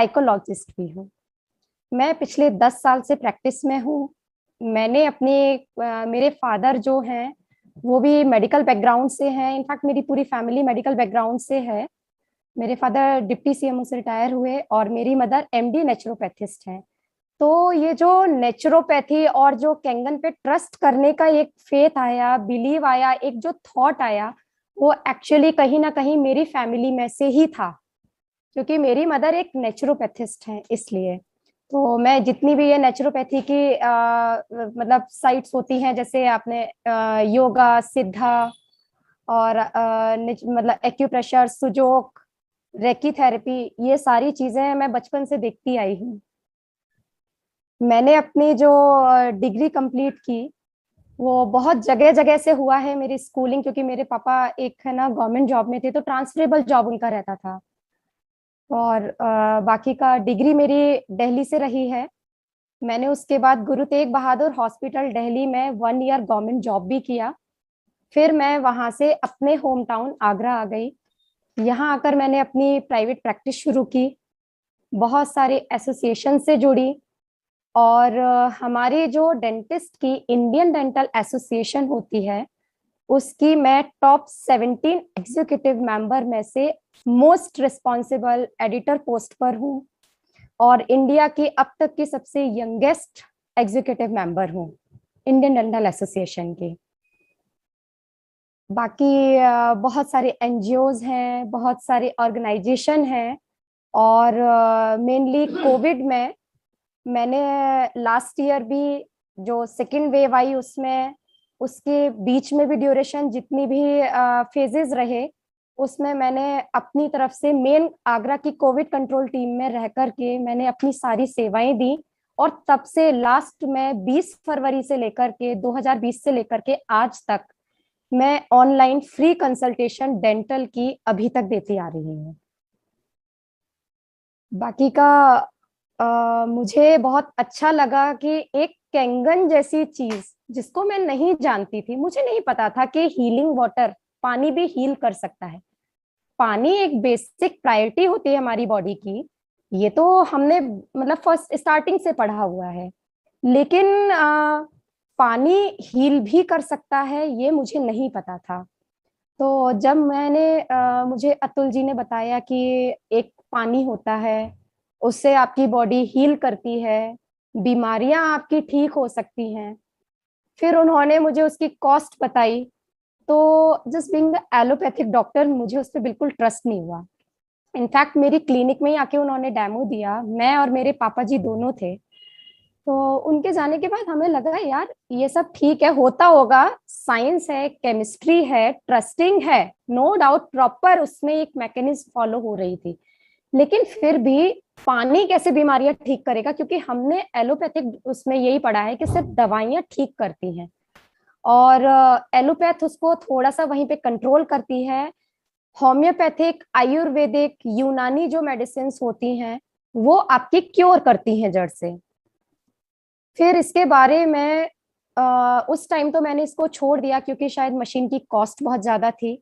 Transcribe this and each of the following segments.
Psychologist भी हूँ। मैं पिछले 10 साल से प्रैक्टिस में हूँ। मैंने मेरे फादर जो हैं वो भी मेडिकल बैकग्राउंड से हैं। इनफैक्ट मेरी पूरी फैमिली मेडिकल बैकग्राउंड से है। मेरे फादर डिप्टी सीएमओ से रिटायर हुए और मेरी मदर एमडी नेचुरोपैथिस्ट हैं। तो ये जो नेचुरोपैथी और जो कैंगन पे ट्रस्ट करने का एक फेथ आया, बिलीव आया, एक जो थॉट आया, वो एक्चुअली कहीं ना कहीं मेरी फैमिली में से ही था, क्योंकि मेरी मदर एक नेचुरोपैथिस्ट हैं। इसलिए तो मैं जितनी भी ये नेचुरोपैथी की मतलब साइट्स होती हैं, जैसे आपने योगा, सिद्धा और मतलब एक्यूप्रेशर, सुजोक, रेकी थेरेपी, ये सारी चीजें मैं बचपन से देखती आई हूँ। मैंने अपनी जो डिग्री कंप्लीट की वो बहुत जगह जगह से हुआ है मेरी स्कूलिंग, क्योंकि मेरे पापा एक है ना गवर्नमेंट जॉब में थे, तो ट्रांसफरेबल जॉब उनका रहता था। और बाकी का डिग्री मेरी दिल्ली से रही है। मैंने उसके बाद गुरु तेग बहादुर हॉस्पिटल दिल्ली में 1 ईयर गवर्नमेंट जॉब भी किया। फिर मैं वहां से अपने होम टाउन आगरा आ गई। यहाँ आकर मैंने अपनी प्राइवेट प्रैक्टिस शुरू की, बहुत सारे एसोसिएशन से जुड़ी। और हमारी जो डेंटिस्ट की इंडियन डेंटल एसोसिएशन होती है, उसकी मैं टॉप 17 एग्जीक्यूटिव मेंबर में से मोस्ट रिस्पॉन्सिबल एडिटर पोस्ट पर हूँ, और इंडिया की अब तक की सबसे यंगेस्ट एग्जीक्यूटिव मेंबर हूँ इंडियन डेंटल एसोसिएशन की। बाकी बहुत सारे एनजीओज हैं, बहुत सारे ऑर्गेनाइजेशन हैं। और मेनली कोविड में मैंने लास्ट ईयर भी जो सेकेंड वेव आई उसमें, उसके बीच में भी ड्यूरेशन जितनी भी फेजेस रहे, उसमें मैंने अपनी तरफ से मेन आगरा की कोविड कंट्रोल टीम में रह करके मैंने अपनी सारी सेवाएं दी। और तब से लास्ट में 20 फरवरी से लेकर के 2020 से लेकर के आज तक मैं ऑनलाइन फ्री कंसल्टेशन डेंटल की अभी तक देती आ रही हूँ। बाकी का मुझे बहुत अच्छा लगा कि एक कैंगन जैसी चीज जिसको मैं नहीं जानती थी, मुझे नहीं पता था कि हीलिंग वाटर, पानी भी हील कर सकता है। पानी एक बेसिक प्रायोरिटी होती है हमारी बॉडी की, ये तो हमने मतलब फर्स्ट स्टार्टिंग से पढ़ा हुआ है। लेकिन पानी हील भी कर सकता है, ये मुझे नहीं पता था। तो जब मुझे अतुल जी ने बताया कि एक पानी होता है, उससे आपकी बॉडी हील करती है, बीमारियां आपकी ठीक हो सकती हैं, फिर उन्होंने मुझे उसकी कॉस्ट बताई, तो just being the allopathic doctor मुझे उस पर बिल्कुल ट्रस्ट नहीं हुआ। इनफैक्ट मेरी क्लिनिक में ही आके उन्होंने डेमो दिया, मैं और मेरे पापा जी दोनों थे। तो उनके जाने के बाद हमें लगा यार ये सब ठीक है, होता होगा, साइंस है, केमिस्ट्री है, ट्रस्टिंग है, नो डाउट प्रॉपर उसमें एक मैकेनिज्म फॉलो हो रही थी। लेकिन फिर भी पानी कैसे बीमारियां ठीक करेगा, क्योंकि हमने एलोपैथिक उसमें यही पढ़ा है कि सिर्फ दवाइयां ठीक करती हैं, और एलोपैथ उसको थोड़ा सा वहीं पे कंट्रोल करती है। होम्योपैथिक, आयुर्वेदिक, यूनानी जो मेडिसिन होती हैं वो आपकी क्योर करती हैं जड़ से। फिर इसके बारे में उस टाइम तो मैंने इसको छोड़ दिया, क्योंकि शायद मशीन की कॉस्ट बहुत ज्यादा थी।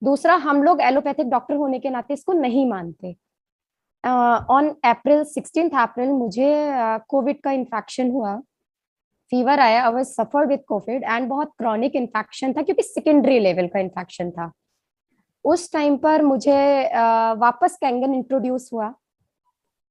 दूसरा, हम लोग एलोपैथिक डॉक्टर होने के नाते इसको नहीं मानते। ऑन अप्रैल 16 अप्रैल मुझे कोविड का इन्फेक्शन हुआ, फीवर आया, I was suffer with Covid and बहुत क्रॉनिक इन्फेक्शन था, क्योंकि सेकेंडरी लेवल का इन्फेक्शन था। उस टाइम पर मुझे वापस कैंगन इंट्रोड्यूस हुआ।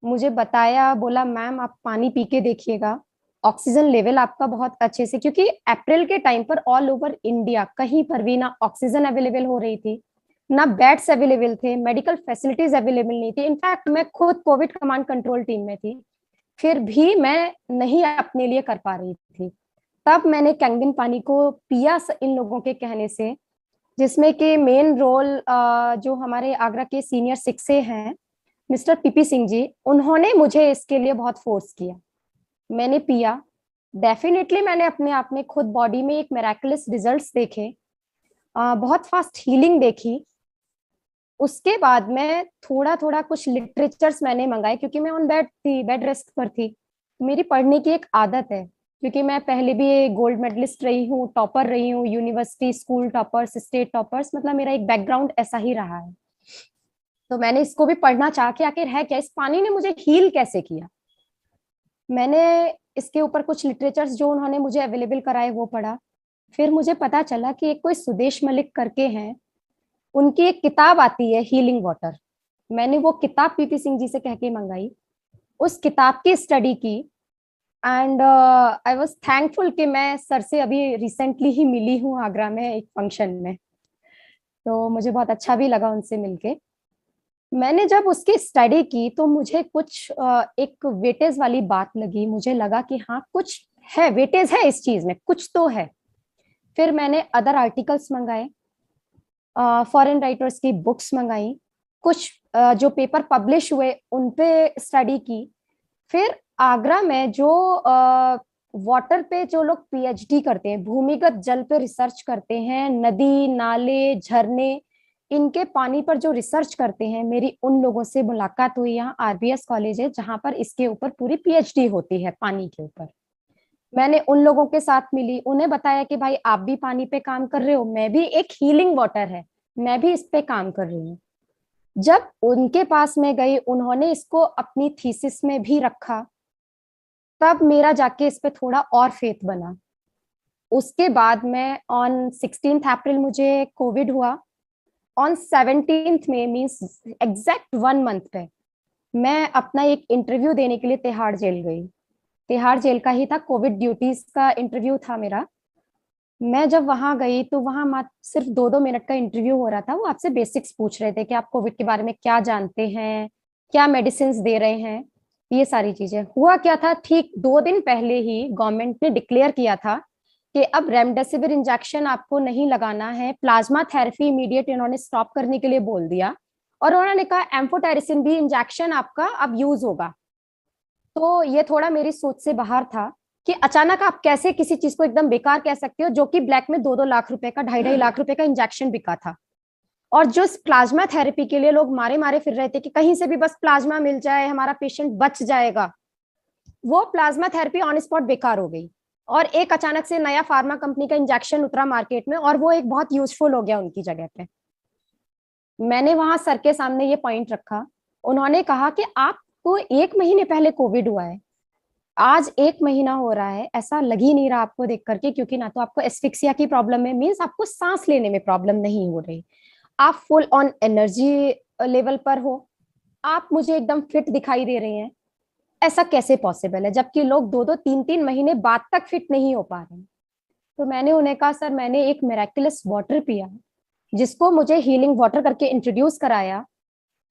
मुझे बताया, बोला मैम आप पानी पी के देखिएगा, ऑक्सीजन लेवल आपका बहुत अच्छे से, क्योंकि अप्रैल के टाइम पर ऑल ओवर इंडिया कहीं पर भी ना ऑक्सीजन अवेलेबल हो रही थी, ना बेड्स अवेलेबल थे, मेडिकल फैसिलिटीज अवेलेबल नहीं थी। इनफैक्ट मैं खुद कोविड कमांड कंट्रोल टीम में थी, फिर भी मैं नहीं अपने लिए कर पा रही थी। तब मैंने कैंगन पानी को पिया इन लोगों के कहने से, जिसमें कि मेन रोल जो हमारे आगरा के सीनियर शिक्षे हैं मिस्टर पीपी सिंह जी, उन्होंने मुझे इसके लिए बहुत फोर्स किया। मैंने पिया, डेफिनेटली मैंने अपने आप में खुद बॉडी में एक मेराकुलस रिजल्ट्स देखे, बहुत फास्ट हीलिंग देखी। उसके बाद में थोड़ा थोड़ा कुछ लिटरेचर्स मैंने मंगाए, क्योंकि मैं ऑन बेड थी, बेड रेस्ट पर थी। मेरी पढ़ने की एक आदत है, क्योंकि मैं पहले भी गोल्ड मेडलिस्ट रही हूँ, टॉपर रही हूँ, university, school toppers, state toppers, मतलब मेरा एक बैकग्राउंड ऐसा ही रहा है। तो मैंने इसको भी पढ़ना चाहा कि आखिर है क्या, इस पानी ने मुझे हील कैसे किया। मैंने इसके ऊपर कुछ लिटरेचर्स जो उन्होंने मुझे अवेलेबल कराए वो पढ़ा। फिर मुझे पता चला कि एक कोई सुदेश मलिक करके हैं, उनकी एक किताब आती है हीलिंग वाटर। मैंने वो किताब पीपी सिंह जी से कह के मंगाई, उस किताब की स्टडी की। एंड आई वाज थैंकफुल कि मैं सर से अभी रिसेंटली ही मिली हूँ आगरा में एक फंक्शन में। तो मुझे बहुत अच्छा भी लगा उनसे मिलके। मैंने जब उसकी स्टडी की तो मुझे कुछ एक वेटेज वाली बात लगी। मुझे लगा कि हाँ कुछ है, वेटेज है इस चीज में, कुछ तो है। फिर मैंने अदर आर्टिकल्स मंगाए, फॉरेन राइटर्स की बुक्स मंगाई, कुछ जो पेपर पब्लिश हुए उन पे स्टडी की। फिर आगरा में जो वाटर पे जो लोग पीएचडी करते हैं, भूमिगत जल पे रिसर्च करते हैं, नदी नाले झरने इनके पानी पर जो रिसर्च करते हैं, मेरी उन लोगों से मुलाकात हुई। यहाँ आरबीएस कॉलेज है जहां पर इसके ऊपर पूरी पीएचडी होती है पानी के ऊपर। मैंने उन लोगों के साथ मिली, उन्हें बताया कि भाई आप भी पानी पे काम कर रहे हो, मैं भी, एक हीलिंग वाटर है, मैं भी इस पे काम कर रही हूँ। जब उनके पास में गई, उन्होंने इसको अपनी थीसिस में भी रखा, तब मेरा जाके इस पे थोड़ा और फेथ बना। उसके बाद में ऑन 16 अप्रैल मुझे कोविड हुआ। ऑन 17 में, मीन्स एग्जैक्ट 1 मंथ पे, मैं अपना एक इंटरव्यू देने के लिए तिहाड़ जेल गई। तिहाड़ जेल का ही था, कोविड ड्यूटीज का इंटरव्यू था मेरा। मैं जब वहां गई तो वहां मात्र सिर्फ 2-2 मिनट का इंटरव्यू हो रहा था। वो आपसे बेसिक्स पूछ रहे थे कि आप कोविड के बारे में क्या जानते हैं, क्या मेडिसिन दे रहे हैं, ये सारी चीजें। हुआ क्या था, ठीक 2 दिन पहले ही गवर्नमेंट ने डिक्लेयर किया था कि अब रेमडेसिविर इंजेक्शन आपको नहीं लगाना है, प्लाज्मा थेरेपी इमीडिएट इन्होंने स्टॉप करने के लिए बोल दिया। और उन्होंने कहा एम्फोटेरिसिन भी इंजेक्शन आपका अब यूज होगा। तो ये थोड़ा मेरी सोच से बाहर था कि अचानक आप कैसे किसी चीज को एकदम बेकार कह सकते हो, जो कि ब्लैक में 2-2 लाख रुपए का, 2.5-2.5 लाख रुपए का इंजेक्शन बिका था। और जो प्लाज्मा थेरेपी के लिए लोग मारे मारे फिर रहे थे कि कहीं से भी बस प्लाज्मा मिल जाए, हमारा पेशेंट बच जाएगा, वो प्लाज्मा थेरेपी ऑन स्पॉट बेकार हो गई। और एक अचानक से नया फार्मा कंपनी का इंजेक्शन उतरा मार्केट में, और वो एक बहुत यूजफुल हो गया उनकी जगह पे। मैंने वहां सर के सामने ये पॉइंट रखा। उन्होंने कहा कि आपको 1 महीने पहले कोविड हुआ है, आज 1 महीना हो रहा है, ऐसा लग ही नहीं रहा आपको देख करके, क्योंकि ना तो आपको एस्फिक्सिया की प्रॉब्लम है, मीन्स आपको सांस लेने में प्रॉब्लम नहीं हो रही, आप फुल ऑन एनर्जी लेवल पर हो, आप मुझे एकदम फिट दिखाई दे रहे हैं। ऐसा कैसे पॉसिबल है, जबकि लोग 2-2 3-3 महीने बाद तक फिट नहीं हो पा रहे हैं। तो मैंने उन्हें कहा सर मैंने एक मेराकुलस वाटर पिया, जिसको मुझे हीलिंग वाटर करके इंट्रोड्यूस कराया,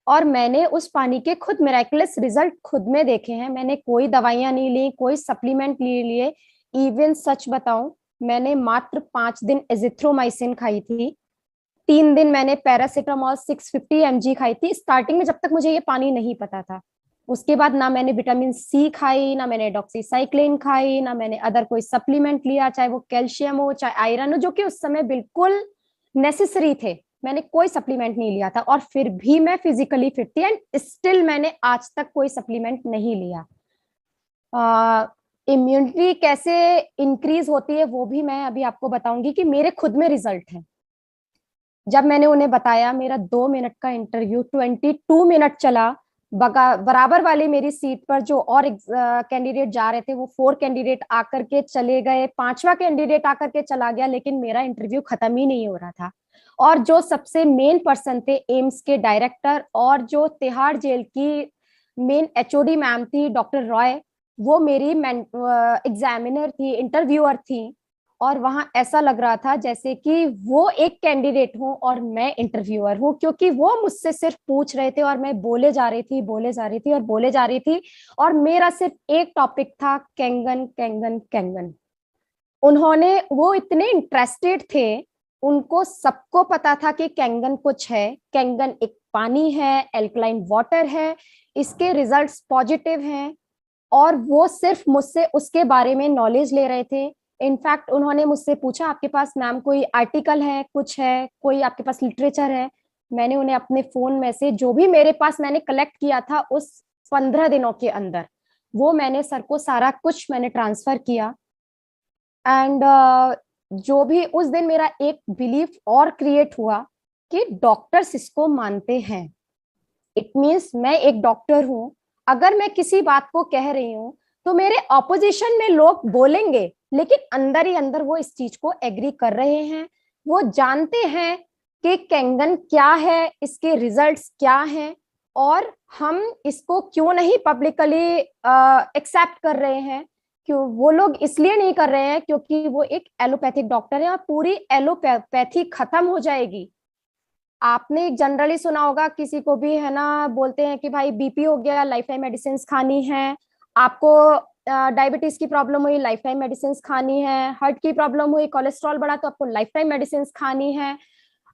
और मैंने उस पानी के खुद मिराकुलस रिजल्ट खुद में देखे हैं। मैंने कोई दवाइयां नहीं ली, कोई सप्लीमेंट नहीं लिए। इवन सच बताऊं, मैंने मात्र 5 दिन एजिथ्रोमाइसिन खाई थी, 3 दिन मैंने पैरासिटामोल 650 mg खाई थी, स्टार्टिंग में जब तक मुझे ये पानी नहीं पता था। उसके बाद ना मैंने विटामिन सी खाई, ना मैंने डॉक्सीसाइक्लिन खाई, ना मैंने अदर कोई सप्लीमेंट लिया, चाहे वो कैल्शियम हो चाहे आयरन हो, जो कि उस समय बिल्कुल नेसेसरी थे। मैंने कोई सप्लीमेंट नहीं लिया था, और फिर भी मैं फिजिकली फिट थी, एंड स्टिल मैंने आज तक कोई सप्लीमेंट नहीं लिया। इम्यूनिटी कैसे इंक्रीज होती है वो भी मैं अभी आपको बताऊंगी कि मेरे खुद में रिजल्ट है। जब मैंने उन्हें बताया, मेरा 2 मिनट का इंटरव्यू 22 मिनट चला। बराबर वाली मेरी सीट पर जो और कैंडिडेट जा रहे थे, वो 4 कैंडिडेट आकर के चले गए, 5वां कैंडिडेट आकर के चला गया, लेकिन मेरा इंटरव्यू खत्म ही नहीं हो रहा था। और जो सबसे मेन पर्सन थे, एम्स के डायरेक्टर और जो तिहाड़ जेल की मेन एचओडी मैम थी, डॉक्टर रॉय, वो मेरी एग्जामिनर थी, इंटरव्यूअर थी। और वहां ऐसा लग रहा था जैसे कि वो एक कैंडिडेट हूं और मैं इंटरव्यूअर हूं, क्योंकि वो मुझसे सिर्फ पूछ रहे थे और मैं बोले जा रही थी, बोले जा रही थी और बोले जा रही थी। और मेरा सिर्फ एक टॉपिक था, कैंगन कैंगन कैंगन। उन्होंने, वो इतने इंटरेस्टेड थे, उनको सबको पता था कि कैंगन कुछ है, कैंगन एक पानी है, एल्कलाइन वाटर है, इसके रिजल्ट्स पॉजिटिव हैं। और वो सिर्फ मुझसे उसके बारे में नॉलेज ले रहे थे। इनफैक्ट उन्होंने मुझसे पूछा आपके पास मैम कोई आर्टिकल है, कुछ है, कोई आपके पास लिटरेचर है। मैंने उन्हें अपने फोन में से जो भी मेरे पास मैंने कलेक्ट किया था उस 15 दिनों के अंदर, वो मैंने सर को सारा कुछ मैंने ट्रांसफर किया। एंड जो भी उस दिन मेरा एक बिलीफ और क्रिएट हुआ कि डॉक्टर्स इसको मानते हैं। इट मीन्स मैं एक डॉक्टर हूं, अगर मैं किसी बात को कह रही हूँ तो मेरे ऑपोजिशन में लोग बोलेंगे, लेकिन अंदर ही अंदर वो इस चीज को एग्री कर रहे हैं। वो जानते हैं कि कैंगन क्या है, इसके रिजल्ट्स क्या हैं, और हम इसको क्यों नहीं पब्लिकली एक्सेप्ट कर रहे हैं। क्यों वो लोग इसलिए नहीं कर रहे हैं क्योंकि वो एक एलोपैथिक डॉक्टर है और पूरी एलोपैथी खत्म हो जाएगी। आपने जनरली सुना होगा, किसी को भी है ना बोलते हैं कि भाई बीपी हो गया, लाइफ टाइम मेडिसिन खानी है। आपको डायबिटीज की प्रॉब्लम हुई, लाइफ टाइम मेडिसिन खानी है। हार्ट की प्रॉब्लम हुई, कोलेस्ट्रॉल बढ़ा, तो आपको लाइफ टाइम मेडिसिन खानी है।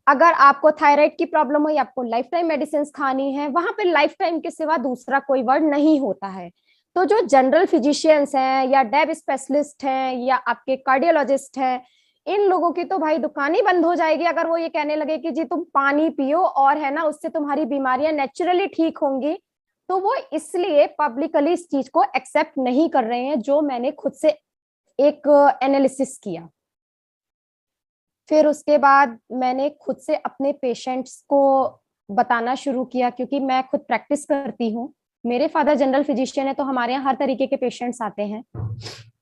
अगर आपको थायराइड की प्रॉब्लम हुई, आपको लाइफ टाइम मेडिसिन खानी है। वहां पे लाइफ टाइम के सिवा दूसरा कोई वर्ड नहीं होता है। तो जो जनरल फिजिशियंस हैं या डेब स्पेशलिस्ट हैं या आपके कार्डियोलॉजिस्ट हैं, इन लोगों की तो भाई दुकान ही बंद हो जाएगी अगर वो ये कहने लगे कि जी तुम पानी पियो और है ना उससे तुम्हारी बीमारियां नेचुरली ठीक होंगी। तो वो इसलिए पब्लिकली इस चीज को एक्सेप्ट नहीं कर रहे हैं, जो मैंने खुद से एक एनालिसिस किया। फिर उसके बाद मैंने खुद से अपने पेशेंट्स को बताना शुरू किया, क्योंकि मैं खुद प्रैक्टिस करती हूँ। मेरे फादर जनरल फिजिशियन है, तो हमारे यहाँ हर तरीके के पेशेंट्स आते हैं।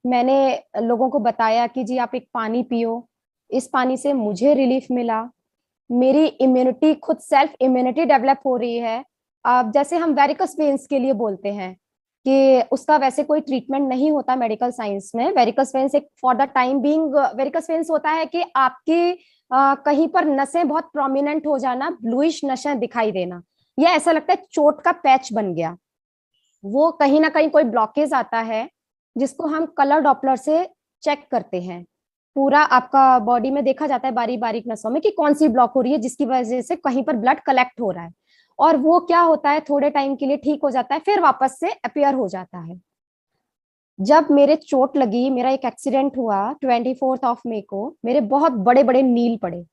मैंने लोगों को बताया कि जी आप एक पानी पियो, इस पानी से मुझे रिलीफ मिला, मेरी इम्यूनिटी, खुद सेल्फ इम्यूनिटी डेवलप हो रही है। अब जैसे हम वेरिकस वेन्स के लिए बोलते हैं कि उसका वैसे कोई ट्रीटमेंट नहीं होता मेडिकल साइंस में। वेरिकस वेन्स एक for the time being, varicose veins होता है कि आपकी कहीं पर नसें बहुत प्रोमिनेंट हो जाना, ब्लूइश नसें दिखाई देना, या ऐसा लगता है चोट का पैच बन गया। वो कहीं ना कहीं कोई ब्लॉकेज आता है, जिसको हम कलर डॉपलर से चेक करते हैं। पूरा आपका बॉडी में देखा जाता है बारीक बारीक नसों में कि कौन सी ब्लॉक हो रही है, जिसकी वजह से कहीं पर ब्लड कलेक्ट हो रहा है। और वो क्या होता है, थोड़े टाइम के लिए ठीक हो जाता है, फिर वापस से अपीयर हो जाता है। जब मेरे चोट लगी, मेरा एक एक्सीडेंट हुआ 24 मई को, मेरे बहुत बड़े बड़े नील पड़े।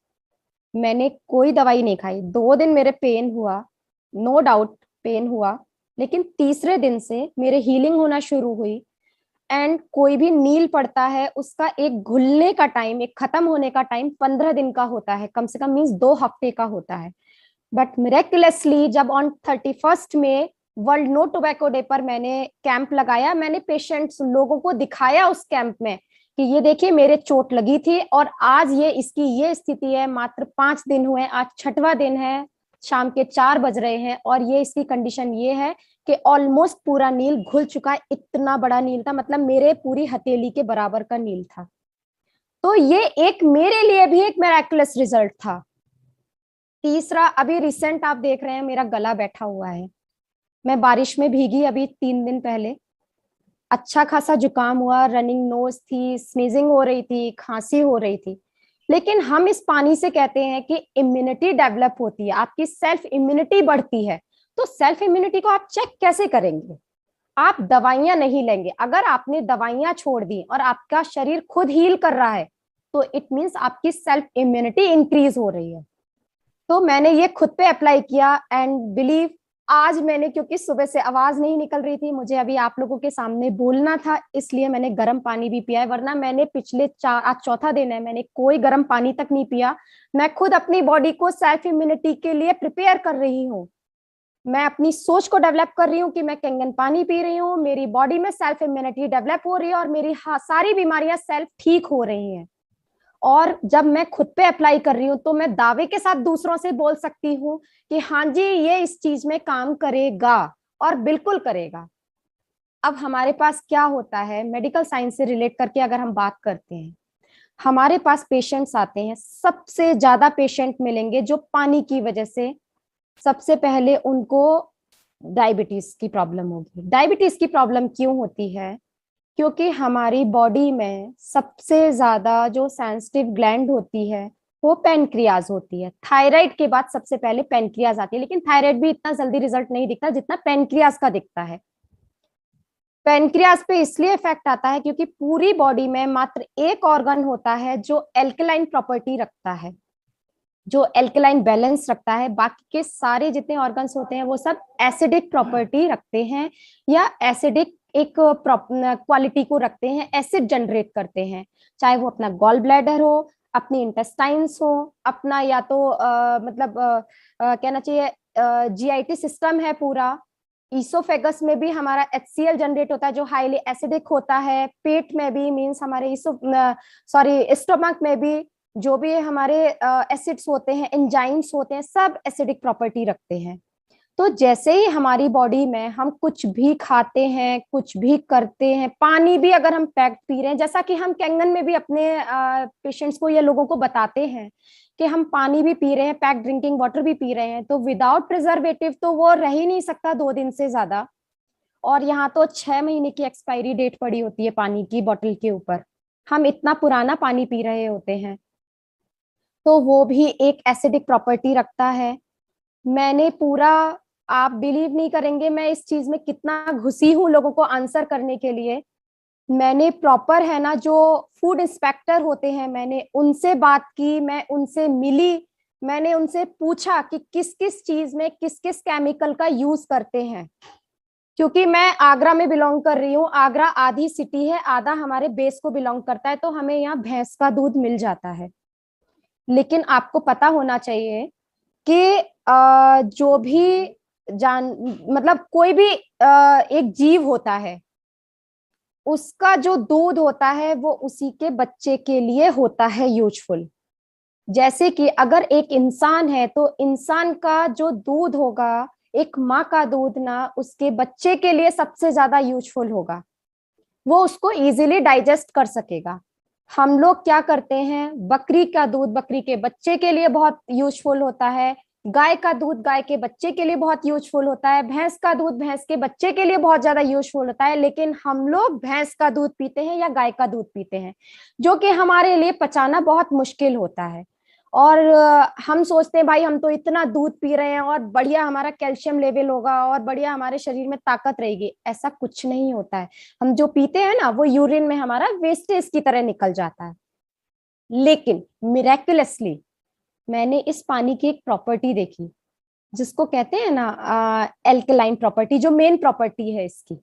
मैंने कोई दवाई नहीं खाई, 2 दिन मेरे पेन हुआ, नो डाउट पेन हुआ, लेकिन तीसरे दिन से मेरे हीलिंग होना शुरू हुई। एंड कोई भी नील पड़ता है उसका एक घुलने का टाइम, एक खत्म होने का टाइम 15 दिन का होता है, कम से कम मीन्स 2 हफ्ते का होता है। बट मिरेकुलसली जब ऑन 31 में वर्ल्ड नो टोबैको डे पर मैंने कैंप लगाया, मैंने पेशेंट्स लोगों को दिखाया उस कैंप में कि ये देखिए मेरे चोट लगी थी और आज ये इसकी ये स्थिति है। मात्र 5 दिन हुए, आज 6वां दिन है, शाम के 4 बज रहे हैं और ये इसकी कंडीशन ये है कि ऑलमोस्ट पूरा नील घुल चुका है। इतना बड़ा नील था, मतलब मेरे पूरी हथेली के बराबर का नील था। तो ये एक मेरे लिए भी एक मिरेकुलस रिजल्ट था। तीसरा, अभी रिसेंट आप देख रहे हैं मेरा गला बैठा हुआ है। मैं बारिश में भीगी अभी 3 दिन पहले, अच्छा खासा जुकाम हुआ, रनिंग नोज थी, स्नीजिंग हो रही थी, खांसी हो रही थी। लेकिन हम इस पानी से कहते हैं कि इम्यूनिटी डेवलप होती है, आपकी सेल्फ इम्यूनिटी बढ़ती है। तो सेल्फ इम्यूनिटी को आप चेक कैसे करेंगे? आप दवाइयां नहीं लेंगे। अगर आपने दवाइयां छोड़ दी और आपका शरीर खुद हील कर रहा है, तो इट मीन्स आपकी सेल्फ इम्यूनिटी इंक्रीज हो रही है। तो मैंने ये खुद पे अप्लाई किया एंड बिलीव, आज मैंने, क्योंकि सुबह से आवाज नहीं निकल रही थी, मुझे अभी आप लोगों के सामने बोलना था, इसलिए मैंने गर्म पानी भी पिया है। वरना मैंने पिछले आज 4था दिन है, मैंने कोई गर्म पानी तक नहीं पिया। मैं खुद अपनी बॉडी को सेल्फ इम्यूनिटी के लिए प्रिपेयर कर रही हूँ। मैं अपनी सोच को डेवलप कर रही हूँ कि मैं कैंगन पानी पी रही हूँ, मेरी बॉडी में सेल्फ इम्यूनिटी डेवलप हो रही है और मेरी सारी बीमारियां सेल्फ ठीक हो रही हैं। और जब मैं खुद पे अप्लाई कर रही हूँ तो मैं दावे के साथ दूसरों से बोल सकती हूँ कि हाँ जी ये इस चीज में काम करेगा, और बिल्कुल करेगा। अब हमारे पास क्या होता है, मेडिकल साइंस से रिलेट करके अगर हम बात करते हैं, हमारे पास पेशेंट्स आते हैं, सबसे ज्यादा पेशेंट मिलेंगे जो पानी की वजह से, सबसे पहले उनको डायबिटीज की प्रॉब्लम होगी। डायबिटीज की प्रॉब्लम क्यों होती है? क्योंकि हमारी बॉडी में सबसे ज्यादा जो सेंसिटिव ग्लैंड होती है वो पेनक्रियाज होती है। थायराइड के बाद सबसे पहले पेनक्रियाज आती है, लेकिन थायराइड भी इतना जल्दी रिजल्ट नहीं दिखता जितना पेनक्रियाज का दिखता है। पेनक्रियाज पे इसलिए इफेक्ट आता है क्योंकि पूरी बॉडी में मात्र एक ऑर्गन होता है जो एल्कलाइन प्रॉपर्टी रखता है, जो एल्कलाइन बैलेंस रखता है। बाकी के सारे जितने ऑर्गन्स होते हैं वो सब एसिडिक प्रॉपर्टी रखते हैं, या एसिडिक एक क्वालिटी को रखते हैं, एसिड जनरेट करते हैं। चाहे वो अपना गॉल ब्लैडर हो, अपनी इंटेस्टाइन्स हो, अपना या तो मतलब कहना चाहिए जीआईटी सिस्टम है पूरा। ईसोफेगस में भी हमारा HCl जनरेट होता है जो हाईली एसिडिक होता है। पेट में भी मींस हमारे स्टोमक में भी जो भी हमारे एसिड्स होते हैं, एंजाइम्स होते हैं, सब एसिडिक प्रॉपर्टी रखते हैं। तो जैसे ही हमारी बॉडी में हम कुछ भी खाते हैं, कुछ भी करते हैं, पानी भी अगर हम पैक्ड पी रहे हैं, जैसा कि हम कैंगन में भी अपने पेशेंट्स को या लोगों को बताते हैं कि हम पानी भी पी रहे हैं, पैक्ड ड्रिंकिंग वाटर भी पी रहे हैं, तो विदाउट प्रिजर्वेटिव तो वो रह ही नहीं सकता 2 दिन से ज्यादा। और यहाँ तो 6 महीने की एक्सपायरी डेट पड़ी होती है पानी की बोतल के ऊपर, हम इतना पुराना पानी पी रहे होते हैं, तो वो भी एक एसिडिक प्रॉपर्टी रखता है। मैंने पूरा, आप बिलीव नहीं करेंगे मैं इस चीज में कितना घुसी हूँ लोगों को आंसर करने के लिए। मैंने प्रॉपर है ना जो फूड इंस्पेक्टर होते हैं, मैंने उनसे बात की, मैं उनसे मिली, मैंने उनसे पूछा कि किस किस चीज में किस किस केमिकल का यूज करते हैं। क्योंकि मैं आगरा में बिलोंग कर रही हूँ, आगरा आधी सिटी है, आधा हमारे बेस को बिलोंग करता है, तो हमें यहाँ भैंस का दूध मिल जाता है। लेकिन आपको पता होना चाहिए कि जो भी जान मतलब कोई भी एक जीव होता है, उसका जो दूध होता है वो उसी के बच्चे के लिए होता है यूजफुल। जैसे कि अगर एक इंसान है तो इंसान का जो दूध होगा, एक माँ का दूध ना उसके बच्चे के लिए सबसे ज्यादा यूजफुल होगा, वो उसको इजीली डाइजेस्ट कर सकेगा। हम लोग क्या करते हैं, बकरी का दूध बकरी के बच्चे के लिए बहुत यूजफुल होता है, गाय का दूध गाय के बच्चे के लिए बहुत यूजफुल होता है, भैंस का दूध भैंस के बच्चे के लिए बहुत ज्यादा यूजफुल होता है, लेकिन हम लोग भैंस का दूध पीते हैं या गाय का दूध पीते हैं, जो कि हमारे लिए पचाना बहुत मुश्किल होता है। और हम सोचते हैं भाई हम तो इतना दूध पी रहे हैं और बढ़िया हमारा कैल्शियम लेवल होगा और बढ़िया हमारे शरीर में ताकत रहेगी, ऐसा कुछ नहीं होता है। हम जो पीते हैं ना वो यूरिन में हमारा वेस्टेज की तरह निकल जाता है। लेकिन मिरेकुलसली मैंने इस पानी की एक प्रॉपर्टी देखी, जिसको कहते हैं ना एल्कलाइन प्रॉपर्टी, जो मेन प्रॉपर्टी है इसकी,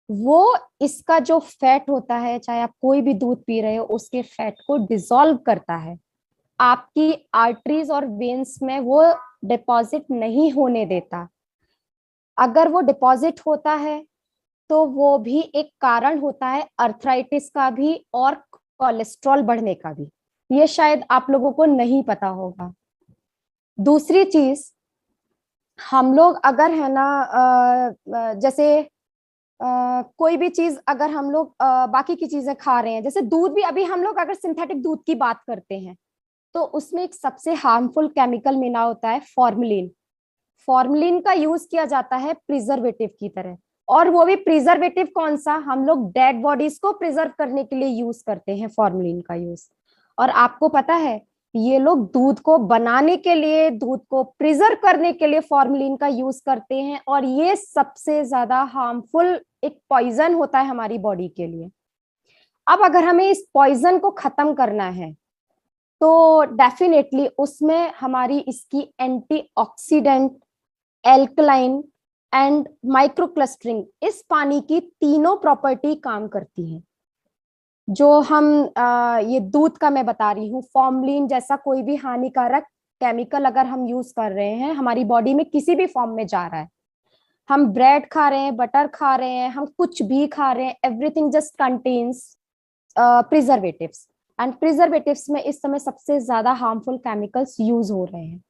वो इसका जो फैट होता है, चाहे आप कोई भी दूध पी रहे हो, उसके फैट को डिसॉल्व करता है, आपकी आर्टरीज और वेन्स में वो डिपॉजिट नहीं होने देता। अगर वो डिपॉजिट होता है तो वो भी एक कारण होता है अर्थराइटिस का भी और कोलेस्ट्रॉल बढ़ने का भी। ये शायद आप लोगों को नहीं पता होगा। दूसरी चीज, हम लोग अगर है ना जैसे कोई भी चीज अगर हम लोग बाकी की चीजें खा रहे हैं, जैसे दूध भी, अभी हम लोग अगर सिंथेटिक दूध की बात करते हैं तो उसमें एक सबसे हार्मफुल केमिकल मिला होता है फॉर्मलिन। फॉर्मलिन का यूज किया जाता है प्रिजर्वेटिव की तरह, और वो भी प्रिजर्वेटिव कौन सा, हम लोग डेड बॉडीज को प्रिजर्व करने के लिए यूज करते हैं फॉर्मलिन का यूज। और आपको पता है ये लोग दूध को बनाने के लिए, दूध को प्रिजर्व करने के लिए फॉर्मलिन का यूज करते हैं, और ये सबसे ज्यादा हार्मफुल एक पॉइजन होता है हमारी बॉडी के लिए। अब अगर हमें इस पॉइजन को खत्म करना है तो डेफिनेटली उसमें हमारी इसकी antioxidant, alkaline and micro clustering, इस पानी की तीनों प्रॉपर्टी काम करती हैं। जो हम ये दूध का मैं बता रही हूँ, फॉर्मलिन जैसा कोई भी हानिकारक केमिकल अगर हम यूज कर रहे हैं हमारी बॉडी में किसी भी फॉर्म में जा रहा है, हम ब्रेड खा रहे हैं, बटर खा रहे हैं, हम कुछ भी खा रहे हैं, everything just contains preservatives. And preservatives में इस समय सबसे ज्यादा हार्मफुल केमिकल्स यूज हो रहे हैं।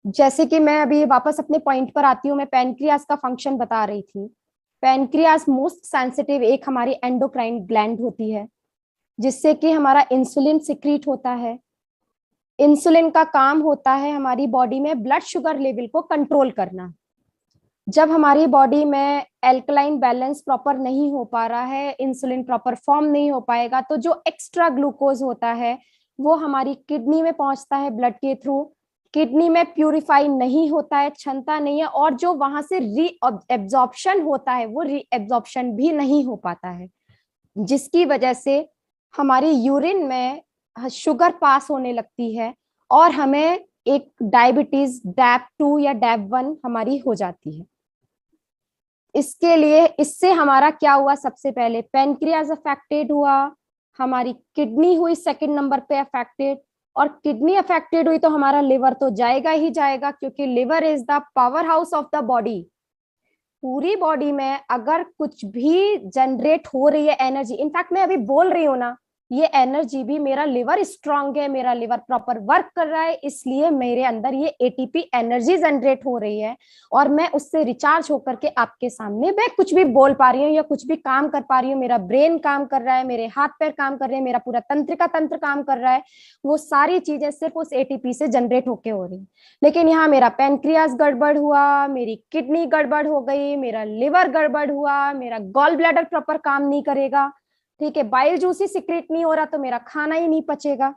जैसे कि मैं अभी वापस अपने पॉइंट पर आती हूँ, मैं पैनक्रियास का फंक्शन बता रही थी। पैनक्रियास मोस्ट सेंसिटिव एक हमारी एंडोक्राइन ग्लैंड होती है, जिससे कि हमारा इंसुलिन सिक्रीट होता है। इंसुलिन का काम होता है हमारी बॉडी में ब्लड शुगर लेवल को कंट्रोल करना। जब हमारी बॉडी में एल्कलाइन बैलेंस प्रॉपर नहीं हो पा रहा है, इंसुलिन प्रॉपर फॉर्म नहीं हो पाएगा, तो जो एक्स्ट्रा ग्लूकोज होता है वो हमारी किडनी में पहुंचता है ब्लड के थ्रू, किडनी में प्यूरिफाई नहीं होता है, क्षमता नहीं है, और जो वहां से री एब्जॉर्प्शन होता है वो री एब्जॉर्प्शन भी नहीं हो पाता है, जिसकी वजह से हमारी यूरिन में शुगर पास होने लगती है और हमें एक डायबिटीज डैप 2 या डैप 1 हमारी हो जाती है। इसके लिए, इससे हमारा क्या हुआ, सबसे पहले पेनक्रियाज अफेक्टेड हुआ, हमारी किडनी हुई सेकंड नंबर पे अफेक्टेड, और किडनी अफेक्टेड हुई तो हमारा लिवर तो जाएगा ही जाएगा, क्योंकि liver is the power house of the body. पूरी बॉडी में अगर कुछ भी जनरेट हो रही है एनर्जी, इनफैक्ट मैं अभी बोल रही हूँ ना, ये एनर्जी भी, मेरा लिवर स्ट्रांग है, मेरा लिवर प्रॉपर वर्क कर रहा है, इसलिए मेरे अंदर ये एटीपी एनर्जी जनरेट हो रही है, और मैं उससे रिचार्ज होकर के आपके सामने मैं कुछ भी बोल पा रही हूँ या कुछ भी काम कर पा रही हूँ। मेरा ब्रेन काम कर रहा है, मेरे हाथ पैर काम कर रहे हैं, मेरा पूरा तंत्र का तंत्र काम कर रहा है, वो सारी चीजें सिर्फ उस एटीपी से जनरेट होके हो रही है। लेकिन यहाँ मेरा पैनक्रियास गड़बड़ हुआ, मेरी किडनी गड़बड़ हो गई, मेरा लिवर गड़बड़ हुआ, मेरा गॉल ब्लैडर प्रॉपर काम नहीं करेगा, ठीक है, बाइल जूस ही सिक्रेट नहीं हो रहा तो मेरा खाना ही नहीं पचेगा,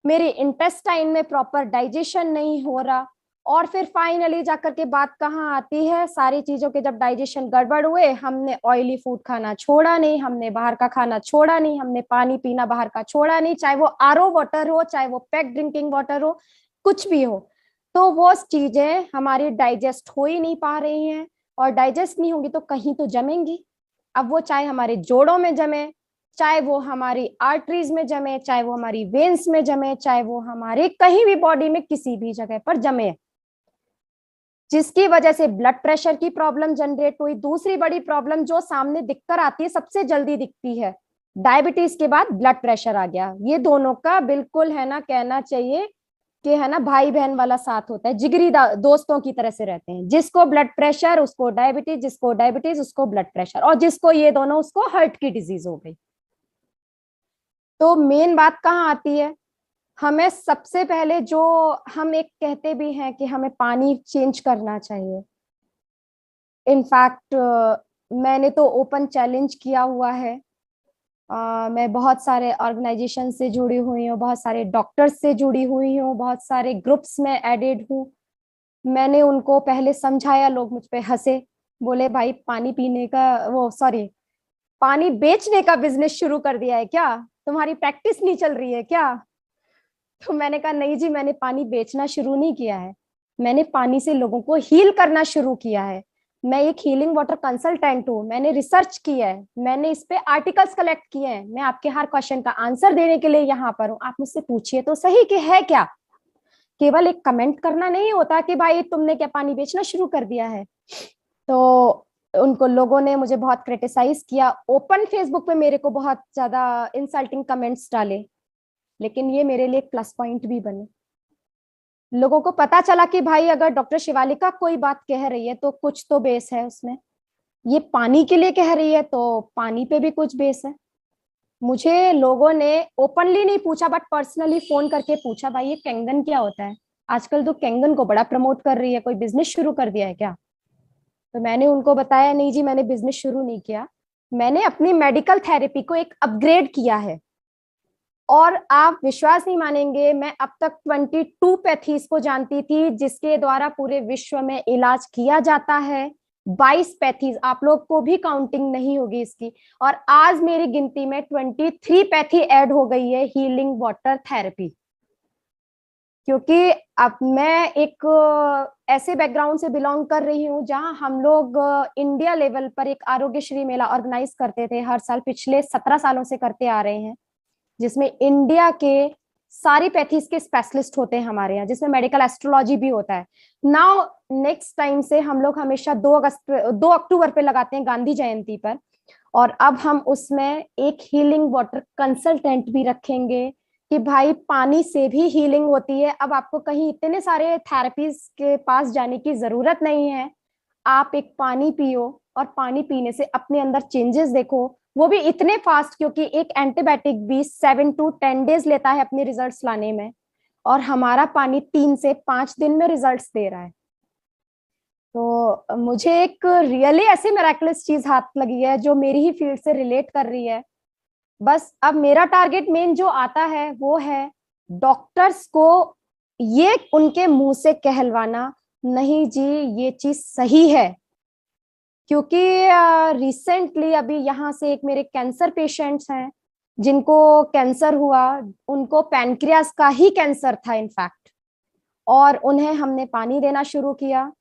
मेरे इंटेस्टाइन में प्रॉपर डाइजेशन नहीं हो रहा, और फिर फाइनली जाकर के बात कहाँ आती है, सारी चीजों के जब डाइजेशन गड़बड़ हुए, हमने ऑयली फूड खाना छोड़ा नहीं, हमने बाहर का खाना छोड़ा नहीं, हमने पानी पीना बाहर का छोड़ा नहीं, चाहे वो आरओ वाटर हो, चाहे वो पैक ड्रिंकिंग वाटर हो, कुछ भी हो, तो वो चीजें हमारी डाइजेस्ट हो ही नहीं पा रही हैं, और डाइजेस्ट नहीं होंगी तो कहीं तो जमेंगी। अब वो चाहे हमारे जोड़ों में जमे, चाहे वो हमारी आर्टरीज में जमे, चाहे वो हमारी वेन्स में जमे, चाहे वो हमारे कहीं भी बॉडी में किसी भी जगह पर जमे, जिसकी वजह से ब्लड प्रेशर की प्रॉब्लम जनरेट हुई। दूसरी बड़ी प्रॉब्लम जो सामने दिखकर आती है, सबसे जल्दी दिखती है, डायबिटीज के बाद ब्लड प्रेशर आ गया। ये दोनों का बिल्कुल है ना, कहना चाहिए कि है ना भाई बहन वाला साथ होता है, जिगरी दोस्तों की तरह से रहते हैं, जिसको ब्लड प्रेशर उसको डायबिटीज, जिसको डायबिटीज उसको ब्लड प्रेशर, और जिसको ये दोनों उसको हार्ट की डिजीज हो गई। तो मेन बात कहाँ आती है, हमें सबसे पहले जो हम एक कहते भी हैं कि हमें पानी चेंज करना चाहिए। इनफैक्ट मैंने तो ओपन चैलेंज किया हुआ है, मैं बहुत सारे ऑर्गेनाइजेशन से जुड़ी हुई हूँ, बहुत सारे डॉक्टर्स से जुड़ी हुई हूँ, बहुत सारे ग्रुप्स में एडेड हूँ। मैंने उनको पहले समझाया, लोग मुझ पे हंसे, बोले भाई पानी पीने का, वो सॉरी, पानी बेचने का बिजनेस शुरू कर दिया है क्या, तुम्हारी प्रैक्टिस नहीं चल रही है क्या? तो मैंने कहा नहीं जी, मैंने पानी बेचना शुरू नहीं किया है, मैंने पानी से लोगों को हील करना शुरू किया है। मैं एक हीलिंग वाटर कंसल्टेंट हूँ, मैंने रिसर्च किया है, मैंने इस पे आर्टिकल्स कलेक्ट किए हैं, मैं आपके हर क्वेश्चन का आंसर देने के लिए यहाँ पर हूँ। आप मुझसे पूछिए तो सही कि है क्या, केवल एक कमेंट करना नहीं होता कि भाई तुमने क्या पानी बेचना शुरू कर दिया है। तो उनको लोगों ने मुझे बहुत क्रिटिसाइज किया, ओपन फेसबुक पे मेरे को बहुत ज्यादा इंसल्टिंग कमेंट्स डाले, लेकिन ये मेरे लिए एक प्लस पॉइंट भी बने। लोगों को पता चला कि भाई अगर डॉक्टर शिवालिका कोई बात कह रही है तो कुछ तो बेस है उसमें, ये पानी के लिए कह रही है तो पानी पे भी कुछ बेस है। मुझे लोगों ने ओपनली नहीं पूछा, बट पर्सनली फोन करके पूछा, भाई ये कैंगन क्या होता है, आजकल तो कैंगन को बड़ा प्रमोट कर रही है, कोई बिजनेस शुरू कर दिया है क्या? तो मैंने उनको बताया नहीं जी, मैंने बिजनेस शुरू नहीं किया, मैंने अपनी मेडिकल थेरेपी को एक अपग्रेड किया है। और आप विश्वास नहीं मानेंगे, मैं अब तक 22 पैथीज को जानती थी जिसके द्वारा पूरे विश्व में इलाज किया जाता है। 22 पैथीज, आप लोग को भी काउंटिंग नहीं होगी इसकी, और आज मेरी गिनती में 23 पैथी ऐड हो गई है हीलिंग वाटर थेरेपी। क्योंकि अब मैं एक ऐसे बैकग्राउंड से बिलोंग कर रही हूँ जहां हम लोग इंडिया लेवल पर एक आरोग्यश्री मेला ऑर्गेनाइज करते थे हर साल, पिछले 17 सालों से करते आ रहे हैं, जिसमें इंडिया के सारी पैथीज के स्पेशलिस्ट होते हैं हमारे यहाँ, जिसमें मेडिकल एस्ट्रोलॉजी भी होता है। नाउ नेक्स्ट टाइम से हम लोग हमेशा 2 अक्टूबर पे लगाते हैं, गांधी जयंती पर, और अब हम उसमें एक हीलिंग वाटर कंसल्टेंट भी रखेंगे कि भाई पानी से भी हीलिंग होती है। अब आपको कहीं इतने सारे थेरेपीज के पास जाने की जरूरत नहीं है, आप एक पानी पियो और पानी पीने से अपने अंदर चेंजेस देखो, वो भी इतने फास्ट, क्योंकि एक एंटीबायोटिक भी 7 to 10 डेज लेता है अपने रिजल्ट्स लाने में, और हमारा पानी 3 से 5 दिन में रिजल्ट्स दे रहा है। तो मुझे एक रियली ऐसी मिरेकलस चीज हाथ लगी है जो मेरी ही फील्ड से रिलेट कर रही है। बस अब मेरा टारगेट मेन जो आता है वो है डॉक्टर्स को ये उनके मुंह से कहलवाना, नहीं जी ये चीज सही है। क्योंकि रिसेंटली अभी यहाँ से एक मेरे कैंसर पेशेंट्स हैं जिनको कैंसर हुआ, उनको पैनक्रियास का ही कैंसर था इनफैक्ट, और उन्हें हमने पानी देना शुरू किया,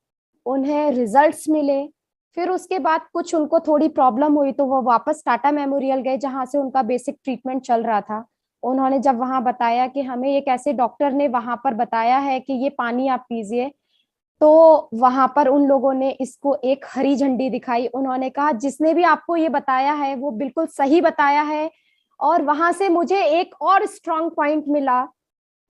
उन्हें रिजल्ट्स मिले, फिर उसके बाद कुछ उनको थोड़ी प्रॉब्लम हुई तो वो वापस टाटा मेमोरियल गए, जहां से उनका बेसिक ट्रीटमेंट चल रहा था। उन्होंने जब वहां बताया कि हमें एक ऐसे डॉक्टर ने वहां पर बताया है कि ये पानी आप पीजिए, तो वहां पर उन लोगों ने इसको एक हरी झंडी दिखाई। उन्होंने कहा जिसने भी आपको ये बताया है वो बिल्कुल सही बताया है। और वहां से मुझे एक और स्ट्रांग पॉइंट मिला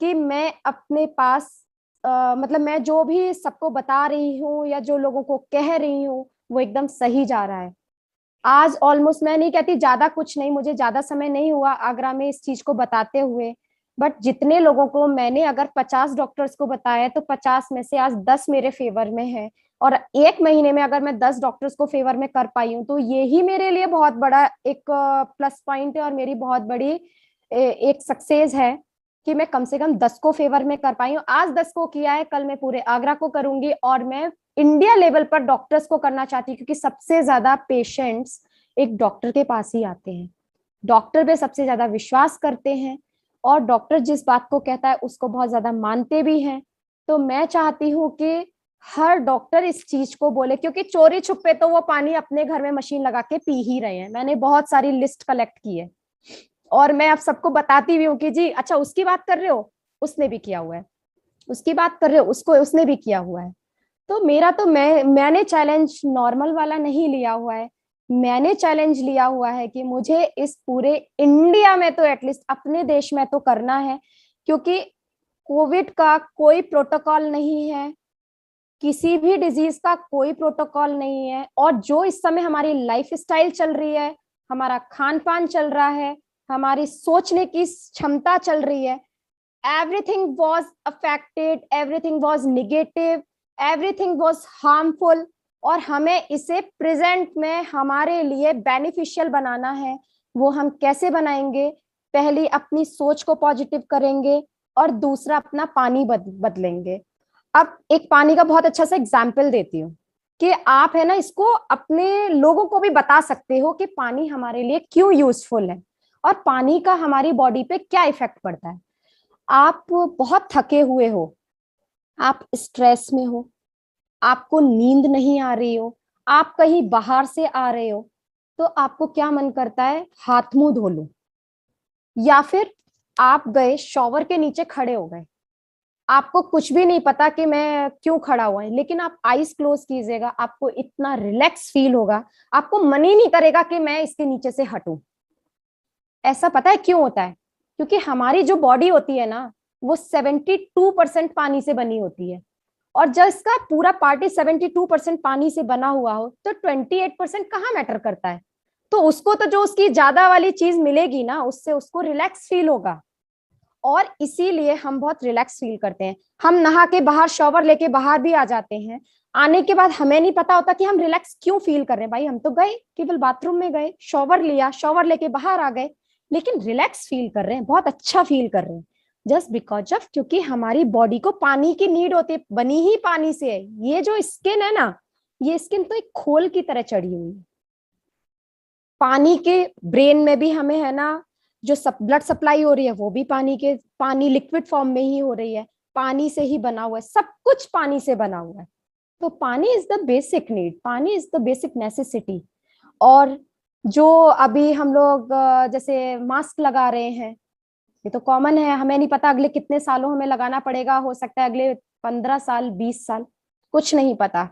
कि मैं अपने पास मतलब मैं जो भी सबको बता रही हूँ या जो लोगों को कह रही हूँ वो एकदम सही जा रहा है। आज ऑलमोस्ट, मैं नहीं कहती ज्यादा, कुछ नहीं, मुझे ज्यादा समय नहीं हुआ आगरा में इस चीज को बताते हुए, बट जितने लोगों को मैंने अगर 50 डॉक्टर्स को बताया तो 50 में से आज 10 मेरे फेवर में है। और एक महीने में अगर मैं 10 डॉक्टर्स को फेवर में कर पाई हूँ तो ये ही मेरे लिए बहुत बड़ा एक प्लस पॉइंट है और मेरी बहुत बड़ी एक सक्सेस है कि मैं कम से कम 10 को फेवर में कर पाई हूँ। आज 10 को किया है, कल मैं पूरे आगरा को करूंगी और मैं इंडिया लेवल पर डॉक्टर्स को करना चाहती हूँ, क्योंकि सबसे ज्यादा पेशेंट्स एक डॉक्टर के पास ही आते हैं। डॉक्टर पे सबसे ज्यादा विश्वास करते हैं और डॉक्टर जिस बात को कहता है उसको बहुत ज्यादा मानते भी हैं। तो मैं चाहती हूँ कि हर डॉक्टर इस चीज को बोले, क्योंकि चोरी छुपे तो वो पानी अपने घर में मशीन लगा के पी ही रहे हैं। मैंने बहुत सारी लिस्ट कलेक्ट की है और मैं अब सबको बताती भी हूँ कि जी अच्छा उसकी बात कर रहे हो, उसने भी किया हुआ है, उसकी बात कर रहे हो, उसको उसने भी किया हुआ है। तो मेरा तो मैंने चैलेंज नॉर्मल वाला नहीं लिया हुआ है। मैंने चैलेंज लिया हुआ है कि मुझे इस पूरे इंडिया में तो एटलीस्ट अपने देश में तो करना है, क्योंकि कोविड का कोई प्रोटोकॉल नहीं है, किसी भी डिजीज का कोई प्रोटोकॉल नहीं है। और जो इस समय हमारी लाइफ स्टाइल चल रही है, हमारा खान पान चल रहा है, हमारी सोचने की क्षमता चल रही है, everything was affected, everything was negative, everything was harmful। और हमें इसे प्रेजेंट में हमारे लिए बेनिफिशियल बनाना है। वो हम कैसे बनाएंगे? पहली अपनी सोच को पॉजिटिव करेंगे और दूसरा अपना पानी बदलेंगे। अब एक पानी का बहुत अच्छा सा एग्जाम्पल देती हूँ कि आप है ना इसको अपने लोगों को भी बता सकते हो कि पानी हमारे लिए क्यों यूजफुल है और पानी का हमारी बॉडी पे क्या इफेक्ट पड़ता है। आप बहुत थके हुए हो, आप स्ट्रेस में हो, आपको नींद नहीं आ रही हो, आप कहीं बाहर से आ रहे हो, तो आपको क्या मन करता है? हाथ मुंह धो लो। या फिर आप गए शॉवर के नीचे खड़े हो गए, आपको कुछ भी नहीं पता कि मैं क्यों खड़ा हुआ है, लेकिन आप आईज क्लोज कीजिएगा, आपको इतना रिलैक्स फील होगा, आपको मन ही नहीं करेगा कि मैं इसके नीचे से हटूं। ऐसा पता है क्यों होता है? क्योंकि हमारी जो बॉडी होती है ना वो 72% पानी से बनी होती है। और जब इसका पूरा पार्टी 72% पानी से बना हुआ हो तो 28% कहाँ मैटर करता है? तो उसको तो जो उसकी ज्यादा वाली चीज मिलेगी ना उससे उसको रिलैक्स फील होगा। और इसीलिए हम बहुत रिलैक्स फील करते हैं। हम नहा के बाहर शॉवर लेके बाहर भी आ जाते हैं, आने के बाद हमें नहीं पता होता कि हम रिलैक्स क्यों फील कर रहे हैं। भाई हम तो गए, केवल बाथरूम में गए, शॉवर लिया, शॉवर लेके बाहर आ गए, लेकिन रिलैक्स फील कर रहे हैं, बहुत अच्छा फील कर रहे हैं। जस्ट बिकॉज ऑफ, क्योंकि हमारी बॉडी को पानी की नीड होती है, बनी ही पानी से है। ये जो स्किन है ना, ये स्किन तो एक खोल की तरह चढ़ी हुई है। पानी के ब्रेन में भी हमें है ना जो ब्लड सप्लाई हो रही है वो भी पानी लिक्विड फॉर्म में ही हो रही है, पानी से ही बना हुआ है, सब कुछ पानी से बना हुआ है। तो पानी इज द बेसिक नीड, पानी इज द बेसिक नेसेसिटी। और जो अभी हम लोग जैसे मास्क लगा रहे हैं, ये तो कॉमन है, हमें नहीं पता अगले कितने सालों हमें लगाना पड़ेगा, हो सकता है अगले 15 साल 20 साल, कुछ नहीं पता।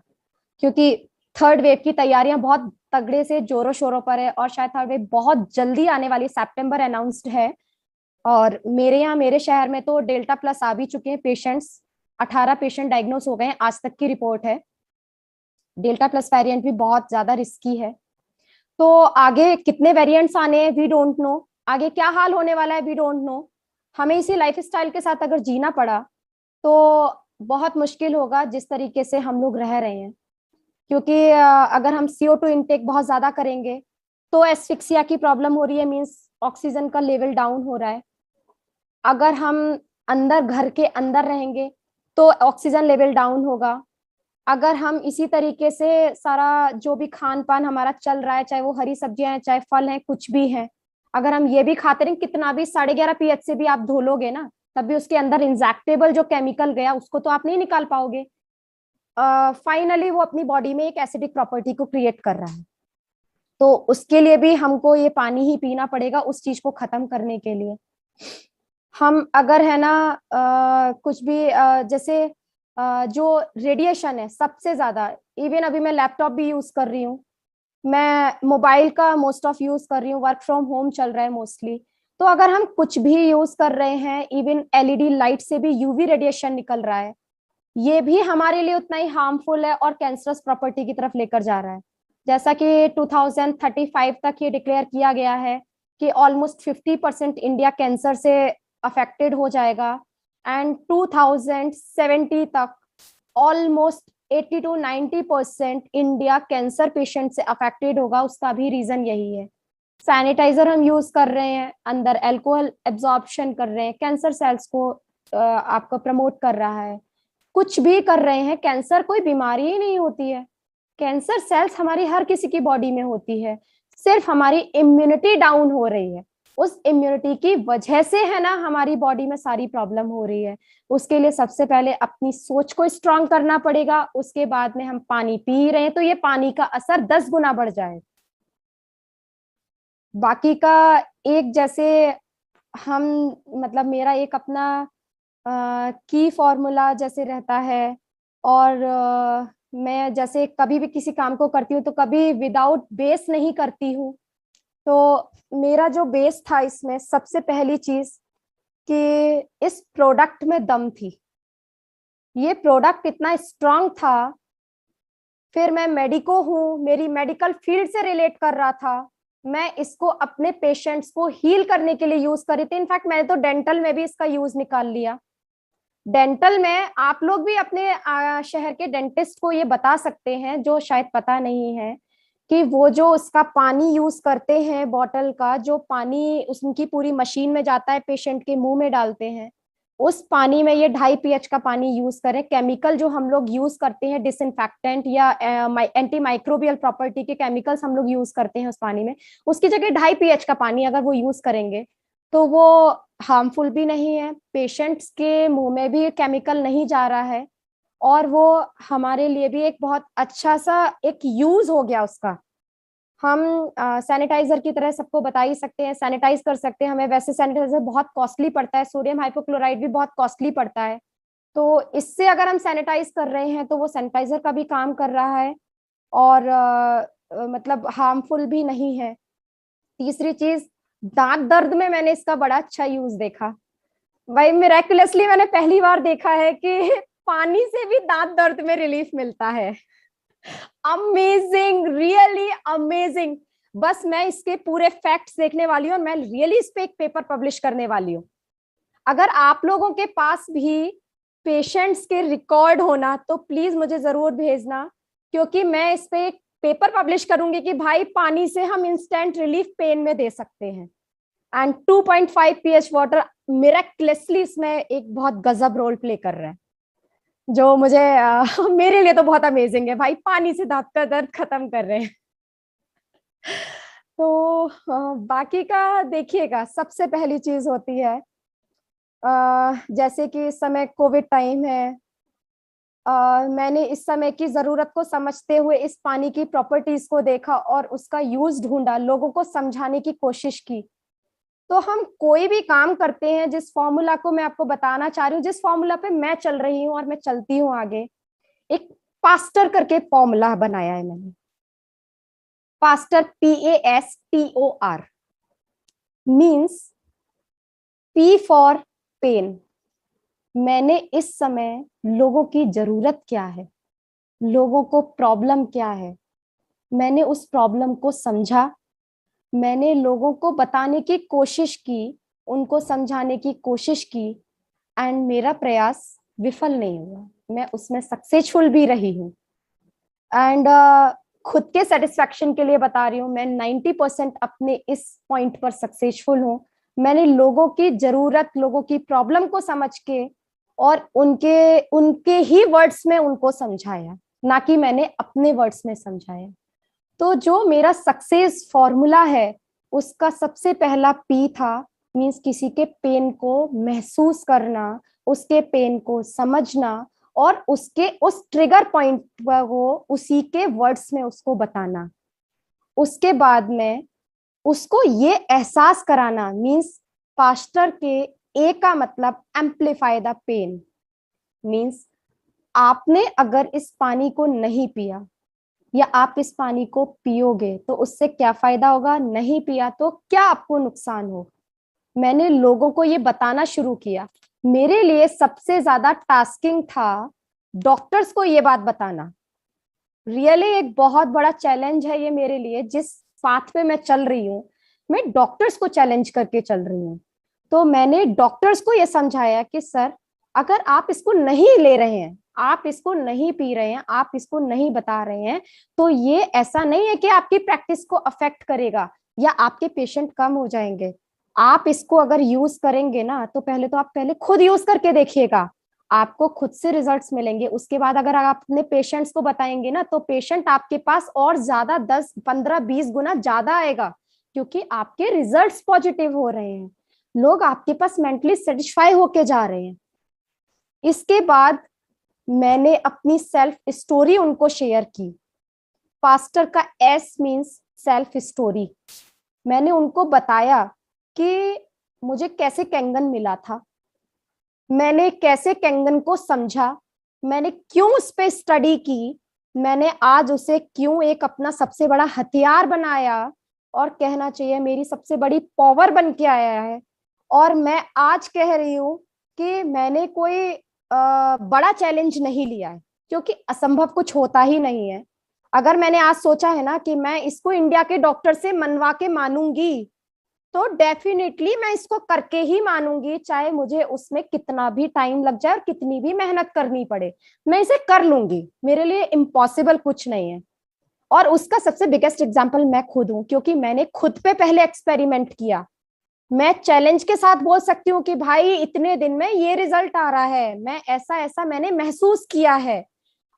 क्योंकि थर्ड वेव की तैयारियां बहुत तगड़े से जोरों शोरों पर है और शायद थर्ड वेव बहुत जल्दी आने वाली, सितंबर अनाउंस्ड है। और मेरे शहर में तो डेल्टा प्लस आ भी चुके हैं पेशेंट्स, 18 पेशेंट डायग्नोस हो गए हैं, आज तक की रिपोर्ट है। डेल्टा प्लस वेरिएंट भी बहुत ज्यादा रिस्की है। तो आगे कितने वेरिएंट्स आने हैं वी डोंट नो, आगे क्या हाल होने वाला है वी डोंट नो। हमें इसी लाइफ स्टाइल के साथ अगर जीना पड़ा तो बहुत मुश्किल होगा जिस तरीके से हम लोग रह रहे हैं। क्योंकि अगर हम CO2 इनटेक बहुत ज्यादा करेंगे तो एस्फिक्सिया की प्रॉब्लम हो रही है, मींस ऑक्सीजन का लेवल डाउन हो रहा है। अगर हम अंदर घर के अंदर रहेंगे तो ऑक्सीजन लेवल डाउन होगा। अगर हम इसी तरीके से सारा जो भी खान पान हमारा चल रहा है, चाहे वो हरी सब्जियां हैं चाहे फल हैं कुछ भी है, अगर हम ये भी खाते रहें, कितना भी 11.5 pH से भी आप धो लोगे ना, तब भी उसके अंदर इंजेक्टेबल जो केमिकल गया उसको तो आप नहीं निकाल पाओगे। फाइनली वो अपनी बॉडी में एक एसिडिक प्रॉपर्टी को क्रिएट कर रहा है। तो उसके लिए भी हमको ये पानी ही पीना पड़ेगा उस चीज को खत्म करने के लिए। हम अगर है ना कुछ भी जैसे जो रेडिएशन है सबसे ज्यादा, इवन अभी मैं लैपटॉप भी यूज कर रही हूँ, मैं मोबाइल का मोस्ट ऑफ यूज कर रही हूँ, वर्क फ्रॉम होम चल रहा है मोस्टली। तो अगर हम कुछ भी यूज कर रहे हैं, इवन एलईडी लाइट से भी यूवी रेडिएशन निकल रहा है, ये भी हमारे लिए उतना ही हार्मफुल है और कैंसरस प्रॉपर्टी की तरफ लेकर जा रहा है। जैसा कि 2035 तक ये डिक्लेयर किया गया है कि ऑलमोस्ट 50% इंडिया कैंसर से अफेक्टेड हो जाएगा, एंड 2070 तक almost 80 to 90% India cancer patient से अफेक्टेड होगा। उसका भी रीजन यही है, सैनिटाइजर हम यूज कर रहे हैं, अंदर अल्कोहल एब्जॉर्प्शन कर रहे हैं, कैंसर सेल्स को आपको प्रमोट कर रहा है, कुछ भी कर रहे हैं। कैंसर कोई बीमारी ही नहीं होती है, कैंसर सेल्स हमारी हर किसी की बॉडी में होती है, सिर्फ हमारी इम्यूनिटी डाउन हो रही है। उस इम्यूनिटी की वजह से है ना हमारी बॉडी में सारी प्रॉब्लम हो रही है। उसके लिए सबसे पहले अपनी सोच को स्ट्रांग करना पड़ेगा। उसके बाद में हम पानी पी रहे हैं तो ये पानी का असर 10 गुना बढ़ जाए। बाकी का एक जैसे हम मतलब मेरा एक अपना की फॉर्मूला जैसे रहता है, और मैं जैसे कभी भी किसी काम को करती हूँ तो कभी विदाउट बेस नहीं करती हूँ। तो मेरा जो बेस था इसमें सबसे पहली चीज कि इस प्रोडक्ट में दम थी, ये प्रोडक्ट इतना स्ट्रांग था। फिर मैं मेडिको हूँ, मेरी मेडिकल फील्ड से रिलेट कर रहा था, मैं इसको अपने पेशेंट्स को हील करने के लिए यूज करी थी। इनफैक्ट मैंने तो डेंटल में भी इसका यूज निकाल लिया। डेंटल में आप लोग भी अपने शहर के डेंटिस्ट को ये बता सकते हैं जो शायद पता नहीं है कि वो जो उसका पानी यूज करते हैं, बॉटल का जो पानी उनकी पूरी मशीन में जाता है, पेशेंट के मुंह में डालते हैं, उस पानी में ये 2.5 pH का पानी यूज करें। केमिकल जो हम लोग यूज करते हैं डिसइंफेक्टेंट या एंटी माइक्रोबियल प्रॉपर्टी के केमिकल्स हम लोग यूज करते हैं उस पानी में, उसकी जगह 2.5 pH का पानी अगर वो यूज करेंगे तो वो हार्मफुल भी नहीं है, पेशेंट्स के मुंह में भी केमिकल नहीं जा रहा है, और वो हमारे लिए भी एक बहुत अच्छा सा एक यूज हो गया उसका। हम सैनिटाइजर की तरह सबको बता ही सकते हैं, सैनिटाइज कर सकते हैं। हमें वैसे सैनिटाइजर बहुत कॉस्टली पड़ता है, सोडियम हाइपोक्लोराइड भी बहुत कॉस्टली पड़ता है, तो इससे अगर हम सैनिटाइज कर रहे हैं तो वो सैनिटाइजर का भी काम कर रहा है और मतलब हार्मफुल भी नहीं है। तीसरी चीज, दांत दर्द में मैंने इसका बड़ा अच्छा यूज देखा। भाई मिरेकुलसली मैंने पहली बार देखा है कि पानी से भी दांत दर्द में रिलीफ मिलता है। Amazing, really amazing. बस मैं इसके पूरे फैक्ट्स देखने वाली हूँ और मैं रियली इस पे एक पेपर पब्लिश करने वाली हूँ। अगर आप लोगों के पास भी पेशेंट्स के रिकॉर्ड होना तो प्लीज मुझे जरूर भेजना, क्योंकि मैं इस पे एक पेपर पब्लिश करूंगी कि भाई पानी से हम इंस्टेंट रिलीफ पेन में दे सकते हैं। एंड 2.5 pH वाटर मिरेक्युलसली इसमें एक बहुत गजब रोल प्ले कर रहा है, जो मुझे मेरे लिए तो बहुत अमेजिंग है। भाई पानी से दांत का दर्द खत्म कर रहे हैं। तो बाकी का देखिएगा, सबसे पहली चीज होती है जैसे कि इस समय कोविड टाइम है, मैंने इस समय की जरूरत को समझते हुए इस पानी की प्रॉपर्टीज को देखा और उसका यूज ढूंढा, लोगों को समझाने की कोशिश की। तो हम कोई भी काम करते हैं, जिस फॉर्मूला को मैं आपको बताना चाह रही हूँ, जिस फॉर्मूला पे मैं चल रही हूँ और मैं चलती हूँ आगे, एक पास्टर करके फॉर्मूला बनाया है मैंने। Pastor, PASTOR means P for pain. मैंने इस समय लोगों की जरूरत क्या है, लोगों को प्रॉब्लम क्या है, मैंने उस प्रॉब्लम को समझा, मैंने लोगों को बताने की कोशिश की, उनको समझाने की कोशिश की, एंड मेरा प्रयास विफल नहीं हुआ, मैं उसमें सक्सेसफुल भी रही हूँ। एंड खुद के सेटिस्फैक्शन के लिए बता रही हूँ, मैं 90% अपने इस पॉइंट पर सक्सेसफुल हूँ। मैंने लोगों की जरूरत, लोगों की प्रॉब्लम को समझ के और उनके उनके ही वर्ड्स में उनको समझाया, ना कि मैंने अपने वर्ड्स में समझाया। तो जो मेरा सक्सेस फॉर्मूला है उसका सबसे पहला P था, मीन्स किसी के पेन को महसूस करना, उसके पेन को समझना और उसके उस ट्रिगर पॉइंट पर वो उसी के वर्ड्स में उसको बताना। उसके बाद में उसको ये एहसास कराना, मींस पास्टर के ए का मतलब एम्पलीफाई द पेन, मींस आपने अगर इस पानी को नहीं पिया या आप इस पानी को पियोगे तो उससे क्या फायदा होगा, नहीं पिया तो क्या आपको नुकसान हो। मैंने लोगों को ये बताना शुरू किया। मेरे लिए सबसे ज्यादा टास्किंग था डॉक्टर्स को ये बात बताना। रियली एक बहुत बड़ा चैलेंज है ये मेरे लिए, जिस पाथ पे मैं चल रही हूँ, मैं डॉक्टर्स को चैलेंज करके चल रही हूँ। तो मैंने डॉक्टर्स को ये समझाया कि सर, अगर आप इसको नहीं ले रहे हैं, आप इसको नहीं पी रहे हैं, आप इसको नहीं बता रहे हैं, तो ये ऐसा नहीं है कि आपकी प्रैक्टिस को अफेक्ट करेगा या आपके पेशेंट कम हो जाएंगे। आप इसको अगर यूज करेंगे ना, तो पहले तो आप पहले खुद यूज करके देखिएगा, आपको खुद से रिजल्ट्स मिलेंगे। उसके बाद अगर आप अपने पेशेंट्स को बताएंगे ना, तो पेशेंट आपके पास और ज्यादा 10 15 20 गुना ज्यादा आएगा, क्योंकि आपके रिजल्ट्स पॉजिटिव हो रहे हैं, लोग आपके पास मेंटली सेटिस्फाई होके जा रहे हैं। इसके बाद मैंने अपनी सेल्फ स्टोरी उनको शेयर की। पास्टर का एस मींस सेल्फ स्टोरी। मैंने उनको बताया कि मुझे कैसे कैंगन मिला था, मैंने कैसे कैंगन को समझा, मैंने क्यों उस पर स्टडी की, मैंने आज उसे क्यों एक अपना सबसे बड़ा हथियार बनाया, और कहना चाहिए मेरी सबसे बड़ी पावर बन के आया है। और मैं आज कह रही हूँ कि मैंने कोई बड़ा चैलेंज नहीं लिया है, क्योंकि असंभव कुछ होता ही नहीं है। अगर मैंने आज सोचा है ना कि मैं इसको इंडिया के डॉक्टर से मनवा के मानूंगी, तो डेफिनेटली मैं इसको करके ही मानूंगी, चाहे मुझे उसमें कितना भी टाइम लग जाए और कितनी भी मेहनत करनी पड़े, मैं इसे कर लूंगी। मेरे लिए इम्पॉसिबल कुछ नहीं है। और उसका सबसे बिगेस्ट एग्जांपल मैं खुद हूं, क्योंकि मैंने खुद पे पहले एक्सपेरिमेंट किया। मैं चैलेंज के साथ बोल सकती हूँ कि भाई इतने दिन में ये रिजल्ट आ रहा है, मैं ऐसा ऐसा मैंने महसूस किया है,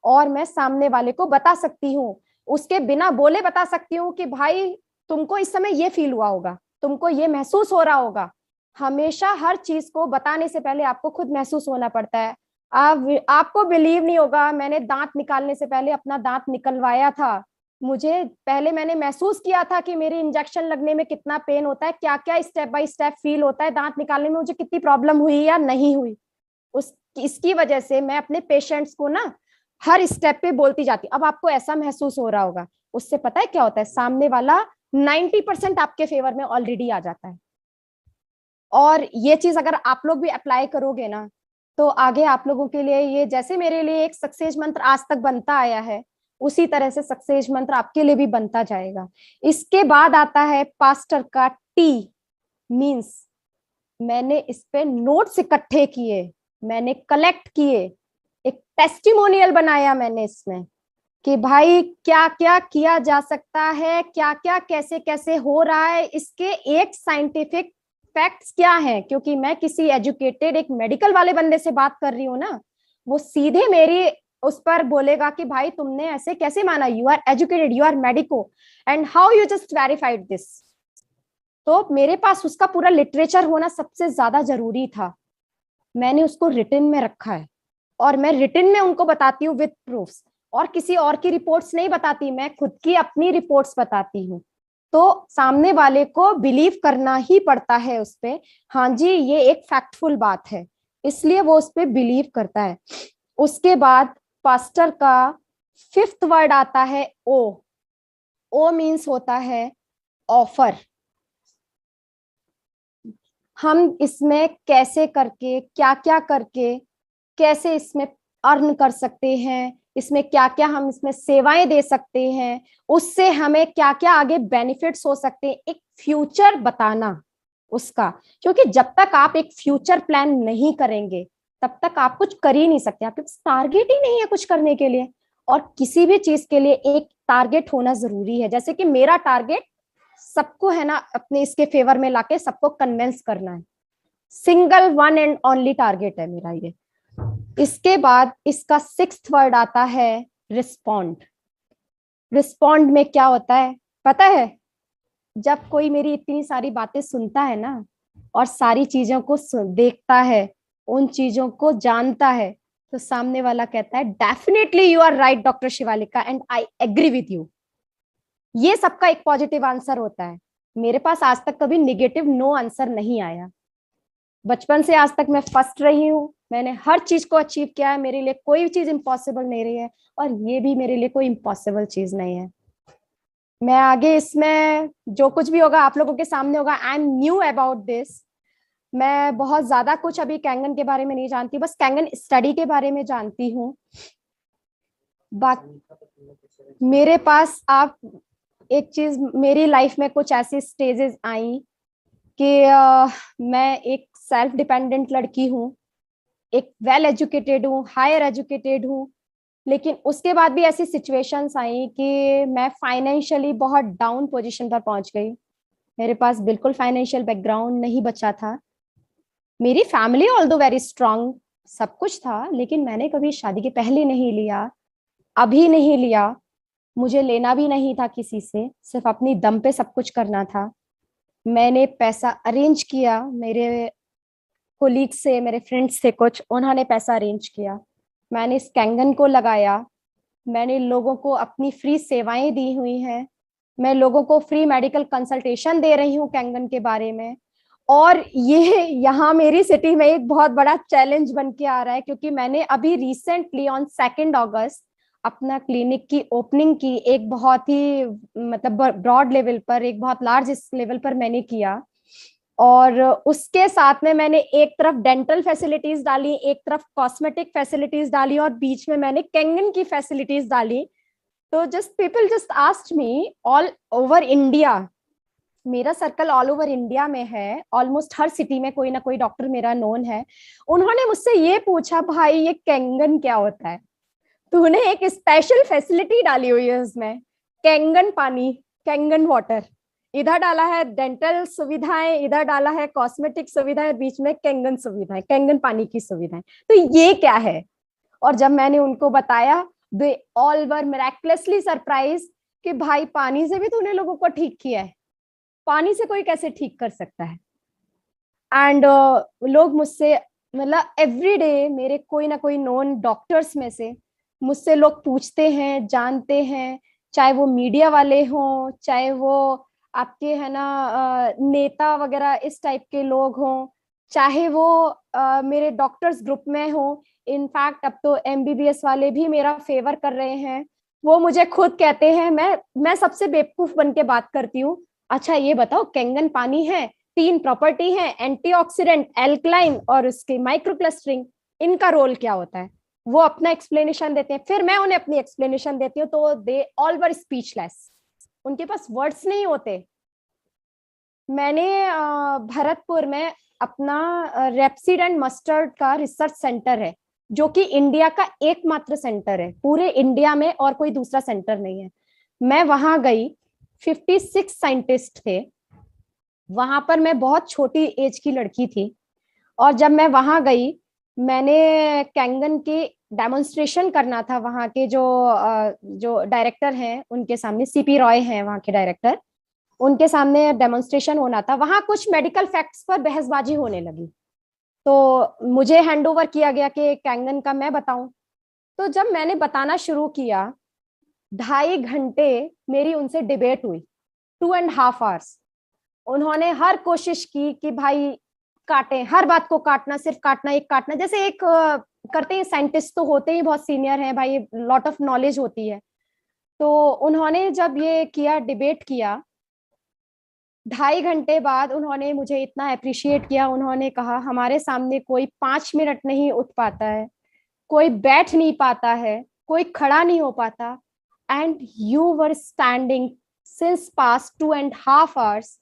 और मैं सामने वाले को बता सकती हूँ, उसके बिना बोले बता सकती हूँ कि भाई तुमको इस समय ये फील हुआ होगा, तुमको ये महसूस हो रहा होगा। हमेशा हर चीज को बताने से पहले आपको खुद महसूस होना पड़ता है। आपको बिलीव नहीं होगा, मैंने दांत निकालने से पहले अपना दांत निकलवाया था। मुझे पहले मैंने महसूस किया था कि मेरे इंजेक्शन लगने में कितना पेन होता है, क्या क्या स्टेप बाय स्टेप फील होता है, दांत निकालने में मुझे कितनी प्रॉब्लम हुई या नहीं हुई। उस इसकी वजह से मैं अपने पेशेंट्स को ना हर स्टेप पे बोलती जाती। अब आपको ऐसा महसूस हो रहा होगा, उससे पता है क्या होता है, सामने वाला 90% आपके फेवर में ऑलरेडी आ जाता है। और ये चीज अगर आप लोग भी अप्लाई करोगे ना, तो आगे आप लोगों के लिए ये, जैसे मेरे लिए एक सक्सेस मंत्र आज तक बनता आया है, उसी तरह से सक्सेस मंत्र आपके लिए भी बनता जाएगा। इसके बाद आता है पास्टर का टी, मींस मैंने इस पे नोट्स इकट्ठे किए, मैंने कलेक्ट किए, एक टेस्टिमोनियल बनाया मैंने इसमें कि भाई क्या क्या किया जा सकता है, क्या क्या कैसे कैसे हो रहा है, इसके एक साइंटिफिक फैक्ट्स क्या है। क्योंकि मैं किसी एजुकेटेड एक मेडिकल वाले बंदे से बात कर रही हूँ ना, वो सीधे मेरी उस पर बोलेगा कि भाई तुमने ऐसे कैसे माना, you are educated, you are medico, and how you just verified this. तो मेरे पास उसका पूरा लिटरेचर होना सबसे ज्यादा जरूरी था। मैंने उसको रिटन में रखा है, और मैं रिटन में उनको बताती हूँ विद प्रूफ्स, और किसी और की रिपोर्ट्स नहीं बताती, मैं खुद की अपनी रिपोर्ट्स बताती हूँ। तो सामने वाले को बिलीव करना ही पड़ता है उस पे, हाँ जी ये एक फैक्टफुल बात है, इसलिए वो उस पे बिलीव करता है। उसके बाद पास्टर का फिफ्थ वर्ड आता है ओ। ओ मीन्स होता है ऑफर। हम इसमें कैसे करके, क्या क्या करके, कैसे इसमें अर्न कर सकते हैं, इसमें क्या क्या हम इसमें सेवाएं दे सकते हैं, उससे हमें क्या क्या आगे बेनिफिट्स हो सकते हैं, एक फ्यूचर बताना उसका। क्योंकि जब तक आप एक फ्यूचर प्लान नहीं करेंगे, तब तक आप कुछ कर ही नहीं सकते, आपके पास टारगेट ही नहीं है कुछ करने के लिए। और किसी भी चीज के लिए एक टारगेट होना जरूरी है। जैसे कि मेरा टारगेट सबको है ना अपने इसके फेवर में लाके सबको कन्विंस करना है, single one and only target है मेरा ये। इसके बाद इसका सिक्स्थ वर्ड आता है रिस्पॉन्ड। रिस्पॉन्ड में क्या होता है पता है, जब कोई मेरी इतनी सारी बातें सुनता है ना, और सारी चीजों को देखता है, उन चीजों को जानता है, तो सामने वाला कहता है definitely you are right doctor Shivalika and I agree with you. ये सबका एक पॉजिटिव आंसर होता है। मेरे पास आज तक कभी निगेटिव नो आंसर नहीं आया। बचपन से आज तक मैं फर्स्ट रही हूँ, मैंने हर चीज को अचीव किया है, मेरे लिए कोई चीज इम्पॉसिबल नहीं रही है, और ये भी मेरे लिए कोई इम्पॉसिबल चीज नहीं है। मैं आगे इसमें जो कुछ भी होगा आप लोगों के सामने होगा। I am knew about this. मैं बहुत ज्यादा कुछ अभी कैंगन के बारे में नहीं जानती, बस कैंगन स्टडी के बारे में जानती हूँ। बाकी मेरे पास आप एक चीज, मेरी लाइफ में कुछ ऐसी स्टेजेस आई कि मैं एक सेल्फ डिपेंडेंट लड़की हूँ, एक वेल एजुकेटेड हूँ, हायर एजुकेटेड हूँ, लेकिन उसके बाद भी ऐसी सिचुएशंस आई कि मैं फाइनेंशियली बहुत डाउन पोजीशन पर पहुंच गई। मेरे पास बिल्कुल फाइनेंशियल बैकग्राउंड नहीं बचा था। मेरी फैमिली ऑल्दो वेरी स्ट्रांग, सब कुछ था, लेकिन मैंने कभी शादी के पहले नहीं लिया, अभी नहीं लिया, मुझे लेना भी नहीं था किसी से, सिर्फ अपनी दम पे सब कुछ करना था। मैंने पैसा अरेंज किया, मेरे कोलीग से, मेरे फ्रेंड्स से, कुछ उन्होंने पैसा अरेंज किया, मैंने इस कैंगन को लगाया, मैंने लोगों को अपनी फ्री सेवाएं दी हुई हैं, मैं लोगों को फ्री मेडिकल कंसल्टेशन दे रही हूँ कैंगन के बारे में। और ये यहाँ मेरी सिटी में एक बहुत बड़ा चैलेंज बन के आ रहा है, क्योंकि मैंने अभी रिसेंटली ऑन 2 अगस्त अपना क्लिनिक की ओपनिंग की, एक बहुत ही मतलब ब्रॉड लेवल पर, एक बहुत लार्ज लेवल पर मैंने किया। और उसके साथ में मैंने एक तरफ डेंटल फैसिलिटीज डाली, एक तरफ कॉस्मेटिक फैसिलिटीज डाली, और बीच में मैंने कैंगन की फैसिलिटीज डाली। तो just people just asked me all over India, मेरा सर्कल ऑल ओवर इंडिया में है, ऑलमोस्ट हर सिटी में कोई ना कोई डॉक्टर मेरा नोन है। उन्होंने मुझसे ये पूछा, भाई ये कैंगन क्या होता है, तूने एक स्पेशल फैसिलिटी डाली हुई है उसमें, कैंगन पानी, कैंगन वाटर, इधर डाला है डेंटल सुविधाएं, इधर डाला है कॉस्मेटिक सुविधाएं, बीच में कैंगन सुविधाएं, कैंगन पानी की सुविधाएं, तो ये क्या है। और जब मैंने उनको बताया, they all were miraculously surprise कि भाई पानी से भी तूने लोगों को ठीक किया है, पानी से कोई कैसे ठीक कर सकता है। एंड लोग मुझसे, मतलब एवरी डे मेरे कोई ना कोई नोन डॉक्टर्स में से मुझसे लोग पूछते हैं, जानते हैं, चाहे वो मीडिया वाले हों, चाहे वो आपके है ना नेता वगैरह इस टाइप के लोग हों, चाहे वो मेरे डॉक्टर्स ग्रुप में हों। इनफैक्ट अब तो एमबीबीएस वाले भी मेरा फेवर कर रहे हैं। वो मुझे खुद कहते हैं, मैं सबसे बेवकूफ बन के बात करती हूँ, अच्छा ये बताओ कैंगन पानी है, 3 प्रॉपर्टी है, एंटीऑक्सीडेंट, एल्कलाइन और उसकी माइक्रो क्लस्टरिंग, इनका रोल क्या होता है। वो अपना एक्सप्लेनेशन देते हैं, फिर मैं उन्हें अपनी एक्सप्लेनेशन देती हूँ, तो दे ऑल वर स्पीचलेस, उनके पास वर्ड्स नहीं होते। मैंने भरतपुर में अपना रेपसीड एंड मस्टर्ड का रिसर्च सेंटर है, जो कि इंडिया का एकमात्र सेंटर है, पूरे इंडिया में और कोई दूसरा सेंटर नहीं है। मैं वहां गई, 56 साइंटिस्ट थे वहां पर, मैं बहुत छोटी एज की लड़की थी। और जब मैं वहां गई, मैंने कैंगन की डेमोन्स्ट्रेशन करना था, वहां के जो डायरेक्टर हैं उनके सामने, सीपी रॉय हैं वहां के डायरेक्टर, उनके सामने डेमोन्स्ट्रेशन होना था। वहां कुछ मेडिकल फैक्ट्स पर बहसबाजी होने लगी, तो मुझे हैंड ओवर किया गया कि कैंगन का मैं बताऊं। तो जब मैंने बताना शुरू किया, 2.5 घंटे मेरी उनसे डिबेट हुई, 2.5 आवर्स। उन्होंने हर कोशिश की कि भाई काटें, हर बात को काटना, सिर्फ काटना, एक काटना, जैसे एक करते हैं साइंटिस्ट, तो होते ही बहुत सीनियर हैं भाई, लॉट ऑफ नॉलेज होती है। तो उन्होंने जब ये किया, डिबेट किया, 2.5 घंटे बाद उन्होंने मुझे इतना अप्रिशिएट किया। उन्होंने कहा, हमारे सामने कोई 5 मिनट नहीं उठ पाता है, कोई बैठ नहीं पाता है, कोई खड़ा नहीं हो पाता, and you were standing since past 2.5 hours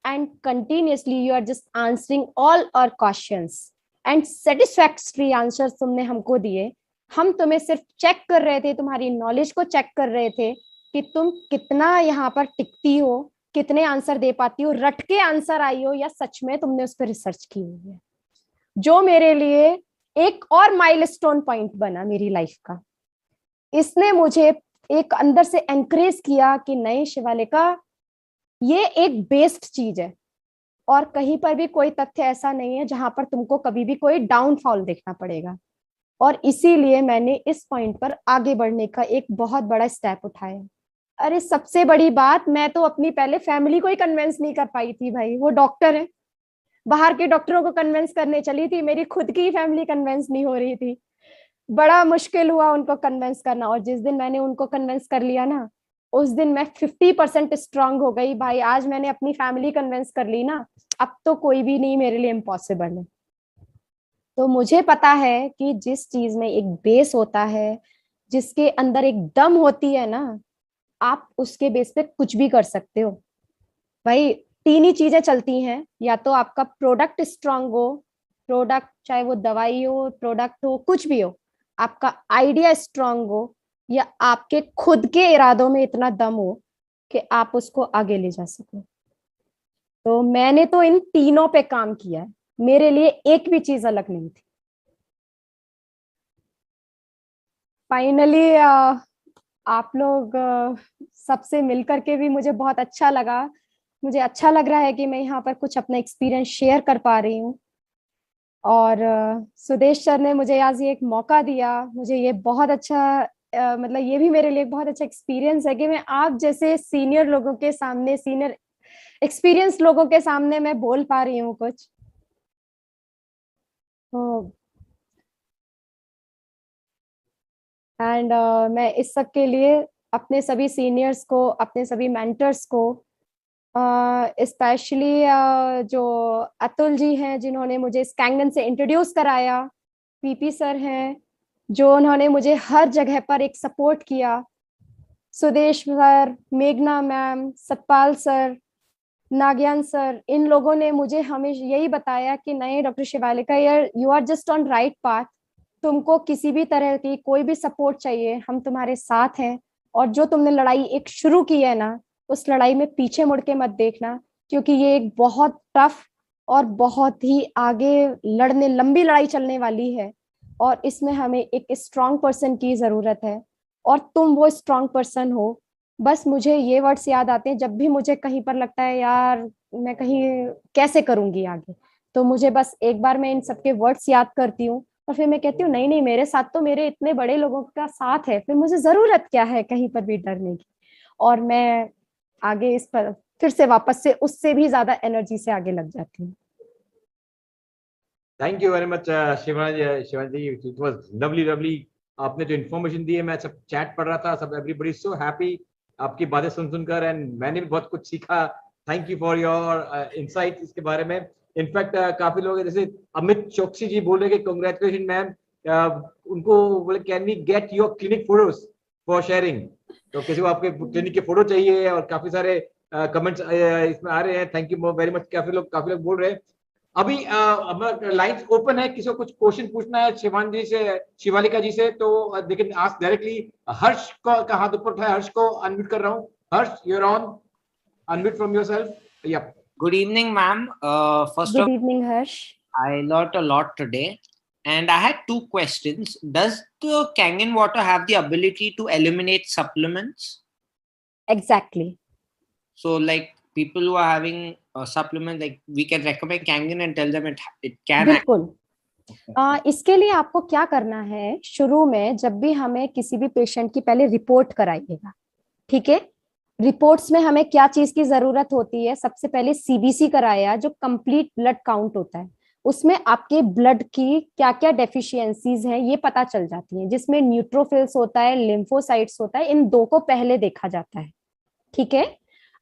and continuously you are just answering all our questions and satisfactory answers तुमने हमको दिए। हम तुम्हें सिर्फ चेक कर रहे थे, तुम्हारी नॉलेज को चेक कर रहे थे कि तुम कितना यहाँ पर टिकती हो, कितने आंसर दे पाती हो, रट के आंसर आई हो या सच में तुमने उस पर रिसर्च की हुई है। जो मेरे लिए एक और माइलस्टोन पॉइंट बना मेरी लाइफ का। इसने मुझे एक अंदर से एनकरेज किया कि नहीं शिवालिका, ये एक बेस्ड चीज है, और कहीं पर भी कोई तथ्य ऐसा नहीं है जहां पर तुमको कभी भी कोई डाउनफॉल देखना पड़ेगा। और इसीलिए मैंने इस पॉइंट पर आगे बढ़ने का एक बहुत बड़ा स्टेप उठाया। अरे सबसे बड़ी बात, मैं तो अपनी पहले फैमिली को ही कन्विंस नहीं कर पाई थी भाई, वो डॉक्टर है, बाहर के डॉक्टरों को कन्विंस करने चली थी, मेरी खुद की फैमिली कन्विंस नहीं हो रही थी। बड़ा मुश्किल हुआ उनको कन्विंस करना, और जिस दिन मैंने उनको कन्विंस कर लिया ना, उस दिन मैं 50% स्ट्रांग हो गई भाई। आज मैंने अपनी फैमिली कन्विंस कर ली ना, अब तो कोई भी नहीं मेरे लिए इम्पॉसिबल है। तो मुझे पता है कि जिस चीज में एक बेस होता है, जिसके अंदर एक दम होती है ना, आप उसके बेस पे कुछ भी कर सकते हो भाई। तीन ही चीजें चलती हैं, या तो आपका प्रोडक्ट स्ट्रांग हो, प्रोडक्ट चाहे वो दवाई हो, प्रोडक्ट हो, कुछ भी हो, आपका आइडिया स्ट्रांग हो, या आपके खुद के इरादों में इतना दम हो कि आप उसको आगे ले जा सको। तो मैंने तो इन तीनों पे काम किया है, मेरे लिए एक भी चीज अलग नहीं थी। फाइनली आप लोग सबसे मिलकर के भी मुझे बहुत अच्छा लगा। मुझे अच्छा लग रहा है कि मैं यहाँ पर कुछ अपना एक्सपीरियंस शेयर कर पा रही हूँ। और सुदेश सर ने मुझे आज ये एक मौका दिया, मुझे ये बहुत अच्छा मतलब ये भी मेरे लिए बहुत अच्छा एक्सपीरियंस है कि मैं आप जैसे सीनियर लोगों के सामने, सीनियर एक्सपीरियंस लोगों के सामने मैं बोल पा रही हूँ कुछ। तो एंड मैं इस सब के लिए अपने सभी सीनियर्स को, अपने सभी मेंटर्स को, स्पेशली जो अतुल जी हैं जिन्होंने मुझे स्कैंगन से इंट्रोड्यूस कराया, पीपी सर हैं जो उन्होंने मुझे हर जगह पर एक सपोर्ट किया, सुदेश सर, मेघना मैम, सतपाल सर, नागियान सर, इन लोगों ने मुझे हमेशा यही बताया कि नहीं डॉक्टर शिवालिका, यार you are just on right path. तुमको किसी भी तरह की कोई भी सपोर्ट चाहिए, हम तुम्हारे साथ हैं। और जो तुमने लड़ाई एक शुरू की है ना, उस लड़ाई में पीछे मुड़ के मत देखना, क्योंकि ये एक बहुत टफ और बहुत ही आगे लड़ने, लंबी लड़ाई चलने वाली है, और इसमें हमें एक स्ट्रांग पर्सन की जरूरत है, और तुम वो स्ट्रांग पर्सन हो। बस मुझे ये वर्ड्स याद आते हैं जब भी मुझे कहीं पर लगता है यार मैं कहीं कैसे करूंगी आगे, तो मुझे बस एक बार मैं इन सबके वर्ड्स याद करती हूँ, और फिर मैं कहती हूँ नहीं नहीं, मेरे साथ तो मेरे इतने बड़े लोगों का साथ है, फिर मुझे जरूरत क्या है कहीं पर भी डरने की। और मैं आगे इस पर फिर से वापस से उससे भी ज्यादा एनर्जी से आगे लग जाती हूँ। Thank you very much Shivani, it was lovely lovely. आपने जो इन्फॉर्मेशन दी है, मैं सब चैट पढ़ रहा था, सब एवरीबॉडी सो हैप्पी आपकी बातें सुन सुनकर, एंड मैंने भी बहुत कुछ सीखा। Thank you for your insight इसके बारे में। इनफैक्ट काफी लोग हैं, जैसे अमित चौकसी जी बोल रहे कि कांग्रेचुलेशन मैम, उनको बोले can we get your clinic photos for sharing. तो किसी को आपके क्लिनिक के फोटो चाहिए, और काफी सारे कमेंट्स इसमें आ रहे हैं। Thank you very much. काफी लोग बोल रहे हैं। अभी लाइंस ओपन है, किसी को कुछ क्वेश्चन पूछना है शिवानी जी से, शिवालिका जी से, तो दे कैन आस्क डायरेक्टली। हर्ष का हाथ ऊपर उठाया, हर्ष को अनम्यूट कर रहा हूँ। Harsh, you are on, unmute from yourself. या Good evening, ma'am. First good of evening Harsh. all, I learnt a lot today, and I had two questions. Does the Kangen water have the ability to eliminate supplements? Exactly. So, like people who are having a supplement, like we can recommend Kangen and tell them it can. बिल्कुल। इसके लिए आपको क्या करना है, शुरू में जब भी हमें किसी भी पेशेंट की पहले रिपोर्ट कराइएगा, ठीक है। रिपोर्ट्स में हमें क्या चीज की जरूरत होती है, सबसे पहले सीबीसी कराया, जो कंप्लीट ब्लड काउंट होता है, उसमें आपके ब्लड की क्या क्या डेफिशिएंसीज हैं ये पता चल जाती हैं, जिसमें न्यूट्रोफिल्स होता है, लिम्फोसाइट्स होता है, इन दो को पहले देखा जाता है, ठीक है।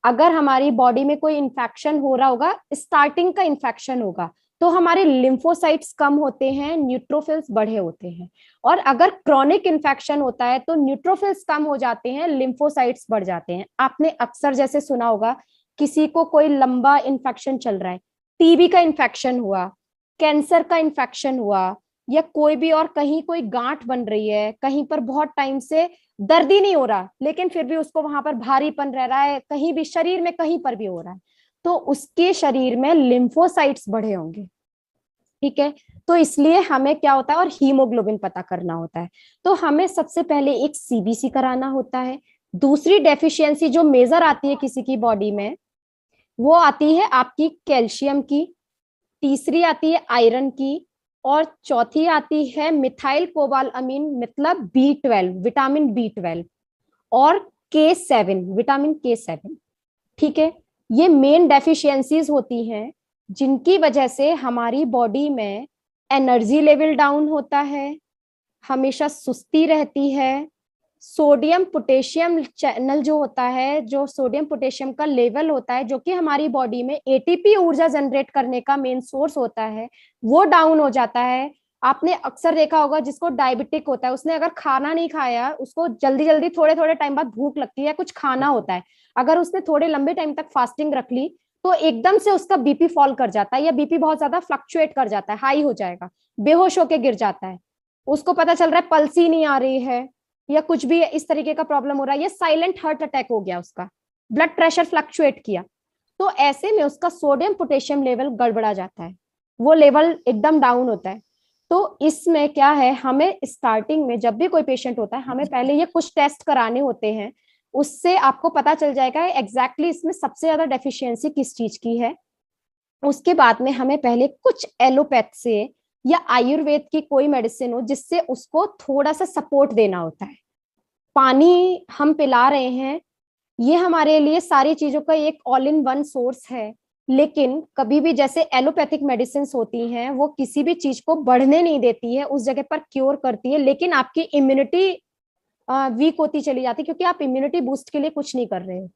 अगर हमारी बॉडी में कोई इन्फेक्शन हो रहा होगा, स्टार्टिंग का इन्फेक्शन होगा, तो हमारे लिम्फोसाइट्स कम होते हैं, न्यूट्रोफिल्स बढ़े होते हैं। और अगर क्रॉनिक इन्फेक्शन होता है तो न्यूट्रोफिल्स कम हो जाते हैं, लिम्फोसाइट्स बढ़ जाते हैं। आपने अक्सर जैसे सुना होगा, किसी को कोई लंबा इन्फेक्शन चल रहा है, टीबी का इन्फेक्शन हुआ, कैंसर का इन्फेक्शन हुआ, या कोई भी और कहीं कोई गांठ बन रही है, कहीं पर बहुत टाइम से दर्द ही नहीं हो रहा, लेकिन फिर भी उसको वहां पर भारीपन रह रहा है, कहीं भी शरीर में कहीं पर भी हो रहा है, तो उसके शरीर में लिम्फोसाइट्स बढ़े होंगे, ठीक है। तो इसलिए हमें क्या होता है, और हीमोग्लोबिन पता करना होता है, तो हमें सबसे पहले एक सीबीसी कराना होता है। दूसरी डेफिशिएंसी जो मेजर आती है किसी की बॉडी में, वो आती है आपकी कैल्शियम की, तीसरी आती है आयरन की, और चौथी आती है मिथाइल कोबालामीन, मतलब B12, विटामिन B12, और K7, विटामिन K7। ठीक है, ये मेन डेफिशिएंसीज होती हैं जिनकी वजह से हमारी बॉडी में एनर्जी लेवल डाउन होता है, हमेशा सुस्ती रहती है, सोडियम पोटेशियम चैनल जो होता है, जो सोडियम पोटेशियम का लेवल होता है, जो कि हमारी बॉडी में एटीपी ऊर्जा जनरेट करने का मेन सोर्स होता है, वो डाउन हो जाता है। आपने अक्सर देखा होगा जिसको डायबिटिक होता है, उसने अगर खाना नहीं खाया, उसको जल्दी जल्दी थोड़े थोड़े टाइम बाद भूख लगती है, कुछ खाना होता है, अगर उसने थोड़े लंबे टाइम तक फास्टिंग रख ली तो एकदम से उसका बीपी फॉल कर जाता है, या बीपी बहुत ज्यादा फ्लक्चुएट कर जाता है, हाई हो जाएगा, बेहोश होके गिर जाता है, उसको पता चल रहा है पल्स ही नहीं आ रही है, या कुछ भी इस तरीके का प्रॉब्लम हो रहा है, या साइलेंट हार्ट अटैक हो गया, उसका ब्लड प्रेशर फ्लक्चुएट किया, तो ऐसे में उसका सोडियम पोटेशियम लेवल गड़बड़ा जाता है, वो लेवल एकदम डाउन होता है। तो इसमें क्या है, हमें स्टार्टिंग में जब भी कोई पेशेंट होता है, हमें पहले ये कुछ टेस्ट कराने होते हैं, उससे आपको पता चल जाएगा एग्जैक्टली इसमें सबसे ज्यादा डेफिशिएंसी किस चीज की है। उसके बाद में हमें पहले कुछ एलोपैथ से या आयुर्वेद की कोई मेडिसिन हो जिससे उसको थोड़ा सा सपोर्ट देना होता है। पानी हम पिला रहे हैं, ये हमारे लिए सारी चीजों का एक ऑल इन वन सोर्स है, लेकिन कभी भी जैसे एलोपैथिक मेडिसिन होती हैं, वो किसी भी चीज को बढ़ने नहीं देती है, उस जगह पर क्योर करती है, लेकिन आपकी इम्यूनिटी वीक होती चली जाती है, क्योंकि आप इम्यूनिटी बूस्ट के लिए कुछ नहीं कर रहे हो।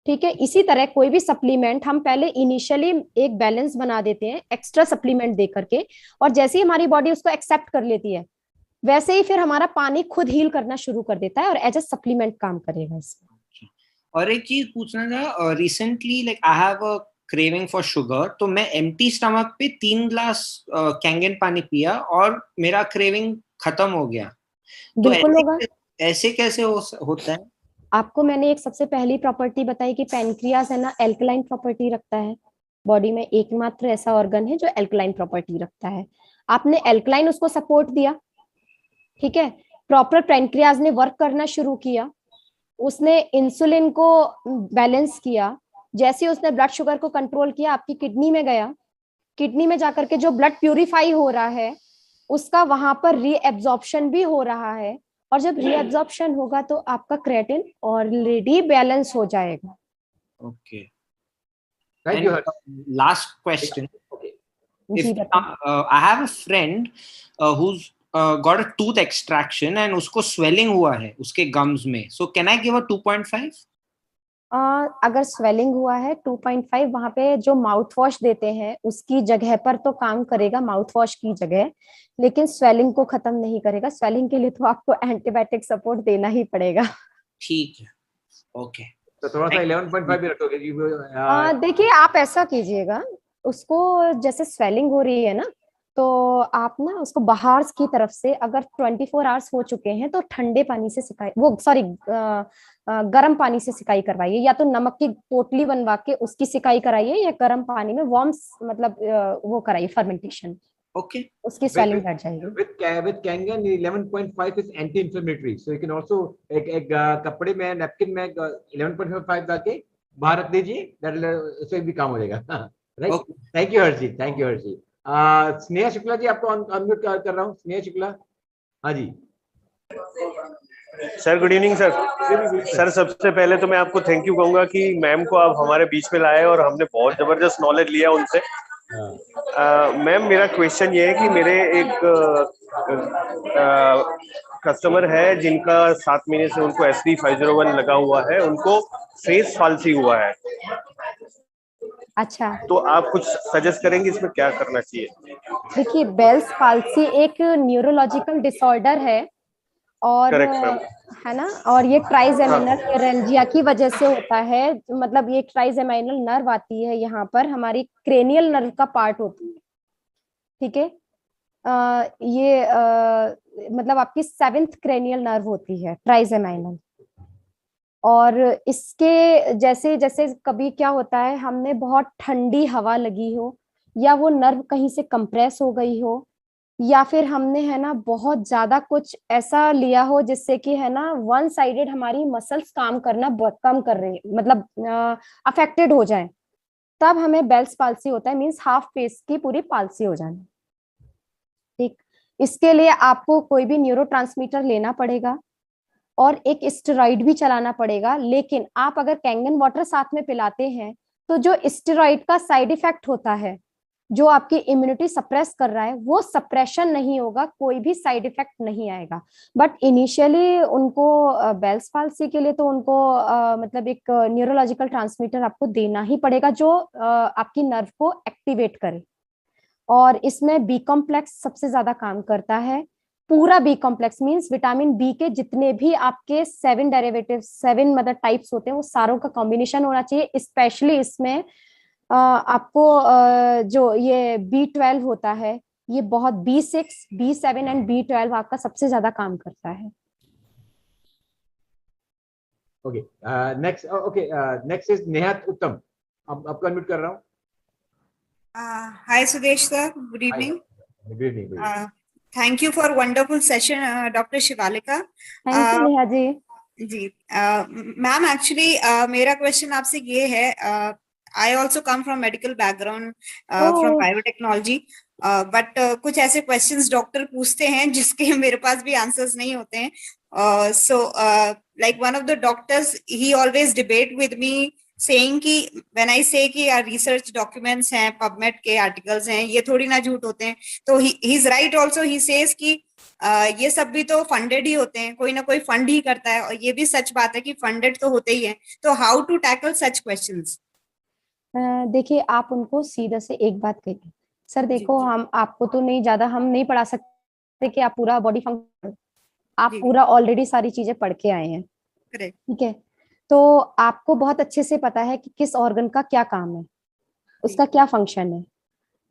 ठीक है, इसी तरह कोई भी सप्लीमेंट हम पहले इनिशियली एक बैलेंस बना देते हैं एक्स्ट्रा सप्लीमेंट दे करके, और जैसे ही हमारी बॉडी उसको एक्सेप्ट कर लेती है, वैसे ही फिर हमारा पानी खुद हील करना शुरू कर देता है और एज अ सप्लीमेंट काम करेगा इसमें। और एक चीज पूछना था, recently like I have a craving for sugar, तो मैं एम्प्टी स्टमक पे 3 ग्लास कैंगन पानी पिया और मेरा क्रेविंग खत्म हो गया। तो बिल्कुल होगा। ऐसे कैसे होता है? आपको मैंने एक सबसे पहली प्रॉपर्टी बताई कि पैनक्रियास है ना, एल्कलाइन प्रॉपर्टी रखता है, बॉडी में एकमात्र ऐसा ऑर्गन है जो एल्कलाइन प्रॉपर्टी रखता है। आपने एल्कलाइन उसको सपोर्ट दिया, ठीक है, प्रॉपर पैनक्रियास ने वर्क करना शुरू किया, उसने इंसुलिन को बैलेंस किया, जैसे उसने ब्लड शुगर को कंट्रोल किया, आपकी किडनी में गया, किडनी में जाकर के जो ब्लड प्यूरिफाई हो रहा है उसका वहां पर रीएब्जॉर्प्शन भी हो रहा है, और जब रीएब्जॉर्प्शन होगा तो आपका क्रेटिन ऑलरेडी बैलेंस हो जाएगा। Okay, thank you. Last question, जी if बताइए। I have a friend who's got a tooth extraction and उसको swelling हुआ है उसके gums में, so can I give a 2.5? अगर स्वेलिंग हुआ है 2.5, वहां पे जो माउथ वॉश देते हैं उसकी जगह पर तो काम करेगा, माउथ वॉश की जगह, लेकिन स्वेलिंग को खत्म नहीं करेगा। स्वेलिंग के लिए तो आपको एंटीबायोटिक सपोर्ट देना ही पड़ेगा। ठीक है, ओके। तो थोड़ा सा 11.5 भी रखोगे जी? देखिए, आप ऐसा कीजिएगा, उसको जैसे स्वेलिंग हो रही है ना, तो आप ना उसको बाहर की तरफ से, अगर 24 आवर्स हो चुके हैं तो ठंडे पानी से सिकाई, वो सॉरी गर्म पानी से सिकाई करवाइए, या तो नमक की पोटली बनवा के उसकी सिकाई कराइए, या गर्म पानी में वार्म मतलब वो कराइए फर्मेंटेशन, ओके, उसकी स्वेलिंग हट जाएगी। with Kangen 11.5 is anti-inflammatory, so you can also एक कपड़े में नैपकिन में 11.5 डाल के बाहर रख दीजिए, उससे भी काम हो जाएगा। Right, thank you Harshi, thank you Harshi. Sneha Shukla ji, आपको अनम्यूट कर रहा हूँ। स्नेहा शुक्ला, हाँ जी sir. Good evening sir. Sir सबसे पहले तो मैं आपको थैंक यू कहूंगा कि मैम को आप हमारे बीच में लाए और हमने बहुत जबरदस्त नॉलेज लिया उनसे। मैम, मेरा क्वेश्चन ये है कि मेरे एक कस्टमर है जिनका 7 महीने से उनको SD501 लगा हुआ है, उनको फेस फाल्सी हुआ है। अच्छा, तो आप कुछ सजेस्ट करेंगे इसमें क्या करना चाहिए? देखिए, बेल्स पाल्सी एक न्यूरोलॉजिकल डिसऑर्डर है, और है ना, और ये ट्राइजेमिनल रेंजिया की वजह से होता है, मतलब ये ट्राइजेमिनल नर्व आती है यहाँ पर, हमारी क्रेनियल नर्व का पार्ट होती है, ठीक है, ये मतलब आपकी 7th क्रेनियल नर्व होती है ट्राइजेमिनल, और इसके जैसे जैसे कभी क्या होता है, हमने बहुत ठंडी हवा लगी हो, या वो नर्व कहीं से कंप्रेस हो गई हो, या फिर हमने है ना बहुत ज्यादा कुछ ऐसा लिया हो जिससे कि है ना वन साइडेड हमारी मसल्स काम करना कम कर रही, मतलब अफेक्टेड हो जाए, तब हमें बेल्स पाल्सी होता है, मींस हाफ फेस की पूरी पाल्सी हो जाना। इसके लिए आपको कोई भी न्यूरोट्रांसमीटर लेना पड़ेगा और एक स्टेरॉइड भी चलाना पड़ेगा। लेकिन आप अगर कैंगन वाटर साथ में पिलाते हैं तो जो स्टेरॉइड का साइड इफेक्ट होता है, जो आपकी इम्यूनिटी सप्रेस कर रहा है, वो सप्रेशन नहीं होगा, कोई भी साइड इफेक्ट नहीं आएगा। बट इनिशियली उनको बेल्स पाल्सी के लिए तो उनको मतलब एक न्यूरोलॉजिकल ट्रांसमीटर आपको देना ही पड़ेगा जो आपकी नर्व को एक्टिवेट करे। और इसमें बी कॉम्प्लेक्स सबसे ज्यादा काम करता है। पूरा B complex means vitamin B के जितने भी आपके 7 डेरिवेटिव 7 मतलब टाइप्स होते हैं वो सारों का कॉम्बिनेशन होना चाहिए। स्पेशली इसमें आपको जो ये B12 होता है, ये बहुत B6, B7 एंड B12 आपका सबसे ज्यादा काम करता है। ओके, नेक्स्ट इज नेहात उत्तम। आपको अनम्यूट कर रहा हूँ। Hi Sudesh sir, good evening. Good evening. Thank you for wonderful session, Dr. Shivalika. Thank you Neha ji. जी मैम, एक्चुअली मेरा क्वेश्चन आपसे ये है, I also come from medical background from biotechnology, but कुछ ऐसे क्वेश्चंस डॉक्टर पूछते हैं जिसके मेरे पास भी आंसर्स नहीं होते हैं। So like one of the doctors he always debate with me saying कि when I say कि यार रिसर्च डॉक्यूमेंट्स हैं, पबमेड के आर्टिकल्स हैं, ये थोड़ी ना झूठ होते हैं, तो he is right also. He says कि ये सब भी तो फंडेड ही होते हैं, कोई ना कोई फंड ही करता है, और ये भी सच बात है कि फंडेड तो होते ही हैं। तो how to tackle such questions? देखिए, आप उनको सीधा से एक बात कहिए, सर देखो हम आपको तो नहीं ज्यादा हम नहीं पढ़ा सकते कि आप पूरा बॉडी फंक्शन, आप पूरा ऑलरेडी सारी चीजें पढ़ के आए हैं, ठीक है, तो आपको बहुत अच्छे से पता है कि किस ऑर्गन का क्या काम है, उसका क्या फंक्शन है।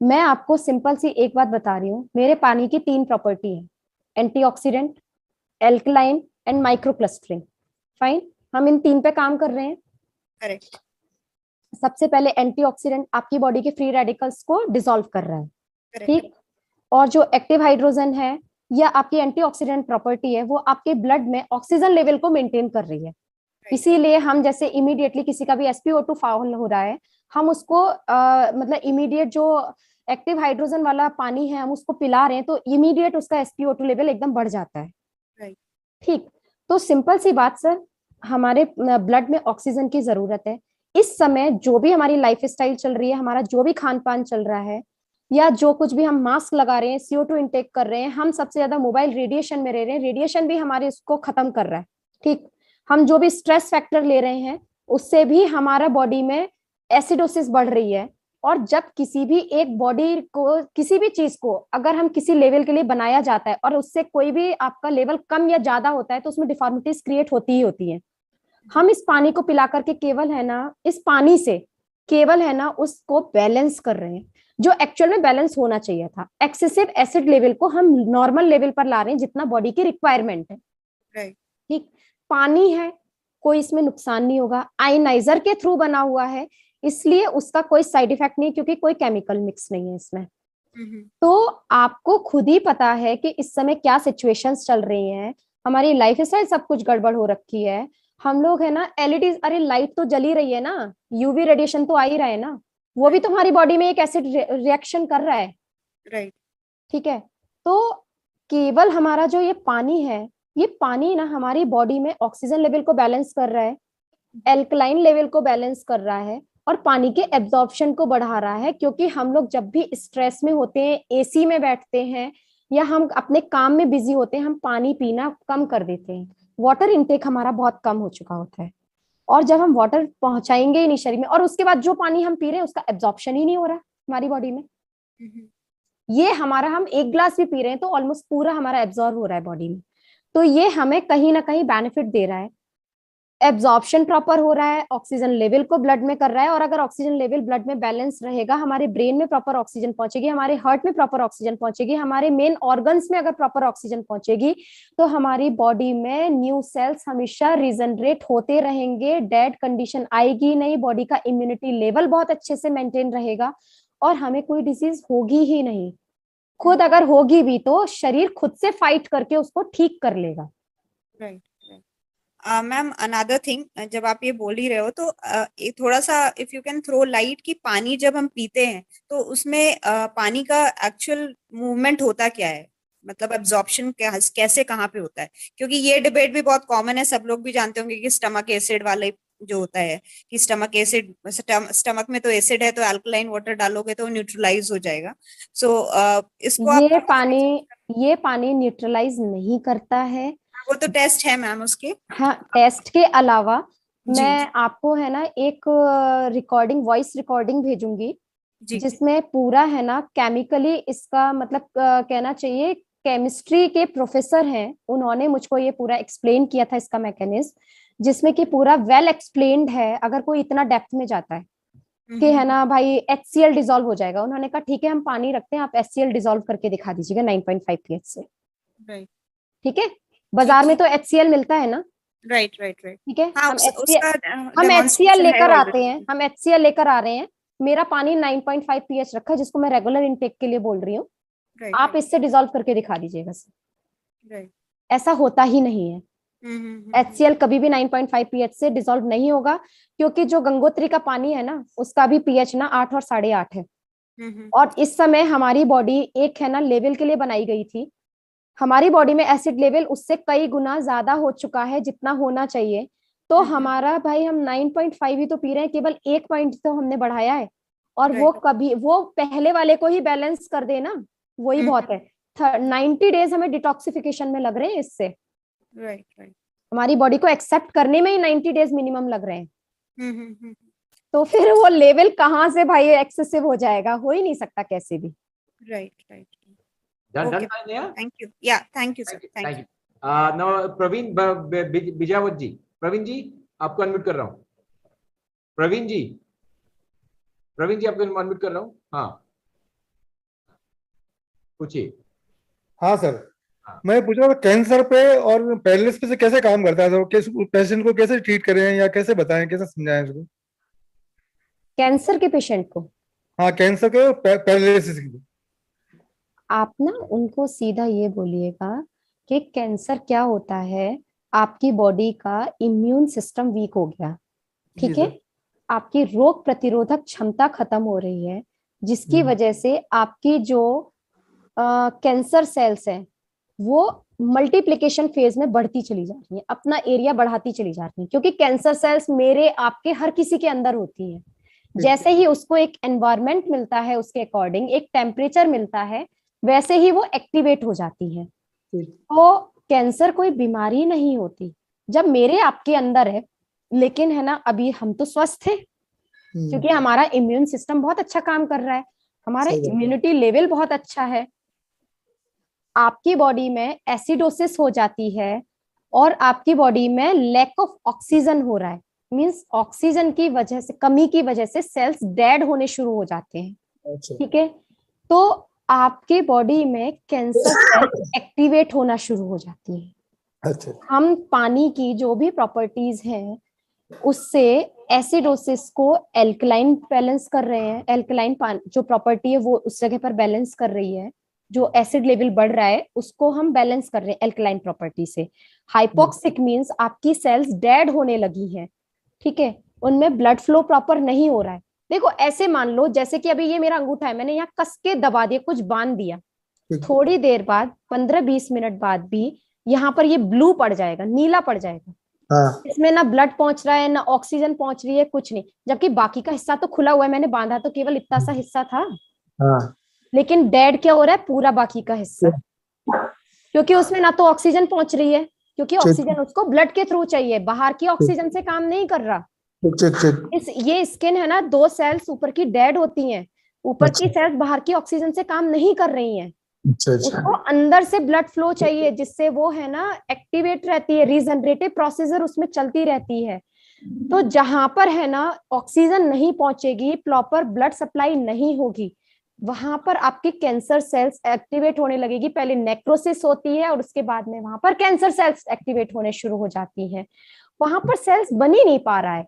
मैं आपको सिंपल सी एक बात बता रही हूँ, मेरे पानी की 3 प्रॉपर्टी है, एंटीऑक्सीडेंट, एल्कलाइन एंड माइक्रोक्लस्टरिंग। फाइन, हम इन 3 पे काम कर रहे हैं। करेक्ट। सबसे पहले एंटीऑक्सीडेंट आपकी बॉडी के फ्री रेडिकल्स को डिसॉल्व कर रहा है, ठीक, और जो एक्टिव हाइड्रोजन है या आपकी एंटीऑक्सीडेंट प्रॉपर्टी है वो आपके ब्लड में ऑक्सीजन लेवल को मेंटेन कर रही है। इसीलिए हम जैसे इमीडिएटली किसी का भी SpO2 फाउल हो रहा है, हम उसको मतलब इमीडिएट जो एक्टिव हाइड्रोजन वाला पानी है हम उसको पिला रहे हैं तो इमीडिएट उसका SpO2 लेवल एकदम बढ़ जाता है। ठीक, तो सिंपल सी बात सर, हमारे ब्लड में ऑक्सीजन की जरूरत है। इस समय जो भी हमारी लाइफ स्टाइल चल रही है, हमारा जो भी खान पान चल रहा है, या जो कुछ भी हम मास्क लगा रहे हैं, CO2 इंटेक कर रहे हैं, हम सबसे ज्यादा मोबाइल रेडिएशन में रह रहे हैं, रेडिएशन भी हमारे इसको खत्म कर रहा है। ठीक, हम जो भी स्ट्रेस फैक्टर ले रहे हैं उससे भी हमारा बॉडी में एसिडोसिस बढ़ रही है। और जब किसी भी एक बॉडी को, किसी भी चीज को अगर हम किसी लेवल के लिए बनाया जाता है और उससे कोई भी आपका लेवल कम या ज्यादा होता है तो उसमें डिफॉर्मिटीज क्रिएट होती ही होती है। हम इस पानी को पिला करके केवल है ना, इस पानी से केवल है ना उसको बैलेंस कर रहे हैं, जो एक्चुअल में बैलेंस होना चाहिए था। एक्सेसिव एसिड लेवल को हम नॉर्मल लेवल पर ला रहे हैं जितना बॉडी की रिक्वायरमेंट है। ठीक, पानी है, कोई इसमें नुकसान नहीं होगा, आयनाइजर के थ्रू बना हुआ है, इसलिए उसका कोई साइड इफेक्ट नहीं, क्योंकि कोई केमिकल मिक्स नहीं है इसमें। तो आपको खुद ही पता है कि इस समय क्या सिचुएशंस चल रही हैं, हमारी लाइफ स्टाइल सब कुछ गड़बड़ हो रखी है। हम लोग है ना LED, अरे लाइट तो जली रही है ना, UV रेडिएशन तो आ ही रहा है ना, वो भी तो हमारी बॉडी में एक एसिड रिएक्शन कर रहा है। राइट, ठीक है, तो केवल हमारा जो ये पानी है, ये पानी ना हमारी बॉडी में ऑक्सीजन लेवल को बैलेंस कर रहा है, एल्कलाइन लेवल को बैलेंस कर रहा है और पानी के एब्जॉर्प्शन को बढ़ा रहा है। क्योंकि हम लोग जब भी स्ट्रेस में होते हैं, AC में बैठते हैं या हम अपने काम में बिजी होते हैं, हम पानी पीना कम कर देते हैं, वाटर इनटेक हमारा बहुत कम हो चुका होता है। और जब हम वाटर पहुंचाएंगे ही नहीं शरीर में, और उसके बाद जो पानी हम पी रहे हैं उसका एब्जॉर्प्शन ही नहीं हो रहा हमारी बॉडी में। ये हमारा, हम 1 ग्लास भी पी रहे हैं तो ऑलमोस्ट पूरा हमारा एब्जॉर्ब हो रहा है बॉडी में। तो ये हमें कहीं ना कहीं बेनिफिट दे रहा है, एब्जॉर्प्शन प्रॉपर हो रहा है, ऑक्सीजन लेवल को ब्लड में कर रहा है। और अगर ऑक्सीजन लेवल ब्लड में बैलेंस रहेगा, हमारे ब्रेन में प्रॉपर ऑक्सीजन पहुंचेगी, हमारे हार्ट में प्रॉपर ऑक्सीजन पहुंचेगी, हमारे मेन ऑर्गन्स में अगर प्रॉपर ऑक्सीजन पहुंचेगी तो हमारी बॉडी में न्यू सेल्स हमेशा रिजनरेट होते रहेंगे, डेड कंडीशन आएगी नहीं, बॉडी का इम्यूनिटी लेवल बहुत अच्छे से मेंटेन रहेगा और हमें कोई डिजीज होगी ही नहीं। खुद अगर होगी भी तो शरीर खुद से फाइट करके उसको ठीक कर लेगा। राइट। मैम, अनदर थिंग, जब आप ये बोल ही रहे हो तो थोड़ा सा if you can throw light कि पानी जब हम पीते हैं तो उसमें पानी का एक्चुअल मूवमेंट होता क्या है, मतलब एब्जॉर्प्शन कैसे कहाँ पे होता है, क्योंकि ये डिबेट भी बहुत कॉमन है, सब लोग भी जानते होंगे कि स्टमक एसिड वाले जो होता है कि स्टमक एसिड, स्टमक में तो एसिड है तो अल्कलाइन वाटर डालोगे तो न्यूट्रलाइज हो जाएगा। सो इसको ये पानी न्यूट्रलाइज नहीं करता है। वो तो टेस्ट है मैम उसके। हाँ, टेस्ट के अलावा जी मैं आपको है ना एक रिकॉर्डिंग, वॉइस रिकॉर्डिंग भेजूंगी जी जिसमें पूरा है ना केमिकली इसका मतलब कहना चाहिए केमिस्ट्री के प्रोफेसर हैं, उन्होंने मुझको ये पूरा एक्सप्लेन किया था इसका मैकेनिज्म, जिसमें कि पूरा वेल एक्सप्लेन्ड है। अगर कोई इतना डेप्थ में जाता है कि है ना भाई HCl डिसॉल्व हो जाएगा, उन्होंने कहा ठीक है हम पानी रखते हैं, आप HCl डिसॉल्व करके दिखा दीजिएगा 9.5 pH से। राइट ठीक है, बाजार में तो HCl मिलता है ना। Right right right. ठीक है, हाँ, हम उसका HCl demonstration लेकर है आते हैं, हम HCl लेकर आ रहे हैं। मेरा पानी 9.5 pH रखा है जिसको मैं रेगुलर इनटेक के लिए बोल रही हूँ। राइट आप इससे डिसॉल्व करके दिखा दीजिएगा। राइट। ऐसा होता ही नहीं है। HCl कभी भी 9.5 pH से डिसॉल्व नहीं होगा, क्योंकि जो गंगोत्री का पानी है ना उसका भी pH ना 8 और 8.5 है। और इस समय हमारी बॉडी एक है ना लेवल के लिए बनाई गई थी, हमारी बॉडी में एसिड लेवल उससे कई गुना ज्यादा हो चुका है जितना होना चाहिए। तो हमारा भाई हम 9.5 ही तो पी रहे हैं, केवल 1 पॉइंट तो हमने बढ़ाया है। और वो कभी वो पहले वाले को ही बैलेंस कर दे ना, वही बहुत है। 90 डेज हमें डिटॉक्सिफिकेशन में लग रहे हैं इससे। Right right. हमारी बॉडी को एक्सेप्ट करने में ही 90 डेज मिनिमम लग रहे हैं। तो फिर वो लेवल कहाँ से भाई एक्सेसिव हो जाएगा, हो ही नहीं सकता कैसे भी। Right right. Done, Okay. done, Tanya? Thank you. Yeah, thank you, sir. Thank you. Now Praveen Bijawat ji, Praveen ji आपको अनम्यूट कर रहा हूँ। प्रवीण जी आपको अनम्यूट कर रहा हूँ। हाँ पूछिए। हाँ सर, मैं पूछ रहा था कैंसर पे और पैरालिसिस पे से कैसे काम करता है, तो पेशेंट को कैसे ट्रीट करें या कैसे बताएं, कैसे समझाएं उसको? कैंसर के पेशेंट को? हाँ, कैंसर के पैरालिसिस की। आप ना उनको सीधा ये बोलिएगा कि कैंसर क्या होता है, आपकी बॉडी का इम्यून सिस्टम वीक हो गया। ठीक है, आपकी रोग प्रतिरोधक क्षमता खत्म हो रही है, जिसकी वजह से आपकी जो कैंसर सेल्स हैं वो मल्टीप्लिकेशन फेज में बढ़ती चली जा रही है, अपना एरिया बढ़ाती चली जा रही है। क्योंकि कैंसर सेल्स मेरे आपके हर किसी के अंदर होती है। जैसे ही उसको एक एनवायरनमेंट मिलता है, उसके अकॉर्डिंग एक टेम्परेचर मिलता है, वैसे ही वो एक्टिवेट हो जाती है। तो कैंसर कोई बीमारी नहीं होती जब मेरे आपके अंदर है। लेकिन है ना अभी हम तो स्वस्थ हैं क्योंकि हमारा इम्यून सिस्टम बहुत अच्छा काम कर रहा है, हमारा इम्यूनिटी लेवल बहुत अच्छा है। आपकी बॉडी में एसिडोसिस हो जाती है और आपकी बॉडी में लैक ऑफ ऑक्सीजन हो रहा है, मींस ऑक्सीजन की वजह से, कमी की वजह से सेल्स डेड होने शुरू हो जाते हैं। ठीक है, तो आपके बॉडी में कैंसर सेल्स एक्टिवेट होना शुरू हो जाती है। हम पानी की जो भी प्रॉपर्टीज हैं उससे एसिडोसिस को एल्कलाइन बैलेंस कर रहे हैं। एल्कलाइन जो प्रॉपर्टी है वो उस जगह पर बैलेंस कर रही है, जो एसिड लेवल बढ़ रहा है उसको हम बैलेंस कर रहे हैं एल्कलाइन प्रॉपर्टी से। हाइपोक्सिक मींस आपकी सेल्स डेड होने लगी हैं। ठीक है, उनमें ब्लड फ्लो प्रॉपर नहीं हो रहा है। देखो ऐसे मान लो जैसे कि अभी ये मेरा अंगूठा है, मैंने यहाँ कस के दबा दिया, कुछ बांध दिया, थोड़ी देर बाद 15-20 मिनट बाद भी यहाँ पर ये ब्लू पड़ जाएगा, नीला पड़ जाएगा। इसमें ना ब्लड पहुंच रहा है ना ऑक्सीजन पहुंच रही है, कुछ नहीं। जबकि बाकी का हिस्सा तो खुला हुआ है, मैंने बांधा तो केवल इतना सा हिस्सा था। लेकिन डेड क्या हो रहा है, पूरा बाकी का हिस्सा, क्योंकि उसमें ना तो ऑक्सीजन पहुंच रही है, क्योंकि ऑक्सीजन उसको ब्लड के थ्रू चाहिए, बाहर की ऑक्सीजन से काम नहीं कर रहा। ये स्किन है ना, 2 सेल्स ऊपर की डेड होती हैं, ऊपर की सेल्स बाहर की ऑक्सीजन से काम नहीं कर रही हैं। उसको अंदर से ब्लड फ्लो चाहिए जिससे वो है ना एक्टिवेट रहती है, रीजनरेटिव प्रोसीजर उसमें चलती रहती है। तो जहां पर है ना ऑक्सीजन नहीं पहुंचेगी, प्रॉपर ब्लड सप्लाई नहीं होगी, वहां पर आपकी कैंसर सेल्स एक्टिवेट होने लगेगी। पहले नेक्रोसिस होती है और उसके बाद में वहां पर कैंसर सेल्स एक्टिवेट होने शुरू हो जाती हैं। वहां पर सेल्स बन ही नहीं पा रहा है,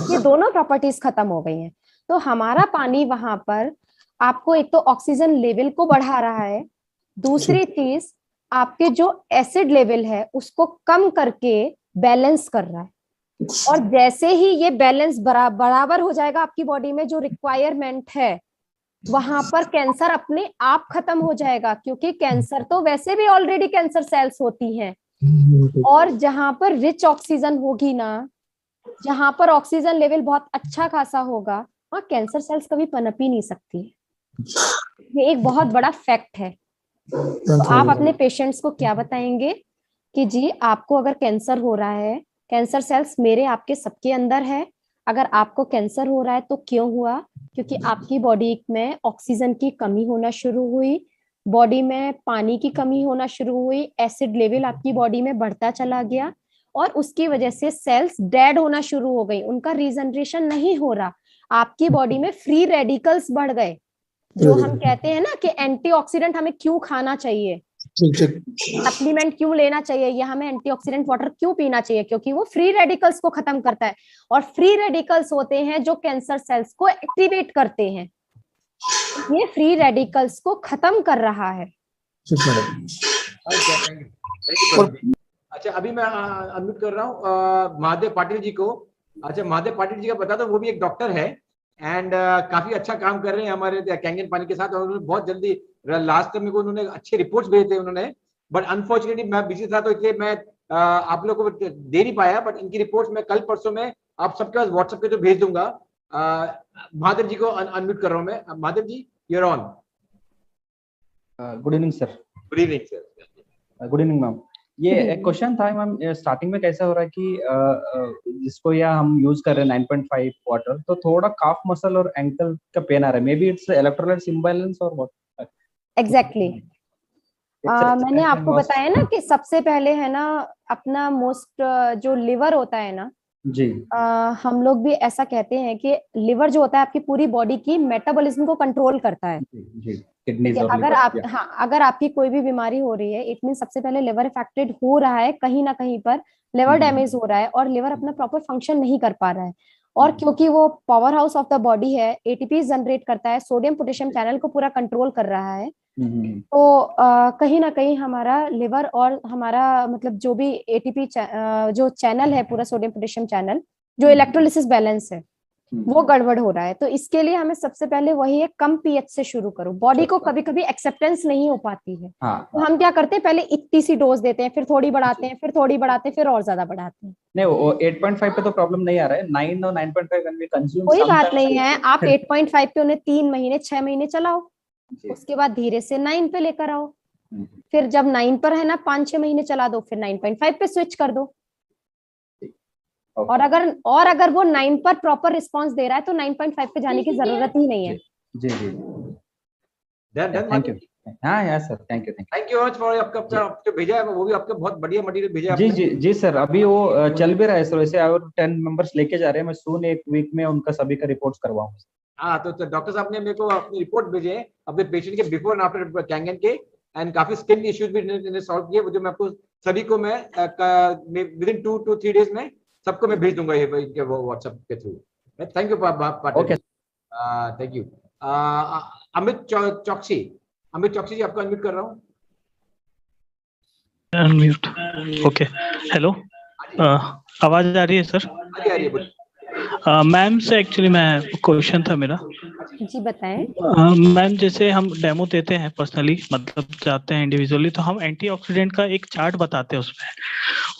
ये दोनों प्रॉपर्टीज खत्म हो गई हैं। तो हमारा पानी वहां पर आपको एक तो ऑक्सीजन लेवल को बढ़ा रहा है, दूसरी चीज आपके जो एसिड लेवल है उसको कम करके बैलेंस कर रहा है। और जैसे ही ये बैलेंस बराबर हो जाएगा आपकी बॉडी में, जो रिक्वायरमेंट है वहां पर कैंसर अपने आप खत्म हो जाएगा, क्योंकि कैंसर तो वैसे भी ऑलरेडी कैंसर सेल्स होती हैं। और जहां पर रिच ऑक्सीजन होगी ना, जहां पर ऑक्सीजन लेवल बहुत अच्छा खासा होगा, वहां कैंसर सेल्स कभी पनप ही नहीं सकती। ये एक बहुत बड़ा फैक्ट है। तो आप अपने पेशेंट्स को क्या बताएंगे कि जी आपको अगर कैंसर हो रहा है, कैंसर सेल्स मेरे आपके सबके अंदर है। अगर आपको कैंसर हो रहा है तो क्यों हुआ? क्योंकि आपकी बॉडी में ऑक्सीजन की कमी होना शुरू हुई, बॉडी में पानी की कमी होना शुरू हुई, एसिड लेवल आपकी बॉडी में बढ़ता चला गया, और उसकी वजह से सेल्स डेड होना शुरू हो गई, उनका रीजनरेशन नहीं हो रहा। आपकी बॉडी में फ्री रेडिकल्स बढ़ गए। जो हम कहते हैं ना कि एंटीऑक्सीडेंट हमें क्यों खाना चाहिए, सप्लीमेंट क्यों लेना चाहिए, या हमें एंटीऑक्सीडेंट वाटर क्यों पीना चाहिए, क्योंकि वो फ्री रेडिकल्स को खत्म करता है। और फ्री रेडिकल्स होते हैं जो कैंसर सेल्स को एक्टिवेट करते हैं। ये फ्री रेडिकल्स को खत्म कर रहा है। अच्छा, अभी मैं अनम्यूट कर रहा हूँ महादेव पाटिल जी को। अच्छा, महादेव पाटिल जी का बता दो, वो भी एक डॉक्टर है एंड काफी अच्छा काम कर रहे हैं हमारे कैंगन पानी के साथ। और उन्होंने बहुत जल्दी लास्ट टाइम को उन्होंने अच्छे रिपोर्ट्स भेजे थे उन्होंने, बट अनफॉर्चुनेटली मैं बिजी था तो इसलिए मैं आप लोगों को दे नहीं पाया। बट इनकी रिपोर्ट्स मैं कल परसों में आप सबके पास व्हाट्सएप पे तो भेज दूंगा। महादेव जी को अनम्यूट कर रहा हूँ मैं। Mahadev ji, you're on. Good evening sir. Good evening sir. Good evening ma'am. ये एक क्वेश्चन था मैम, स्टार्टिंग में कैसा हो रहा है कि जिसको या हम यूज कर रहे हैं 9.5 वाटर, तो थोड़ा काफ मसल और एंकल का पेन आ रहा है। May be it's electrolytes imbalance और व्हाट? एग्जैक्टली। मैंने आपको बताया ना कि सबसे पहले है ना अपना मोस्ट जो लिवर होता है ना जी, हम लोग भी ऐसा कहते हैं कि लिवर जो होता है आपकी पूरी बॉडी की मेटाबॉलिज्म को कंट्रोल करता है। जी, किडनीज और अगर आप अगर आपकी कोई भी बीमारी हो रही है, इट मीन सबसे पहले लिवर अफेक्टेड हो रहा है, कहीं ना कहीं पर लिवर डैमेज हो रहा है और लिवर अपना प्रॉपर फंक्शन नहीं कर पा रहा है। और क्योंकि वो power house of the body है, एटीपी जनरेट करता है, सोडियम पोटेशियम चैनल को पूरा कंट्रोल कर रहा है, तो कहीं ना कहीं हमारा लिवर और हमारा मतलब जो भी एटीपी जो चैनल है, पूरा सोडियम पोटेशियम चैनल, जो इलेक्ट्रोलिसिस बैलेंस है, वो गड़बड़ हो रहा है। तो इसके लिए हमें सबसे पहले वही है, कम पीएच से शुरू करो। बॉडी को कभी कभी एक्सेप्टेंस नहीं हो पाती है, तो हम क्या करते हैं, पहले इतनी सी डोज देते हैं, फिर थोड़ी बढ़ाते हैं, फिर थोड़ी बढ़ाते हैं, फिर और ज्यादा बढ़ाते हैं। नहीं, वो 8.5 पे तो प्रॉब्लम नहीं आ रहा है। 9 और 9.5 when we consume कोई बात नहीं है, आप 8.5 पे उन्हें 3 महीने 6 महीने चलाओ, उसके बाद धीरे से 9 पे लेकर आओ। फिर जब 9 पर है ना 5-6 महीने चला दो, फिर 9.5 पे स्विच कर दो। और अगर वो 9 पर प्रॉपर रिस्पांस दे रहा है तो 9.5 पे जाने की जरूरत ही नहीं है। जी जी, थैंक यू। हाँ यार sir, thank you much for आपका जो भेजा है, वो भी आपका बहुत बढ़िया मटेरियल भेजा है। जी जी जी सर, अभी वो चल भी रहा है सर, वैसे और 10 मेंबर्स लेके जा रहे हैं। मैं सून एक वीक में उनका सभी का रिपोर्ट्स करवाऊंगा। हाँ, तो डॉक्टर साहब ने मेरे को अपनी रिपोर्ट भेजे हैं अपने पेशेंट के बिफोर एंड आफ्टर कैंगन के, एंड काफी स्किन इश्यूज भी इन्होंने सॉल्व किए, जो मैं आपको सभी को मैं विद इन 2 to 3 डेज में सबको मैं भेज दूंगा ये इनके व्हाट्सएप के through. Thank you Patil, thank you. Amit चौकसी जी, आपको अनम्यूट कर रहा हूँ। Unmute, okay. हेलो, आवाज आ रही है सर? आ रही है। मैम से एक्चुअली मैं क्वेश्चन था मेरा। जी बताएं। मैम, जैसे हम डेमो देते हैं पर्सनली, मतलब जाते हैं इंडिविजुअली, तो हम एंटीऑक्सीडेंट का एक चार्ट बताते हैं,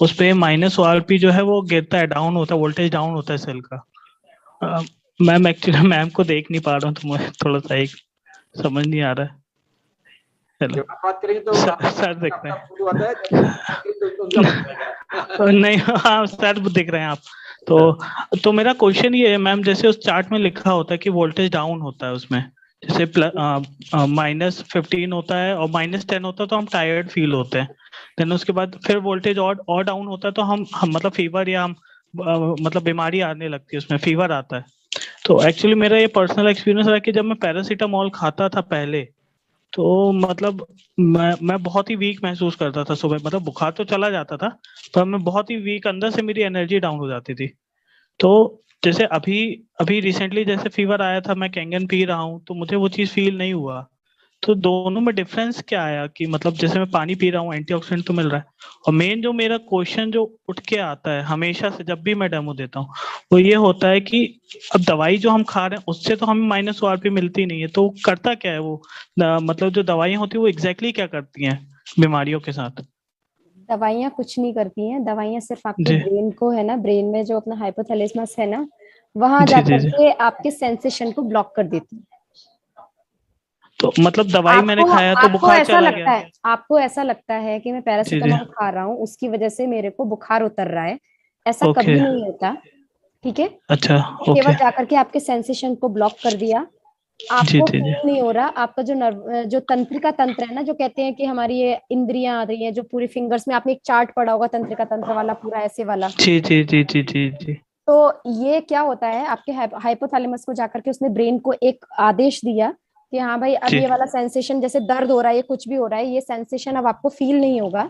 उसपे माइनस ORP जो है वो गिरता है, डाउन होता है, वोल्टेज डाउन होता है सेल का। मैम एक्चुअली मैम को देख नहीं पा रहा हूँ, तो मुझे थोड़ा सा एक समझ नहीं आ रहा है। हेलो, बात करेंगे तो सर दिख रहे हैं? नहीं, हाँ सर दिख रहे हैं आप। तो मेरा क्वेश्चन ये है मैम, जैसे उस चार्ट में लिखा होता है कि वोल्टेज डाउन होता है उसमें, जैसे -15 होता है और -10 होता है तो हम टायर्ड फील होते हैं। देन उसके बाद फिर वोल्टेज और डाउन होता है तो हम मतलब फीवर या हम मतलब बीमारी आने लगती है, उसमें फीवर आता है। तो एक्चुअली मेरा ये पर्सनल एक्सपीरियंस रहा कि जब मैं पैरासीटामोल खाता था पहले, तो मतलब मैं बहुत ही वीक महसूस करता था सुबह, मतलब बुखार तो चला जाता था पर मैं बहुत ही वीक, अंदर से मेरी एनर्जी डाउन हो जाती थी। तो जैसे अभी रिसेंटली जैसे फीवर आया था, मैं कैंगन पी रहा हूँ तो मुझे वो चीज फील नहीं हुआ। तो दोनों में डिफरेंस क्या आया कि मतलब जैसे मैं पानी पी रहा हूँ एंटीऑक्सीडेंट तो मिल रहा है, और मेन जो मेरा क्वेश्चन जो उठ के आता है हमेशा से जब भी मैं डेमो देता हूँ वो ये होता है कि अब दवाई जो हम खा रहे हैं उससे तो हमें -ORP मिलती नहीं है, तो करता क्या है वो मतलब जो दवाइयाँ होती है वो एग्जैक्टली क्या करती हैं बीमारियों के साथ? दवाइयाँ कुछ नहीं करती हैं, दवाइयाँ सिर्फ आपके जी ब्रेन को है ना, ब्रेन में जो अपना हाइपोथैलेमस है ना, वहां जी जी जाकर जी। के आपके सेंसेशन को ब्लॉक कर देती है। तो मतलब दवाई मैंने आपको खाया तो आपको बुखार ऐसा चला लगता गया? है, आपको ऐसा लगता है कि मैं जी जी। पैरासीटामोल खा रहा हूँ उसकी वजह से मेरे को बुखार उतर रहा है, ऐसा ओके। कभी नहीं होता। ठीक है, अच्छा। केवल ओके। जाकर के आपके सेंसेशन को ब्लॉक कर दिया, जी आपको जी जी फील नहीं हो रहा। आपका जो नर्व, जो तंत्रिका तंत्र है ना, जो कहते हैं कि हमारी ये इंद्रियां आ रही हैं, जो पूरी फिंगर्स में आपने एक चार्ट पढ़ा होगा तंत्रिका तंत्र वाला, पूरा ऐसे वाला। जी जी जी जी जी जी। तो ये क्या होता है, आपके हाइपोथैलेमस को जाकर के उसने ब्रेन को एक आदेश दिया कि हाँ भाई अब जी। ये वाला सेंसेशन, जैसे दर्द हो रहा है, ये कुछ भी हो रहा है, ये सेंसेशन अब आपको फील नहीं होगा।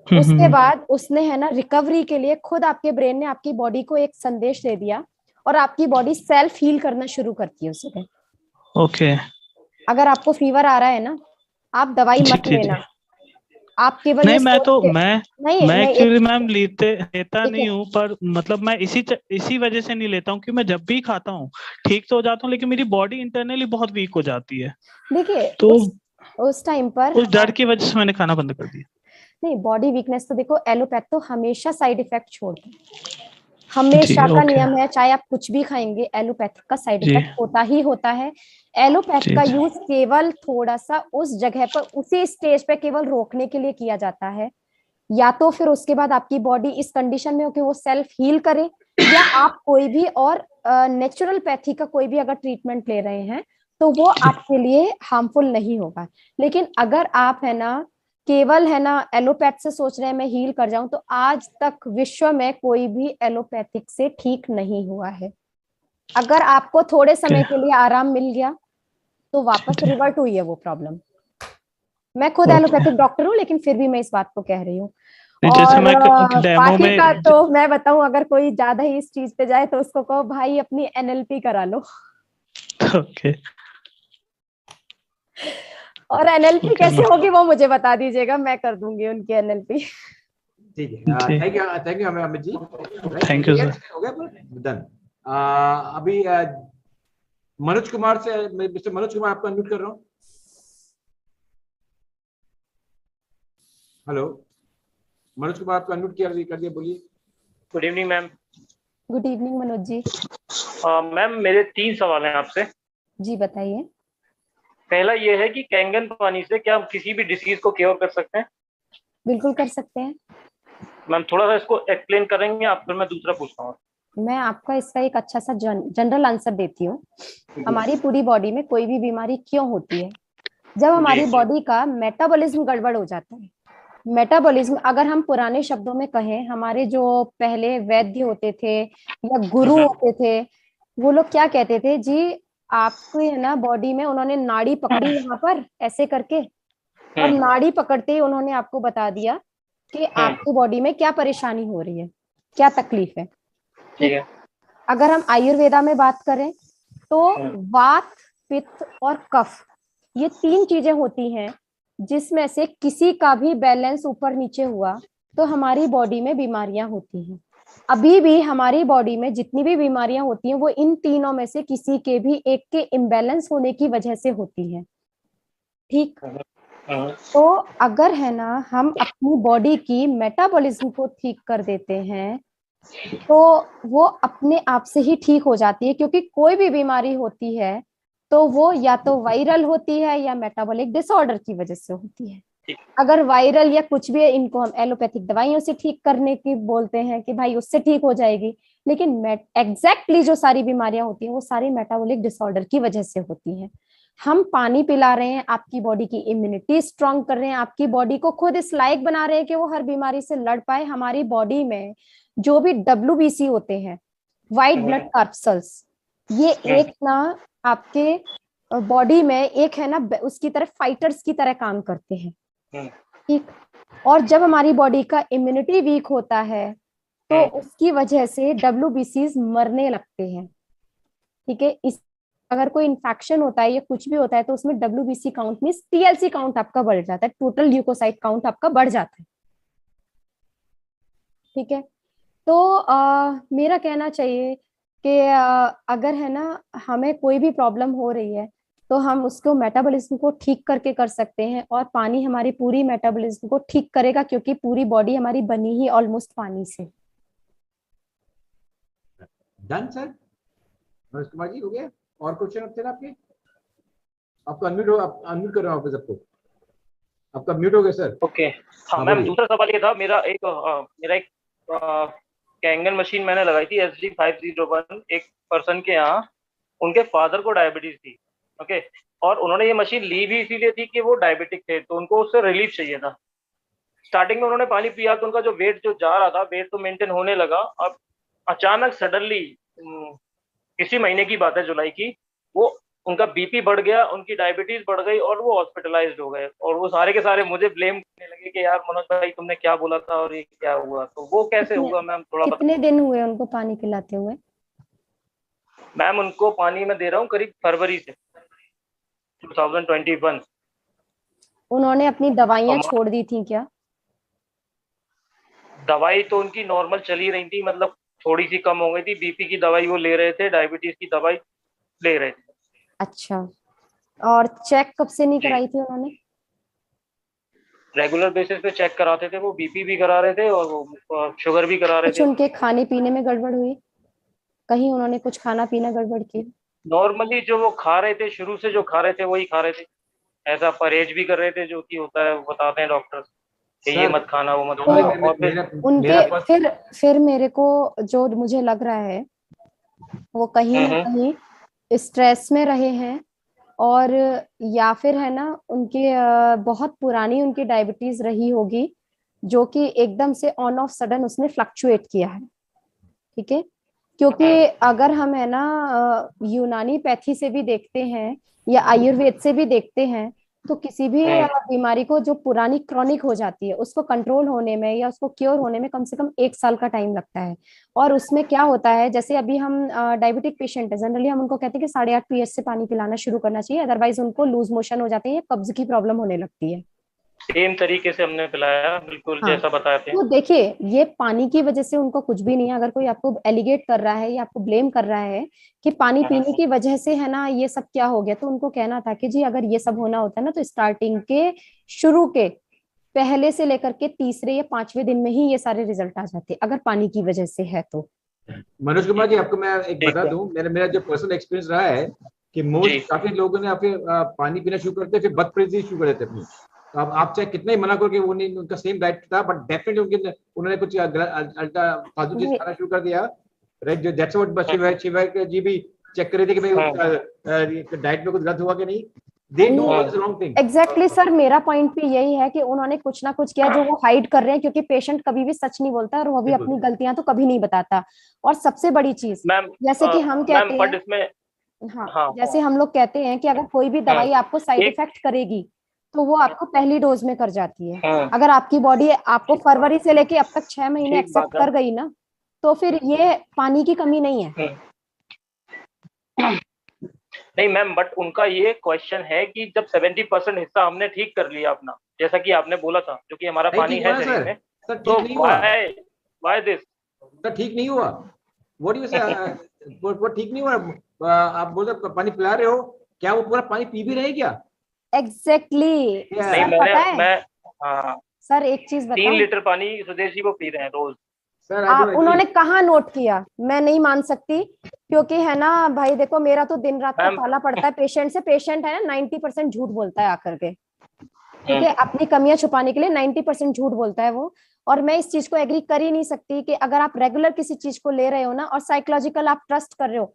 उसके हम्म। बाद उसने है ना रिकवरी के लिए खुद आपके ब्रेन ने आपकी बॉडी को एक संदेश दे दिया, और आपकी बॉडी सेल्फ हील करना शुरू करती है उसे। ओके। अगर आपको फीवर आ रहा है ना, आप दवाई जी मत जी जी। लेना, आप केवल ये नहीं मैं सोच तो के, नहीं मैं नहीं, एक्चुअली मैम लेता एक नहीं हूँ, पर मतलब मैं इसी वजह से नहीं लेता हूँ कि मैं जब भी खाता हूँ ठीक तो हो जाता हूँ, लेकिन मेरी बॉडी इंटरनली बहुत वीक हो जाती है, देखिए तो उस टाइम पर उस डर की वजह से मैंने खाना बंद कर दिया। नहीं, बॉडी वीकनेस तो देखो, एलोपैथ तो हमेशा साइड इफेक्ट छोड़ते हैं, जी हमेशा का ओके। नियम है, चाहे आप कुछ भी खाएंगे एलोपैथिक का साइड जी इफेक्ट होता ही होता है। एलोपैथ जी का जी यूज केवल थोड़ा सा उस जगह पर, उसी स्टेज पे केवल रोकने के लिए किया जाता है, या तो फिर उसके बाद आपकी बॉडी इस कंडीशन में हो कि वो सेल्फ हील करे, या आप कोई भी और नेचुरल पैथी का कोई भी अगर ट्रीटमेंट ले रहे हैं तो वो जी। आपके लिए हार्मफुल नहीं होगा। लेकिन अगर आप है ना केवल है ना एलोपैथ से सोच रहे हैं मैं हील कर जाऊं, तो आज तक विश्व में कोई भी एलोपैथिक से ठीक नहीं हुआ है। अगर आपको थोड़े समय के लिए आराम मिल गया तो वापस जी रिवर्ट हुई है वो प्रॉब्लम। मैं खुद ओके। एलोपैथिक डॉक्टर हूँ, लेकिन फिर भी मैं इस बात को कह रही हूँ। जैसे और मैं डेमो बाकी का में तो मैं बताऊं, अगर कोई ज्यादा ही इस चीज पे जाए तो उसको कहो भाई अपनी NLP करा लो। ओके और NLP ओके कैसे होगी वो मुझे बता दीजिएगा, मैं कर दूंगी उनकी NLP। ठीक है, जी thank you Amit ji. Thank you sir. हो गया डन। अभी मनोज कुमार से, मिस्टर मनोज कुमार आपको अनम्यूट कर रहा हूँ। हेलो मनोज कुमार, आपको अनम्यूट कर दिया, बोलिए। Good evening ma'am. Good evening Manoj ji. Ma'am मेरे 3 सवाल हैं आपसे। जी बताइए। पहला ये है कि कैंगन पानी से क्या हम किसी भी डिसीज को क्योर कर सकते हैं? बिल्कुल कर सकते हैं। मैम थोड़ा सा इसको एक्सप्लेन करेंगे आप, फिर मैं दूसरा पूछता हूँ। मैं आपका इसका एक अच्छा सा जनरल आंसर देती हूँ। हमारी पूरी बॉडी में कोई भी बीमारी क्यों होती है? जब हमारी बॉडी का मेटाबॉलिज्म गड़बड़ हो जाता है। मेटाबॉलिज्म, अगर हम पुराने शब्दों में कहें, हमारे जो पहले वैद्य होते थे या गुरु होते थे, वो लोग क्या कहते थे जी, आपको है ना बॉडी में उन्होंने नाड़ी पकड़ी यहाँ पर ऐसे करके, और नाड़ी पकड़ते ही उन्होंने आपको बता दिया कि आपकी बॉडी में क्या परेशानी हो रही है, क्या तकलीफ है। ठीक है। अगर हम आयुर्वेदा में बात करें तो वात, पित्त और कफ, ये 3 चीजें होती हैं, जिसमें से किसी का भी बैलेंस ऊपर नीचे हुआ तो हमारी बॉडी में बीमारियां होती हैं। अभी भी हमारी बॉडी में जितनी भी बीमारियां होती हैं वो इन तीनों में से किसी के भी एक के इम्बैलेंस होने की वजह से होती है। ठीक, तो अगर है ना हम अपनी बॉडी की मेटाबॉलिज्म को ठीक कर देते हैं तो वो अपने आप से ही ठीक हो जाती है, क्योंकि कोई भी बीमारी होती है तो वो या तो वायरल होती है या मेटाबॉलिक डिसऑर्डर की वजह से होती है। अगर वायरल या कुछ भी है, इनको हम एलोपैथिक दवाइयों से ठीक करने की बोलते हैं कि भाई उससे ठीक हो जाएगी, लेकिन एग्जैक्टली जो सारी बीमारियां होती हैं वो सारी मेटाबॉलिक डिसऑर्डर की वजह से होती हैं। हम पानी पिला रहे हैं, आपकी बॉडी की इम्यूनिटी स्ट्रांग कर रहे हैं, आपकी बॉडी को खुद इस लायक बना रहे हैं कि वो हर बीमारी से लड़ पाए। हमारी बॉडी में जो भी WBC होते हैं, व्हाइट ब्लड कॉर्पसल्स, ये एक ना आपके बॉडी में एक है ना उसकी तरह फाइटर्स की तरह काम करते हैं। ठीक, और जब हमारी बॉडी का इम्यूनिटी वीक होता है तो उसकी वजह से WBCs मरने लगते हैं। ठीक है, इस अगर कोई इन्फेक्शन होता है या कुछ भी होता है तो उसमें WBC count means TLC count आपका बढ़ जाता है, टोटल ल्यूकोसाइट काउंट आपका बढ़ जाता है। ठीक है, तो मेरा कहना चाहिए कि अगर है ना हमें कोई भी प्रॉब्लम हो रही है तो हम उसको मेटाबॉलिज्म को ठीक करके कर सकते हैं, और पानी हमारी पूरी मेटाबॉलिज्म को ठीक करेगा, क्योंकि पूरी बॉडी हमारी बनी ही ऑलमोस्ट पानी से। डन सर, मनोज कुमार जी हो गया? और क्वेश्चन थे आपके? आपको अनम्यूट हो, आप अनम्यूट कर रहे हो आप सबको, आपका म्यूट हो गया सर। ओके हाँ मैम, दूसरा सवाल ये था मेरा एक कैंगन मशीन मैंने लगाई थी SD501 एक पर्सन के यहाँ, उनके फादर को डायबिटीज थी। ओके, और उन्होंने ये मशीन ली भी इसीलिए थी कि वो डायबिटिक थे, तो उनको उससे रिलीफ चाहिए था। स्टार्टिंग में उन्होंने पानी पिया तो उनका जो वेट जो जा रहा था, वेट तो मेंटेन होने लगा। अब अचानक सडनली किसी महीने की बात है, जुलाई की, वो उनका BP बढ़ गया, उनकी डायबिटीज बढ़ गई और वो हॉस्पिटलाइज्ड हो गए। और वो सारे के सारे मुझे ब्लेम करने लगे कि यार मनोज भाई तुमने क्या बोला था और ये क्या हुआ। तो वो कैसे हुआ मैम, थोड़ा कितने दिन हुए उनको पानी पिलाते हुए? मैम उनको पानी में दे रहा हूँ करीब फरवरी से 2021। उन्होंने अपनी दवाइयां छोड़ दी थी क्या? दवाई तो उनकी नॉर्मल चली रही थी, मतलब थोड़ी सी कम हो गई थी। BP की दवाई वो ले रहे थे, डायबिटीज की दवाई ले रहे थे। अच्छा, और चेक कब से नहीं कराई थी उन्होंने? रेगुलर बेसिस पे चेक कराते थे वो, BP भी करा रहे थे और वो शुगर भी करा रहे कुछ थे। उनके खाने पीने में गड़बड़ हुई? कहीं उन्होंने कुछ खाना पीना गड़बड़ की? नॉर्मली जो वो खा रहे थे, शुरू से जो खा रहे थे वही खा रहे थे। ऐसा परहेज भी कर रहे थे, जो कि होता है, बताते हैं डॉक्टर कि ये मत खाना वो मत खाना। और उनके फिर मेरे को जो मुझे लग रहा है वो कहीं ना कहीं स्ट्रेस में रहे हैं, और या फिर है ना उनकी बहुत पुरानी उनकी डायबिटीज रही होगी, जो कि एकदम से ऑन ऑफ सडन उसने फ्लक्चुएट किया है। ठीक है, क्योंकि अगर हम है ना यूनानी पैथी से भी देखते हैं या आयुर्वेद से भी देखते हैं, तो किसी भी बीमारी को जो पुरानी क्रॉनिक हो जाती है उसको कंट्रोल होने में या उसको क्योर होने में कम से कम 1 साल का टाइम लगता है। और उसमें क्या होता है, जैसे अभी हम डायबिटिक पेशेंट है, जनरली हम उनको कहते हैं कि 8.5 pH से पानी पिलाना शुरू करना चाहिए, अदरवाइज उनको लूज मोशन हो जाते हैं, कब्ज की प्रॉब्लम होने लगती है। सेम तरीके से हमने पिलाया, बिल्कुल जैसा बताते हैं। तो देखिए, ये पानी की वजह से उनको कुछ भी नहीं है। अगर कोई आपको एलिगेट कर रहा है या आपको ब्लेम कर रहा है कि पानी पीने की वजह से है ना ये सब क्या हो गया, तो उनको कहना था कि जी अगर ये सब होना होता है ना तो स्टार्टिंग के शुरू के पहले से लेकर के तीसरे या 5वें दिन में ही ये सारे रिजल्ट आ जाते, अगर पानी की वजह से है तो। मनोज कुमार जी, आपको मैं एक बता दूं, मेरा जो पर्सनल एक्सपीरियंस रहा है कि मोस्ट काफी लोगों ने फिर पानी पीना शुरू करते फिर बदपरहेजी शुरू कर देते अपनी। तो अब आप चाहे कितना ही मना करो कि वो नहीं, उनका सेम डाइट था, बट डेफिनेटली उन्होंने कुछ अल्टा फालतू चीज खाना शुरू कर दिया। राइट, जो दैट्स व्हाट शिवाय जी भी चेक कर रहे थे कि भाई डाइट में कुछ गलत हुआ कि नहीं। They do all the wrong thing. Exactly sir, मेरा पॉइंट भी यही है कि उन्होंने कुछ ना कुछ किया जो वो हाइड कर रहे हैं, क्योंकि पेशेंट कभी भी सच नहीं बोलता और वो भी अपनी गलतियां तो कभी नहीं बताता। और सबसे बड़ी चीज, जैसे कि हम कहते हैं, हाँ, जैसे हम लोग कहते हैं कि अगर कोई भी दवाई आपको साइड इफेक्ट करेगी तो वो आपको पहली डोज में कर जाती है। अगर आपकी बॉडी आपको फरवरी से लेके अब तक 6 महीने एक्सेप्ट कर गई ना, तो फिर ये पानी की कमी नहीं है। नहीं मैम, बट उनका ये क्वेश्चन है कि जब 70% हिस्सा हमने ठीक कर लिया अपना, जैसा कि आपने बोला था, क्योंकि हमारा पानी है शरीर में, तो व्हाई दिस? सर ठीक नहीं हुआ, व्हाट यू से, वो ठीक नहीं हुआ। आप बोलते पानी पिला रहे हो, क्या वो पूरा पानी पी भी रहे क्या? एग्जैक्टली सर, एक चीज बताओ, 3 लीटर पानी सुदेश जी वो पी रहे हैं रोज। उन्होंने कहाँ नोट किया? मैं नहीं मान सकती, क्योंकि है ना भाई देखो, मेरा तो दिन रात का पाला पड़ता है पेशेंट से। पेशेंट है ना 90% झूठ बोलता है आकर के, ठीक है, अपनी कमियां छुपाने के लिए 90% झूठ बोलता है वो। और मैं इस चीज को एग्री कर ही नहीं सकती कि अगर आप रेगुलर किसी चीज को ले रहे हो ना और साइकोलॉजिकल आप ट्रस्ट कर रहे हो,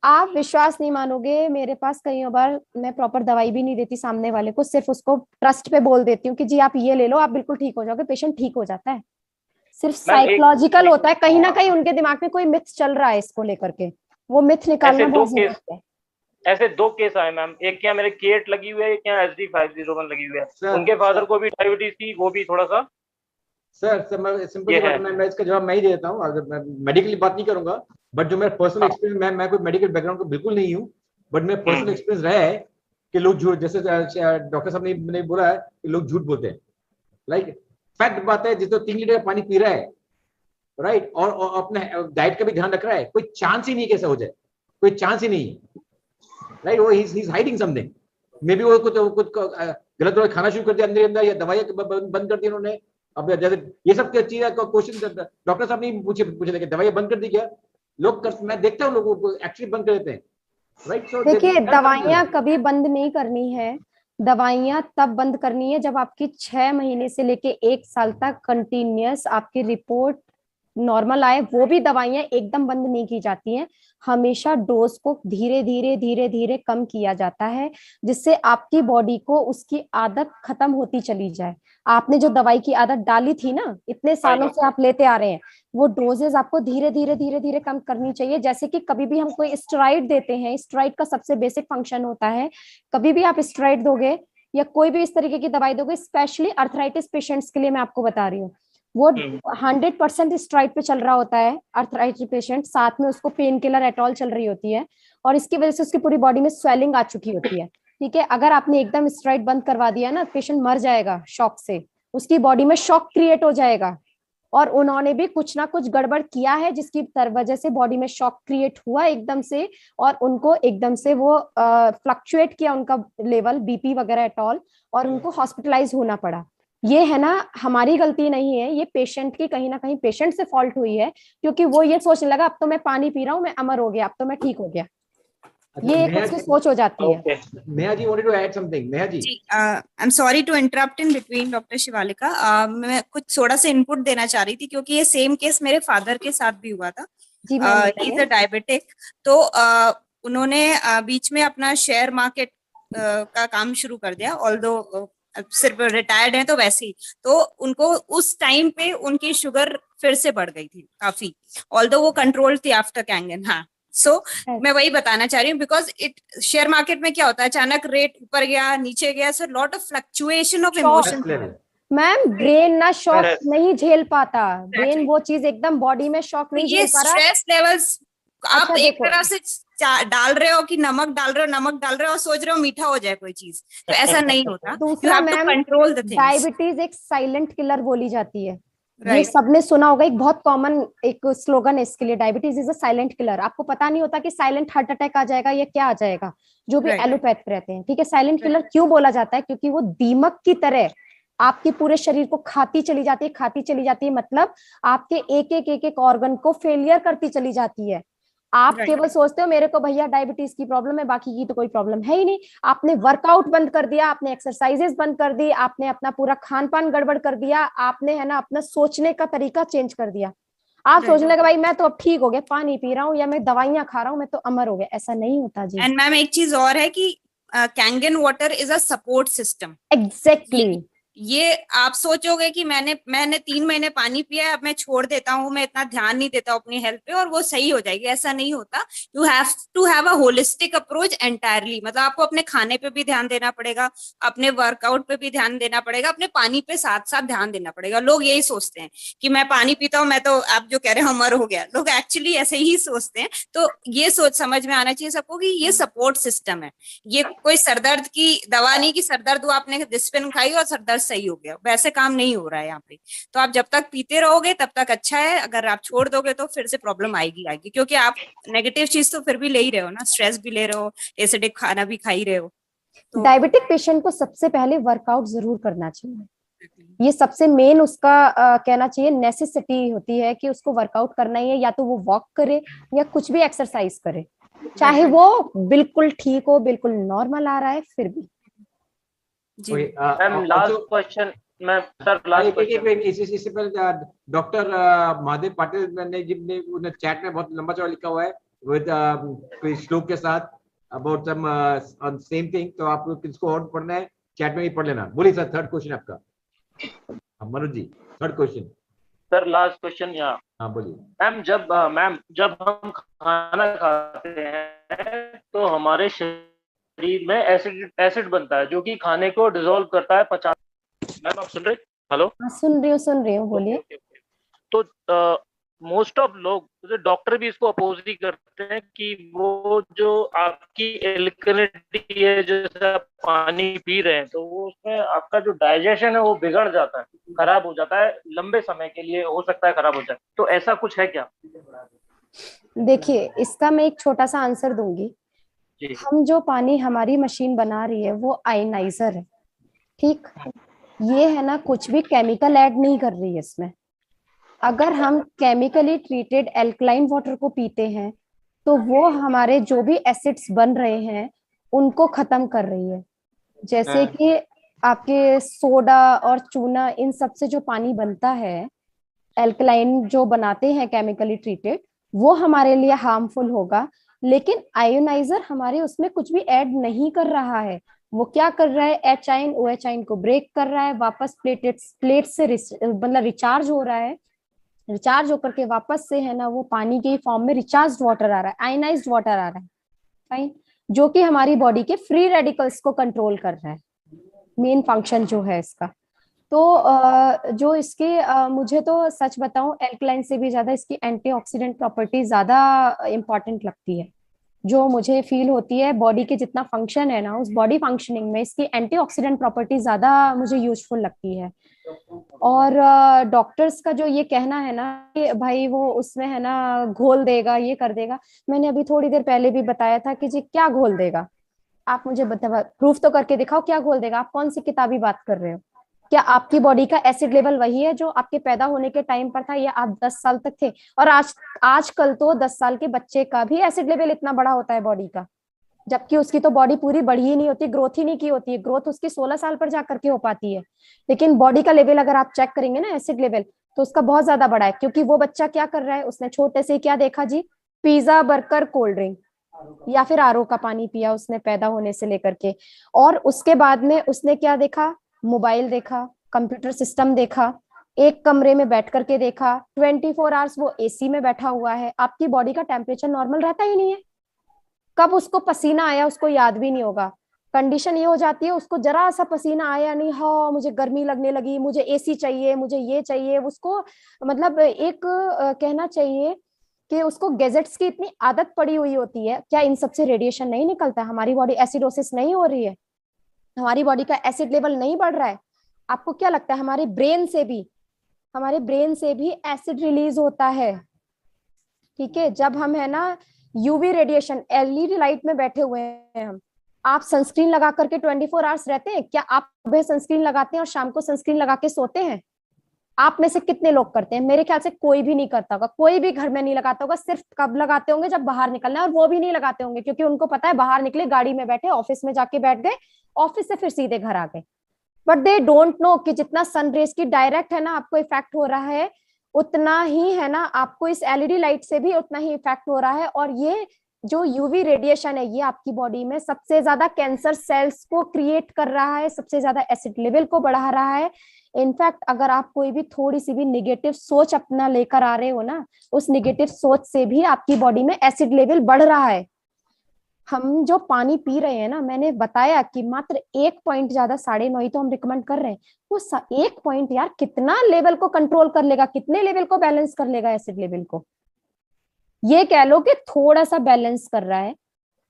आप विश्वास नहीं मानोगे, मेरे पास कई बार मैं प्रॉपर दवाई भी नहीं देती सामने वाले को, सिर्फ उसको ट्रस्ट पे बोल देती हूँ कि जी आप ये ले लो, आप बिल्कुल ठीक हो जाओगे। पेशेंट ठीक हो जाता है, सिर्फ साइकोलॉजिकल होता है। कहीं ना कहीं उनके दिमाग में कोई मिथ चल रहा है इसको लेकर के, वो मिथ निकालना बहुत जरूरी है। ऐसे 2 केस आए मैम, एक क्या मेरे केट लगी हुई है, एक क्या SD501 लगी हुई है। उनके फादर को भी डायबिटीज थी, वो भी थोड़ा सा। सर मैं सिंपल मैं इसका जवाब मैं ही देता हूँ, अगर मैं मेडिकली बात नहीं करूंगा, बट जो मेरा पर्सनल एक्सपीरियंस, मैं कोई मेडिकल बैकग्राउंड को बिल्कुल नहीं हूँ, बट मेरा पर्सनल एक्सपीरियंस रहा है कि लोग झूठ, जैसे डॉक्टर साहब ने बोला है कि लोग झूठ बोलते हैं। लाइक फैक्ट बात है, जिसको 3 लीटर पानी पी रहा है, राइट, और अपने डाइट का भी ध्यान रख रहा है, कोई चांस ही नहीं कैसे हो जाए, कोई चांस ही नहीं, राइट। वो he is hiding something. May be वो कुछ गलत दवाई खाना शुरू कर दिया अंदर अंदर, या दवाइयाँ बंद कर दी उन्होंने। अब जैसे ये सब चीजें का क्वेश्चन डॉक्टर साहब ने पूछे थे, दवाइयाँ बंद कर दी क्या? लोग मैं देखता हूँ लोगों को एक्चुअली बंद कर देते हैं, राइट। सो देखिए, दवाइयाँ कभी बंद नहीं करनी है। दवाइयाँ तब बंद करनी है जब आपकी 6 महीने से लेके 1 साल तक कंटिन्यूअस आपकी रिपोर्ट नॉर्मल आए। वो भी दवाइयाँ एकदम बंद नहीं की जाती हैं, हमेशा डोज को धीरे धीरे धीरे धीरे कम किया जाता है, जिससे आपकी बॉडी को उसकी आदत खत्म होती चली जाए। आपने जो दवाई की आदत डाली थी ना, इतने सालों से आप लेते आ रहे हैं, वो डोजेस आपको धीरे धीरे धीरे धीरे कम करनी चाहिए। जैसे कि कभी भी हम कोई स्टेरॉइड देते हैं, स्टेरॉइड का सबसे बेसिक फंक्शन होता है, कभी भी आप स्टेरॉइड दोगे या कोई भी इस तरीके की दवाई दोगे, स्पेशली अर्थराइटिस पेशेंट्स के लिए मैं आपको बता रही हूँ, वो 100% स्टेरॉइड पे चल रहा होता है अर्थराइटिस पेशेंट, साथ में उसको पेन किलर एटॉल चल रही होती है, और इसकी वजह से उसकी पूरी बॉडी में स्वेलिंग आ चुकी होती है। ठीक है, अगर आपने एकदम स्टेरॉइड बंद करवा दिया ना, पेशेंट मर जाएगा शॉक से, उसकी बॉडी में शॉक क्रिएट हो जाएगा, और उन्होंने भी कुछ ना कुछ गड़बड़ किया है जिसकी वजह से बॉडी में शॉक क्रिएट हुआ एकदम से, और उनको एकदम से वो फ्लक्चुएट किया उनका लेवल बीपी वगैरह एटॉल, और उनको हॉस्पिटलाइज होना पड़ा। ये है ना, हमारी गलती नहीं है, ये पेशेंट की कहीं ना कहीं पेशेंट से फॉल्ट हुई है, क्योंकि वो ये सोचने लगा अब तो मैं पानी पी रहा हूँ, मैं अमर हो गया, अब तो मैं ठीक हो गया। ये कुछ की सोच हो जाती है। Neha ji wanted to add something. Neha ji, I am sorry to interrupt in between doctor Shivalika, मैं कुछ थोड़ा सा इनपुट देना चाह रही थी, क्योंकि ये सेम केस मेरे फादर के साथ भी हुआ था। ही इज अ डायबिटिक, तो उन्होंने बीच में अपना शेयर मार्केट का काम शुरू कर दिया, ऑल्दो सिर्फ रिटायर्ड है तो वैसे ही, तो उनको उस टाइम पे उनकी शुगर फिर से बढ़ गई थी काफी, ऑल्दो वो कंट्रोल थी आफ्टर कैंगन। हाँ, सो मैं वही बताना चाह रही हूँ, बिकॉज इट शेयर मार्केट में क्या होता है, अचानक रेट ऊपर गया नीचे गया, so lot of fluctuation of emotion. Ma'am, brain ना शॉक नहीं झेल पाता, ब्रेन वो चीज एकदम बॉडी में शॉक नहीं झेल पा रहा। स्ट्रेस लेवल्स आप एक तरह से डाल रहे हो कि नमक डाल रहे हो और सोच रहे हो मीठा हो जाए कोई चीज, तो ऐसा नहीं होता। दूसरा ma'am, control the things. Diabetes एक साइलेंट किलर बोली जाती है, ये सबने सुना होगा, एक बहुत कॉमन एक स्लोगन है इसके लिए, diabetes is a silent killer. आपको पता नहीं होता कि साइलेंट हार्ट अटैक आ जाएगा या क्या आ जाएगा, जो भी एलोपैथ रहते हैं। ठीक है, साइलेंट किलर क्यों बोला जाता है? क्योंकि वो दीमक की तरह आपके पूरे शरीर को खाती चली जाती है, मतलब आपके एक ऑर्गन को फेलियर करती चली जाती है। आप केवल सोचते हो मेरे को भैया डायबिटीज की प्रॉब्लम है, बाकी की तो कोई प्रॉब्लम है ही नहीं। आपने वर्कआउट बंद कर दिया, आपने एक्सरसाइजेस बंद कर दी, आपने अपना पूरा खान पान गड़बड़ कर दिया, आपने है ना अपना सोचने का तरीका चेंज कर दिया। आप सोचने लगे भाई मैं तो अब ठीक हो गया, पानी पी रहा हूँ या मैं दवाइयां खा रहा हूँ, मैं तो अमर हो गया। ऐसा नहीं होता जी। एंड मैम एक चीज और है कि Kangen water is a support system. Exactly, ये आप सोचोगे कि मैंने 3 महीने पानी पिया है, अब मैं छोड़ देता हूँ, मैं इतना ध्यान नहीं देता अपनी हेल्थ पे और वो सही हो जाएगी, ऐसा नहीं होता। You have to have a holistic approach entirely, मतलब आपको अपने खाने पे भी ध्यान देना पड़ेगा, अपने वर्कआउट पे भी ध्यान देना पड़ेगा, अपने पानी पे साथ साथ ध्यान देना पड़ेगा। लोग यही सोचते हैं कि मैं पानी पीता हूँ मैं तो, आप जो कह रहे हैं अमर हो गया, लोग एक्चुअली ऐसे ही सोचते हैं। तो ये सोच समझ में आना चाहिए सबको कि ये सपोर्ट सिस्टम है, ये कोई सरदर्द की दवा नहीं कि सरदर्द हुआ आपने डिस्पिन खाई और सरदर्द सही हो गया, वैसे काम नहीं हो रहा है यहाँ पे। तो आप जब तक पीते रहोगे तब तक अच्छा है, अगर आप छोड़ दोगे तो फिर से प्रॉब्लम आएगी, क्योंकि आप नेगेटिव चीज तो फिर भी ले ही रहे हो ना, स्ट्रेस भी ले रहे हो, एसिडिक खाना भी खा ही रहे हो। तो डायबिटिक पेशेंट को सबसे पहले वर्कआउट जरूर करना चाहिए, ये सबसे मेन उसका कहना चाहिए नेसेसिटी होती है कि उसको वर्कआउट करना ही है, या तो वो वॉक करे या कुछ भी एक्सरसाइज करे, चाहे वो बिल्कुल ठीक हो, बिल्कुल नॉर्मल आ रहा है फिर भी। Ma'am last question, ma'am sir last question इससे पहले डॉक्टर महादेव पाटिल ने जिन्होंने चैट में बहुत लंबा चौड़ा लिखा हुआ है विद कोई श्लोक के साथ about some on same thing, तो आप लोग किसको और पढ़ना है चैट में ही पढ़ लेना। बोलिए सर, थर्ड क्वेश्चन आपका। Manoj ji, third question sir, last question. यहाँ हाँ बोलिए मैम। जब हम खाना खाते हैं तो हमारे शरीर में एसिड बनता है जो कि खाने को डिसॉल्व करता है, 50। मैम आप सुन रहे? हेलो, सुन रही हूँ बोलिए। तो मोस्ट ऑफ लोग, जैसे डॉक्टर भी इसको अपोज ही करते हैं कि वो जो आपकी एल्कलिनिटी है, जैसे आप पानी पी रहे हैं तो वो उसमें आपका जो डाइजेशन है वो बिगड़ जाता है, खराब हो जाता है, लंबे समय के लिए हो सकता है खराब हो जाए। तो ऐसा कुछ है क्या? देखिए, इसका मैं एक छोटा सा आंसर दूंगी। जी। हम जो पानी हमारी मशीन बना रही है वो आयनाइजर है, ठीक। ये है ना, कुछ भी केमिकल ऐड नहीं कर रही है इसमें। अगर हम केमिकली ट्रीटेड एल्कलाइन वाटर को पीते हैं तो वो हमारे जो भी एसिड्स बन रहे हैं उनको खत्म कर रही है। जैसे कि आपके सोडा और चूना, इन सब से जो पानी बनता है एल्कलाइन जो बनाते हैं केमिकली ट्रीटेड, वो हमारे लिए हार्मफुल होगा। लेकिन आयोनाइजर हमारे उसमें कुछ भी ऐड नहीं कर रहा है। वो क्या कर रहा है, H ion O H ion को ब्रेक कर रहा है, वापस प्लेट से मतलब रिचार्ज हो रहा है। रिचार्ज होकर के वापस से है ना वो पानी के फॉर्म में रिचार्ज वाटर आ रहा है, आयनाइज्ड वाटर आ रहा है, फाइन, जो कि हमारी बॉडी के फ्री रेडिकल्स को कंट्रोल कर रहा है, मेन फंक्शन जो है इसका। तो जो इसके मुझे तो सच बताऊं, एल्कलाइन से भी ज्यादा इसकी एंटीऑक्सीडेंट प्रॉपर्टी ज्यादा इंपॉर्टेंट लगती है। जो मुझे फील होती है बॉडी के जितना फंक्शन है ना, उस बॉडी फंक्शनिंग में इसकी एंटीऑक्सीडेंट प्रॉपर्टी ज्यादा मुझे यूजफुल लगती है। और डॉक्टर्स का जो ये कहना है ना कि भाई वो उसमें है ना घोल देगा, ये कर देगा, मैंने अभी थोड़ी देर पहले भी बताया था कि जी क्या घोल देगा, आप मुझे प्रूफ तो करके दिखाओ, क्या घोल देगा। आप कौन सी किताबी बात कर रहे हो? क्या आपकी बॉडी का एसिड लेवल वही है जो आपके पैदा होने के टाइम पर था, या आप 10 साल तक थे? और आजकल तो 10 साल के बच्चे का भी एसिड लेवल इतना बड़ा होता है बॉडी का, जबकि उसकी तो बॉडी पूरी बढ़ी ही नहीं होती, ग्रोथ ही नहीं की होती है। ग्रोथ उसकी 16 साल पर जाकर के हो पाती है। लेकिन बॉडी का लेवल अगर आप चेक करेंगे ना, एसिड लेवल, तो उसका बहुत ज्यादा बड़ा है। क्योंकि वो बच्चा क्या कर रहा है, उसने छोटे से क्या देखा जी, पिज्जा, बर्गर, कोल्ड ड्रिंक या फिर आरओ का पानी पिया उसने पैदा होने से लेकर के। और उसके बाद में उसने क्या देखा, मोबाइल देखा, कंप्यूटर सिस्टम देखा, एक कमरे में बैठ करके देखा, 24 आवर्स वो एसी में बैठा हुआ है। आपकी बॉडी का टेम्परेचर नॉर्मल रहता ही नहीं है। कब उसको पसीना आया उसको याद भी नहीं होगा। कंडीशन ये हो जाती है, उसको जरा सा पसीना आया नहीं, हाँ मुझे गर्मी लगने लगी, मुझे एसी चाहिए, मुझे ये चाहिए, उसको मतलब एक कहना चाहिए कि उसको गैजेट्स की इतनी आदत पड़ी हुई होती है। क्या इन सबसे रेडिएशन नहीं निकलता? हमारी बॉडी एसिडोसिस नहीं हो रही है? हमारी बॉडी का एसिड लेवल नहीं बढ़ रहा है? आपको क्या लगता है हमारे ब्रेन से भी एसिड रिलीज होता है, ठीक है। जब हम है ना यूवी रेडिएशन, एलईडी लाइट में बैठे हुए हैं हम, आप सनस्क्रीन लगा करके 24 आवर्स रहते हैं? क्या आप सुबह सनस्क्रीन लगाते हैं और शाम को सनस्क्रीन लगा के सोते हैं? आप में से कितने लोग करते हैं? मेरे ख्याल से कोई भी नहीं करता होगा, कोई भी घर में नहीं लगाता होगा। सिर्फ कब लगाते होंगे, जब बाहर निकलना है, और वो भी नहीं लगाते होंगे क्योंकि उनको पता है बाहर निकले, गाड़ी में बैठे, ऑफिस में जाके बैठ गए, ऑफिस से फिर सीधे घर आ गए। बट दे डोंट नो कि जितना सन रेज की डायरेक्ट है ना आपको इफेक्ट हो रहा है, उतना ही है ना आपको इस एलईडी लाइट से भी उतना ही इफेक्ट हो रहा है। और ये जो यूवी रेडिएशन है, ये आपकी बॉडी में सबसे ज्यादा कैंसर सेल्स को क्रिएट कर रहा है, सबसे ज्यादा एसिड लेवल को बढ़ा रहा है। इनफैक्ट अगर आप कोई भी थोड़ी सी भी निगेटिव सोच अपना लेकर आ रहे हो ना, उस निगेटिव सोच से भी आपकी बॉडी में एसिड लेवल बढ़ रहा है। हम जो पानी पी रहे हैं ना, मैंने बताया कि मात्र 1 पॉइंट, ज्यादा 9.5 ही तो हम रिकमेंड कर रहे हैं। वो 1 पॉइंट यार कितना लेवल को कंट्रोल कर लेगा, कितने लेवल को बैलेंस कर लेगा एसिड लेवल को। ये कह लो कि थोड़ा सा बैलेंस कर रहा है,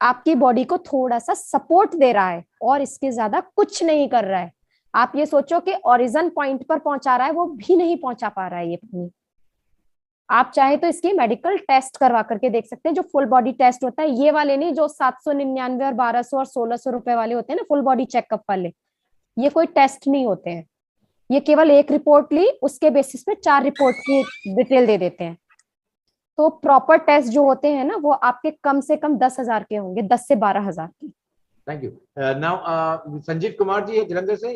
आपकी बॉडी को थोड़ा सा सपोर्ट दे रहा है, और इसके ज्यादा कुछ नहीं कर रहा है। आप ये सोचो कि ओरिजिन पॉइंट पर पहुंचा रहा है, वो भी नहीं पहुंचा पा रहा है ये पानी। आप चाहे तो इसकी मेडिकल टेस्ट करवा करके देख सकते हैं, जो फुल बॉडी टेस्ट होता है, ये वाले नहीं जो 799 और 1200 और 1600 रुपए वाले होते हैं ना, फुल बॉडी चेकअप वाले। ये कोई टेस्ट नहीं होते हैं, ये केवल एक रिपोर्ट ली, उसके बेसिस पे 4 रिपोर्ट की डिटेल दे देते हैं। तो प्रॉपर टेस्ट जो होते हैं ना, वो आपके कम से कम 10,000 के होंगे, 10 से 12,000 के। Thank you. Now Sanjeev Kumar ji है जलंधर से,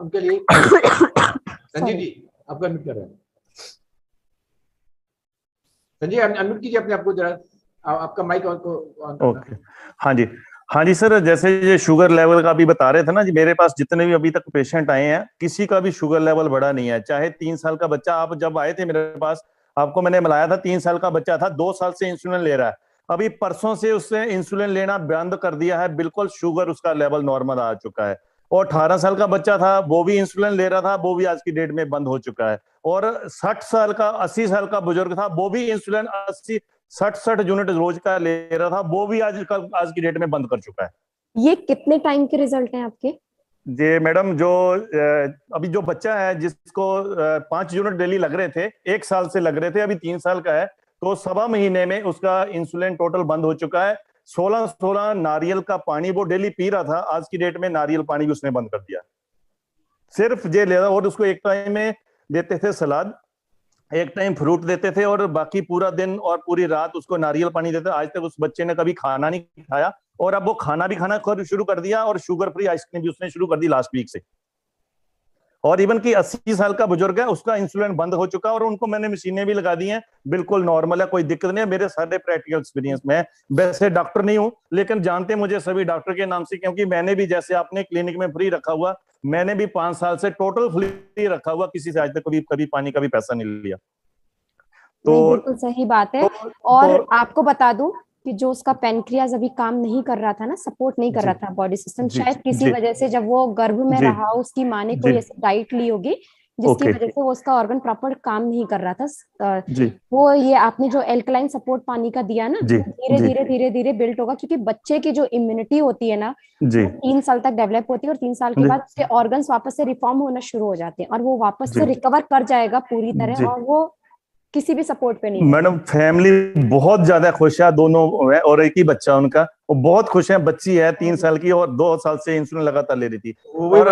उनके लिए संजीव जी आपको अनम्यूट कर रहे हैं। संजीव अनम्यूट कीजिए अपने आपको जरा, आपका माइक ऑन को। ओके, हाँ जी सर, जैसे ये शुगर लेवल का भी बता रहे थे ना जी, मेरे पास जितने भी अभी तक पेशेंट आए हैं, किसी का भी शुगर लेवल बढ़ा नहीं है। चाहे 3 साल का बच्चा, आप जब आए थे मेरे पास, आपको मैंने मिलाया था, 3 साल का बच्चा था, 2 साल से इंसुलिन ले रहा है, अभी परसों से उससे इंसुलिन लेना बंद कर दिया है, बिल्कुल शुगर उसका लेवल नॉर्मल आ चुका है। और 18 साल का बच्चा था वो भी इंसुलिन ले रहा था, वो भी आज की डेट में बंद हो चुका है। और 60 साल का 80 साल का बुजुर्ग था, वो भी इंसुलिन 60 यूनिट रोज का ले रहा था, वो भी आज की डेट में बंद कर चुका है। ये कितने टाइम के रिजल्ट हैं आपके? जी मैडम, जो अभी जो बच्चा है जिसको 5 यूनिट डेली लग रहे थे, 1 साल से लग रहे थे, अभी 3 साल का है, तो 1.25 महीने में उसका इंसुलिन टोटल बंद हो चुका है। 16 नारियल का पानी वो डेली पी रहा था, आज की डेट में नारियल पानी भी उसने बंद कर दिया, सिर्फ ये ले रहा। और उसको एक टाइम में देते थे सलाद, एक टाइम फ्रूट देते थे, और बाकी पूरा दिन और पूरी रात उसको नारियल पानी देते। आज तक उस बच्चे ने कभी खाना नहीं खाया, और अब वो खाना भी खाना शुरू कर दिया, और शुगर फ्री आइसक्रीम भी उसने शुरू कर दी लास्ट वीक से। और इवन कि 80 साल का बुजुर्ग है, उसका इंसुलिन बंद हो चुका है, और उनको मैंने मशीनें भी लगा दी हैं, बिल्कुल नॉर्मल है, कोई दिक्कत नहीं है। मेरे सारे प्रैक्टिकल एक्सपीरियंस में, वैसे डॉक्टर नहीं हूं लेकिन जानते मुझे सभी डॉक्टर के नाम से, क्योंकि मैंने भी, जैसे आपने क्लिनिक में फ्री रखा हुआ, मैंने भी 5 साल से टोटल फ्री रखा हुआ, किसी से आज तक कभी पानी का भी पैसा नहीं लिया। तो बिल्कुल सही बात है। और आपको बता दूं कि जो उसका पेनक्रियाज अभी काम नहीं कर रहा था ना, सपोर्ट नहीं कर रहा था बॉडी सिस्टम, शायद किसी वजह से जब वो गर्भ में रहा, उसकी माँ ने कोई ऐसी डाइट ली होगी जिसकी वजह से वो उसका ऑर्गन प्रॉपर काम नहीं कर रहा था। वो ये आपने जो एल्कलाइन सपोर्ट पानी का दिया ना, धीरे धीरे बिल्ड होगा, क्योंकि बच्चे की जो इम्यूनिटी होती है ना, 3 साल तक डेवलप होती है, और 3 साल के बाद उसके ऑर्गन्स वापस से रिफॉर्म होना शुरू हो जाते हैं, और वो वापस से रिकवर कर जाएगा पूरी तरह, और वो किसी भी सपोर्ट पे नहीं। मैडम फैमिली बहुत ज्यादा खुश है, दोनों है, और एक ही बच्चा उनका, वो बहुत खुश है। बच्ची है 3 साल की, और 2 साल से इंसुलिन लगातार ले रही थी। और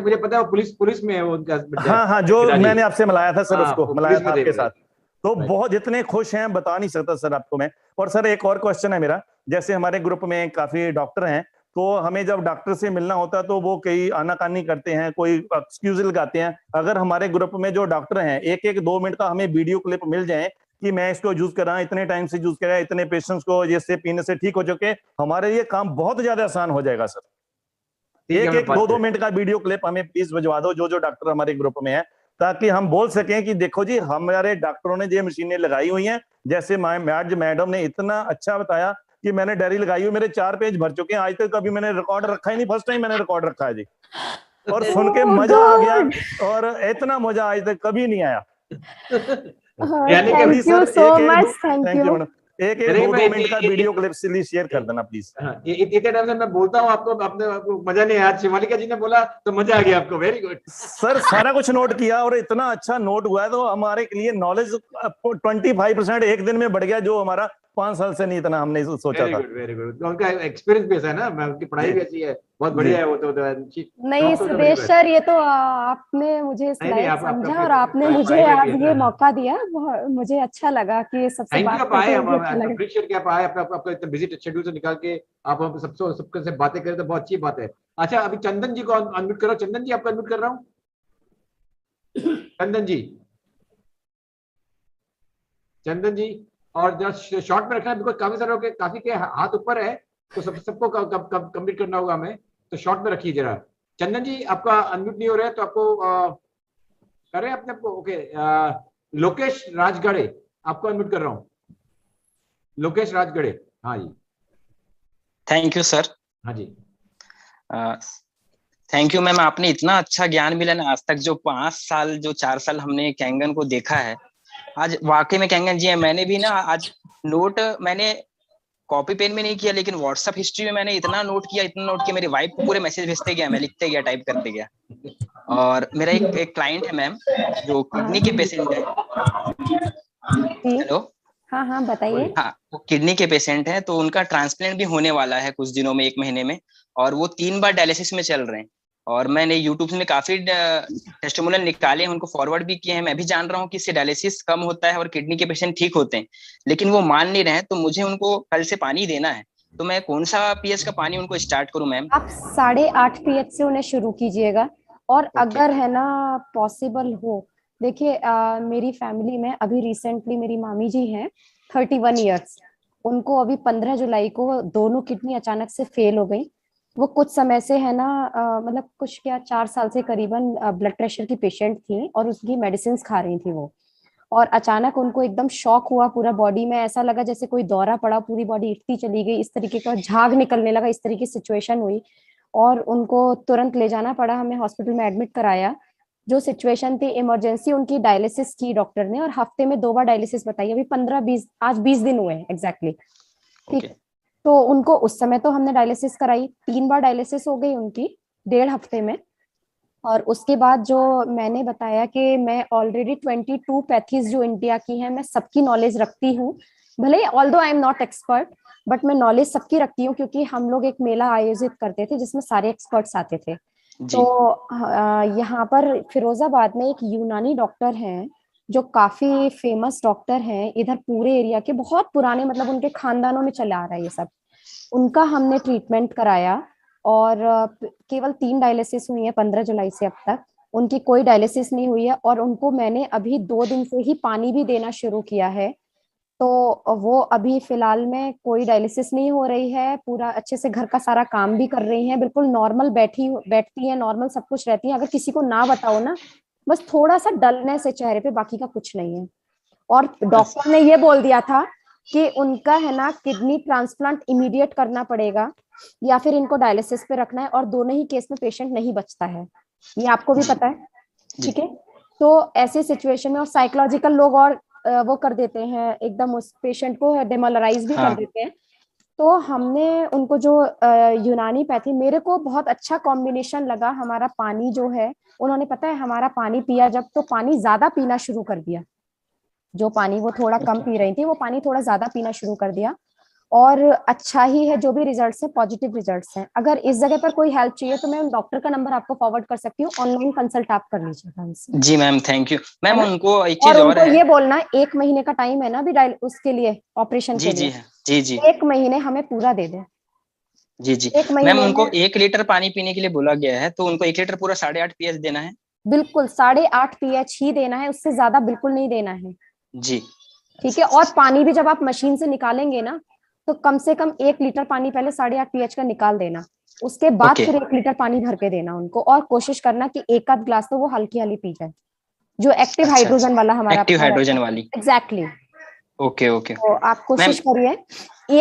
मुझे पता है वो पुलिस में है वो उनका। हाँ, जो मैंने आपसे मिलाया था सर, उसको मिलाया था आपके साथ, तो बहुत जितने खुश हैं बता नहीं सकता सर आपको मैं। और सर एक और क्वेश्चन है मेरा, जैसे हमारे ग्रुप में काफी डॉक्टर हैं, तो हमें जब डॉक्टर से मिलना होता है तो वो कई आनाकानी करते हैं, कोई एक्सक्यूज लगाते हैं। अगर हमारे ग्रुप में जो डॉक्टर हैं 1-2 मिनट का हमें वीडियो क्लिप मिल जाए कि मैं इसको यूज कर रहा, इतने टाइम से यूज कर रहा, इतने पेशेंट्स को जैसे पीने से ठीक हो चुके, हमारे लिए काम बहुत ज्यादा आसान हो जाएगा सर। 1-2 मिनट का वीडियो क्लिप हमें प्लीज भिजवा दो, जो डॉक्टर हमारे ग्रुप में है, ताकि हम बोल सकें कि देखो जी हमारे डॉक्टरों ने ये मशीनें लगाई हुई हैं। जैसे मैडम ने इतना अच्छा बताया कि मैंने डायरी लगाई हुई, मेरे 4 पेज भर चुके हैं, आज तक कभी मैंने रिकॉर्ड रखा ही नहीं, फर्स्ट टाइम मैंने रिकॉर्ड रखा है जी, और सुन के मजा आ गया, और इतना मजा आज तक कभी नहीं आया। Thank you so much, thank you. 1-2 minute का वीडियो क्लिप शेयर कर देना प्लीज। इतने टाइम से मैं बोलता हूँ आपको, आपको मजा नहीं आया, शिवालिका जी ने बोला तो मजा आ गया आपको। वेरी गुड सर, सारा कुछ नोट किया, और इतना अच्छा नोट हुआ है, तो हमारे लिए नॉलेज 25% एक दिन में बढ़ गया, जो हमारा 5 साल से नहीं इतना हमने सोचा था। Very good. उनका एक्सपीरियंस भी ऐसा है ना, मैं उनकी पढ़ाई भी अच्छी है, बहुत बढ़िया है वो तो नहीं सुदेश सर, ये तो आपने मुझे इस लायक समझा, और आपने मुझे आज ये मौका दिया, मुझे अच्छा लगा कि सबसे बात करके अप्रिशिएट क्या पाए, आपका इतना बिजी शेड्यूल से निकाल के आप सबके से बातें करें तो बहुत अच्छी बात है। अच्छा, अभी चंदन जी को अनम्यूट करो। चंदन जी आपको अनम्यूट कर रहा हूँ। चंदन जी, और जस्ट शॉर्ट में रखना, बिकॉज काफी सारे काफी के हाथ ऊपर है, तो सबको कंप्लीट करना होगा हमें, तो शॉर्ट में रखिए जरा। चंदन जी आपका अनम्यूट नहीं हो रहा है, तो आपको करें अपने आपको। ओके, लोकेश राजगढ़े आपको अनम्यूट कर रहा हूँ। लोकेश राजगढ़े, हाँ जी। Thank you sir. हाँ जी, थैंक यू मैम। आपने इतना अच्छा ज्ञान मिला ना आज तक, जो 5 साल जो 4 साल हमने कैंगन को देखा है, आज वाकई में कैंगन जी है। मैंने भी ना आज नोट, मैंने कॉपी पेन में नहीं किया, लेकिन व्हाट्सएप हिस्ट्री में मैंने इतना नोट किया, मेरी वाइफ को पूरे मैसेज भेजते गया, मैं लिखते गया, टाइप करते गया। और मेरा एक क्लाइंट है मैम, जो किडनी के पेशेंट है। हेलो, हाँ बताइए। हाँ, वो किडनी के पेशेंट है, तो उनका ट्रांसप्लांट भी होने वाला है कुछ दिनों में, 1 महीने में, और वो 3 बार डायलिसिस में चल रहे हैं। और मैंने यूट्यूब में काफी टेस्टिमोनियल निकाले हैं, उनको फॉरवर्ड भी किए हैं। मैं भी जान रहा हूँ कि इससे डायलिसिस कम होता है और किडनी के पेशेंट ठीक होते हैं, लेकिन वो मान नहीं रहे हैं। तो मुझे उनको कल से पानी देना है, तो मैं कौन सा पीएच का पानी उनको स्टार्ट करूं मैम? आप 8.5 पीएच से उन्हें शुरू कीजिएगा, और अगर है ना पॉसिबल हो, देखिए मेरी फैमिली में अभी रिसेंटली मेरी मामी जी हैं 31 ईयर्स, उनको अभी 15 जुलाई को दोनों किडनी अचानक से फेल हो गई। वो कुछ समय से है ना मतलब कुछ क्या 4 साल से करीबन ब्लड प्रेशर की पेशेंट थी, और उसकी मेडिसिन खा रही थी वो, और अचानक उनको एकदम शॉक हुआ, पूरा बॉडी में ऐसा लगा जैसे कोई दौरा पड़ा, पूरी बॉडी हिलती चली गई, इस तरीके का झाग निकलने लगा, इस तरीके की सिचुएशन हुई। और उनको तुरंत ले जाना पड़ा, हमें हॉस्पिटल में एडमिट कराया। जो सिचुएशन थी इमरजेंसी, उनकी डायलिसिस की डॉक्टर ने, और हफ्ते में 2 बार डायलिसिस बताई। अभी 15-20 आज 20 दिन हुए हैं एग्जैक्टली। ठीक, तो उनको उस समय तो हमने डायलिसिस कराई, 3 बार डायलिसिस हो गई उनकी 1.5 हफ्ते में। और उसके बाद जो मैंने बताया कि मैं ऑलरेडी 22 पैथीज जो इंडिया की हैं, मैं सबकी नॉलेज रखती हूँ, भले although I am not expert, but मैं नॉलेज सबकी रखती हूँ, क्योंकि हम लोग एक मेला आयोजित करते थे जिसमें सारे एक्सपर्ट्स आते थे। तो यहाँ पर फिरोजाबाद में एक यूनानी डॉक्टर हैं जो काफी फेमस डॉक्टर हैं इधर पूरे एरिया के, बहुत पुराने, मतलब उनके खानदानों में चला आ रहा है ये सब। उनका हमने ट्रीटमेंट कराया और केवल 3 डायलिसिस हुई है 15 जुलाई से अब तक, उनकी कोई डायलिसिस नहीं हुई है। और उनको मैंने अभी 2 दिन से ही पानी भी देना शुरू किया है, तो वो अभी फिलहाल में कोई डायलिसिस नहीं हो रही है, पूरा अच्छे से घर का सारा काम भी कर रही हैं, बिल्कुल नॉर्मल बैठती है, नॉर्मल सब कुछ रहती है। अगर किसी को ना बताओ ना, बस थोड़ा सा डलनेस है चेहरे पे, बाकी का कुछ नहीं है। और डॉक्टर ने ये बोल दिया था कि उनका है ना किडनी ट्रांसप्लांट इमीडिएट करना पड़ेगा या फिर इनको डायलिसिस पे रखना है, और दोनों ही केस में पेशेंट नहीं बचता है, ये आपको भी पता है। ठीक है, तो ऐसी सिचुएशन में और साइकोलॉजिकल लोग और वो कर देते हैं, एकदम उस पेशेंट को डेमोरलाइज भी कर देते हैं। तो हमने उनको जो यूनानी पैथी, मेरे को बहुत अच्छा कॉम्बिनेशन लगा हमारा पानी जो है, उन्होंने पता है हमारा पानी पिया जब, तो पानी ज्यादा पीना शुरू कर दिया। जो पानी वो थोड़ा कम पी रही थी, वो पानी थोड़ा ज्यादा पीना शुरू कर दिया। और अच्छा ही है, जो भी रिजल्ट्स हैं पॉजिटिव रिजल्ट्स हैं। अगर इस जगह पर कोई हेल्प चाहिए तो मैं उन डॉक्टर का नंबर आपको फॉरवर्ड कर सकती हूँ, ऑनलाइन कंसल्ट आप कर लीजिएगा उनसे। जी मैम, थैंक यू मैम। उनको एक चीज और और उनको है, ये बोलना 1 महीने का टाइम है ना अभी उसके लिए, ऑपरेशन के लिए। जी जी 1 महीने हमें पूरा दे दें। जी 1 महीने मैम, उनको में 1 लीटर पानी पीने के लिए बोला गया है, तो उनको 1 लीटर पूरा 8.5 pH देना है। बिल्कुल 8.5 pH ही देना है, उससे ज्यादा बिल्कुल नहीं देना है। जी ठीक है, और पानी भी जब आप मशीन से निकालेंगे ना, तो कम से कम 1 लीटर पानी पहले 8.5 pH का निकाल देना, उसके बाद फिर 1 लीटर पानी भर के देना उनको। और कोशिश करना कि 1 आध ग्लास तो वो हल्की हल्की पी जाए, जो एक्टिव हाइड्रोजन वाला हमारा एक्टिव हाइड्रोजन वाली। एग्जैक्टली। ओके ओके, तो आप कोशिश करिए,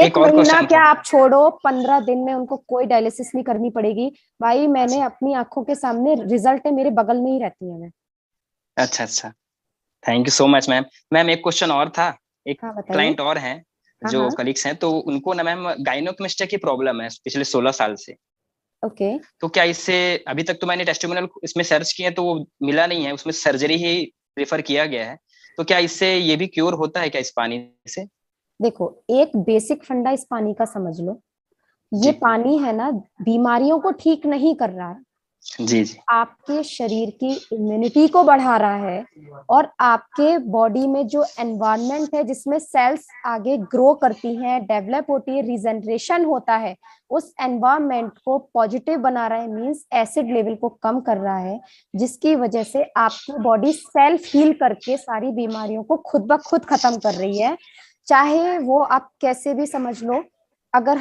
एक और महीना क्वेश्चन क्या था। आप छोड़ो, 15 दिन में उनको कोई डायलिसिस नहीं करनी पड़ेगी भाई। मैंने अपनी आंखों के सामने रिजल्ट है, मेरे बगल में ही रहती है मैं। अच्छा, thank you so much ma'am. Ma'am एक क्वेश्चन और था, एक क्लाइंट और हैं जो कलीग्स हैं, तो उनको ना मैम गायनोकमेस्टिया की प्रॉब्लम है पिछले 16 साल से। ओके। तो क्या इससे, अभी तक तो मैंने टेस्टिमोनियल इसमें सर्च किए तो वो मिला नहीं है, उसमें सर्जरी ही रेफर किया गया है। तो क्या इससे ये भी क्योर होता है क्या इस पानी से? देखो, एक बेसिक फंडा इस पानी का समझ लो, ये पानी है ना बीमारियों को ठीक नहीं कर रहा है, जी आपके शरीर की इम्यूनिटी को बढ़ा रहा है, और आपके बॉडी में जो एनवायरनमेंट है जिसमें सेल्स आगे ग्रो करती हैं, डेवलप होती है, रिजनरेशन होता है, उस एनवायरनमेंट को पॉजिटिव बना रहा है। मींस एसिड लेवल को कम कर रहा है, जिसकी वजह से आपकी बॉडी सेल्फ हील करके सारी बीमारियों को खुद ब खुद खत्म कर रही है। चाहे वो आप कैसे भी समझ लो, अगर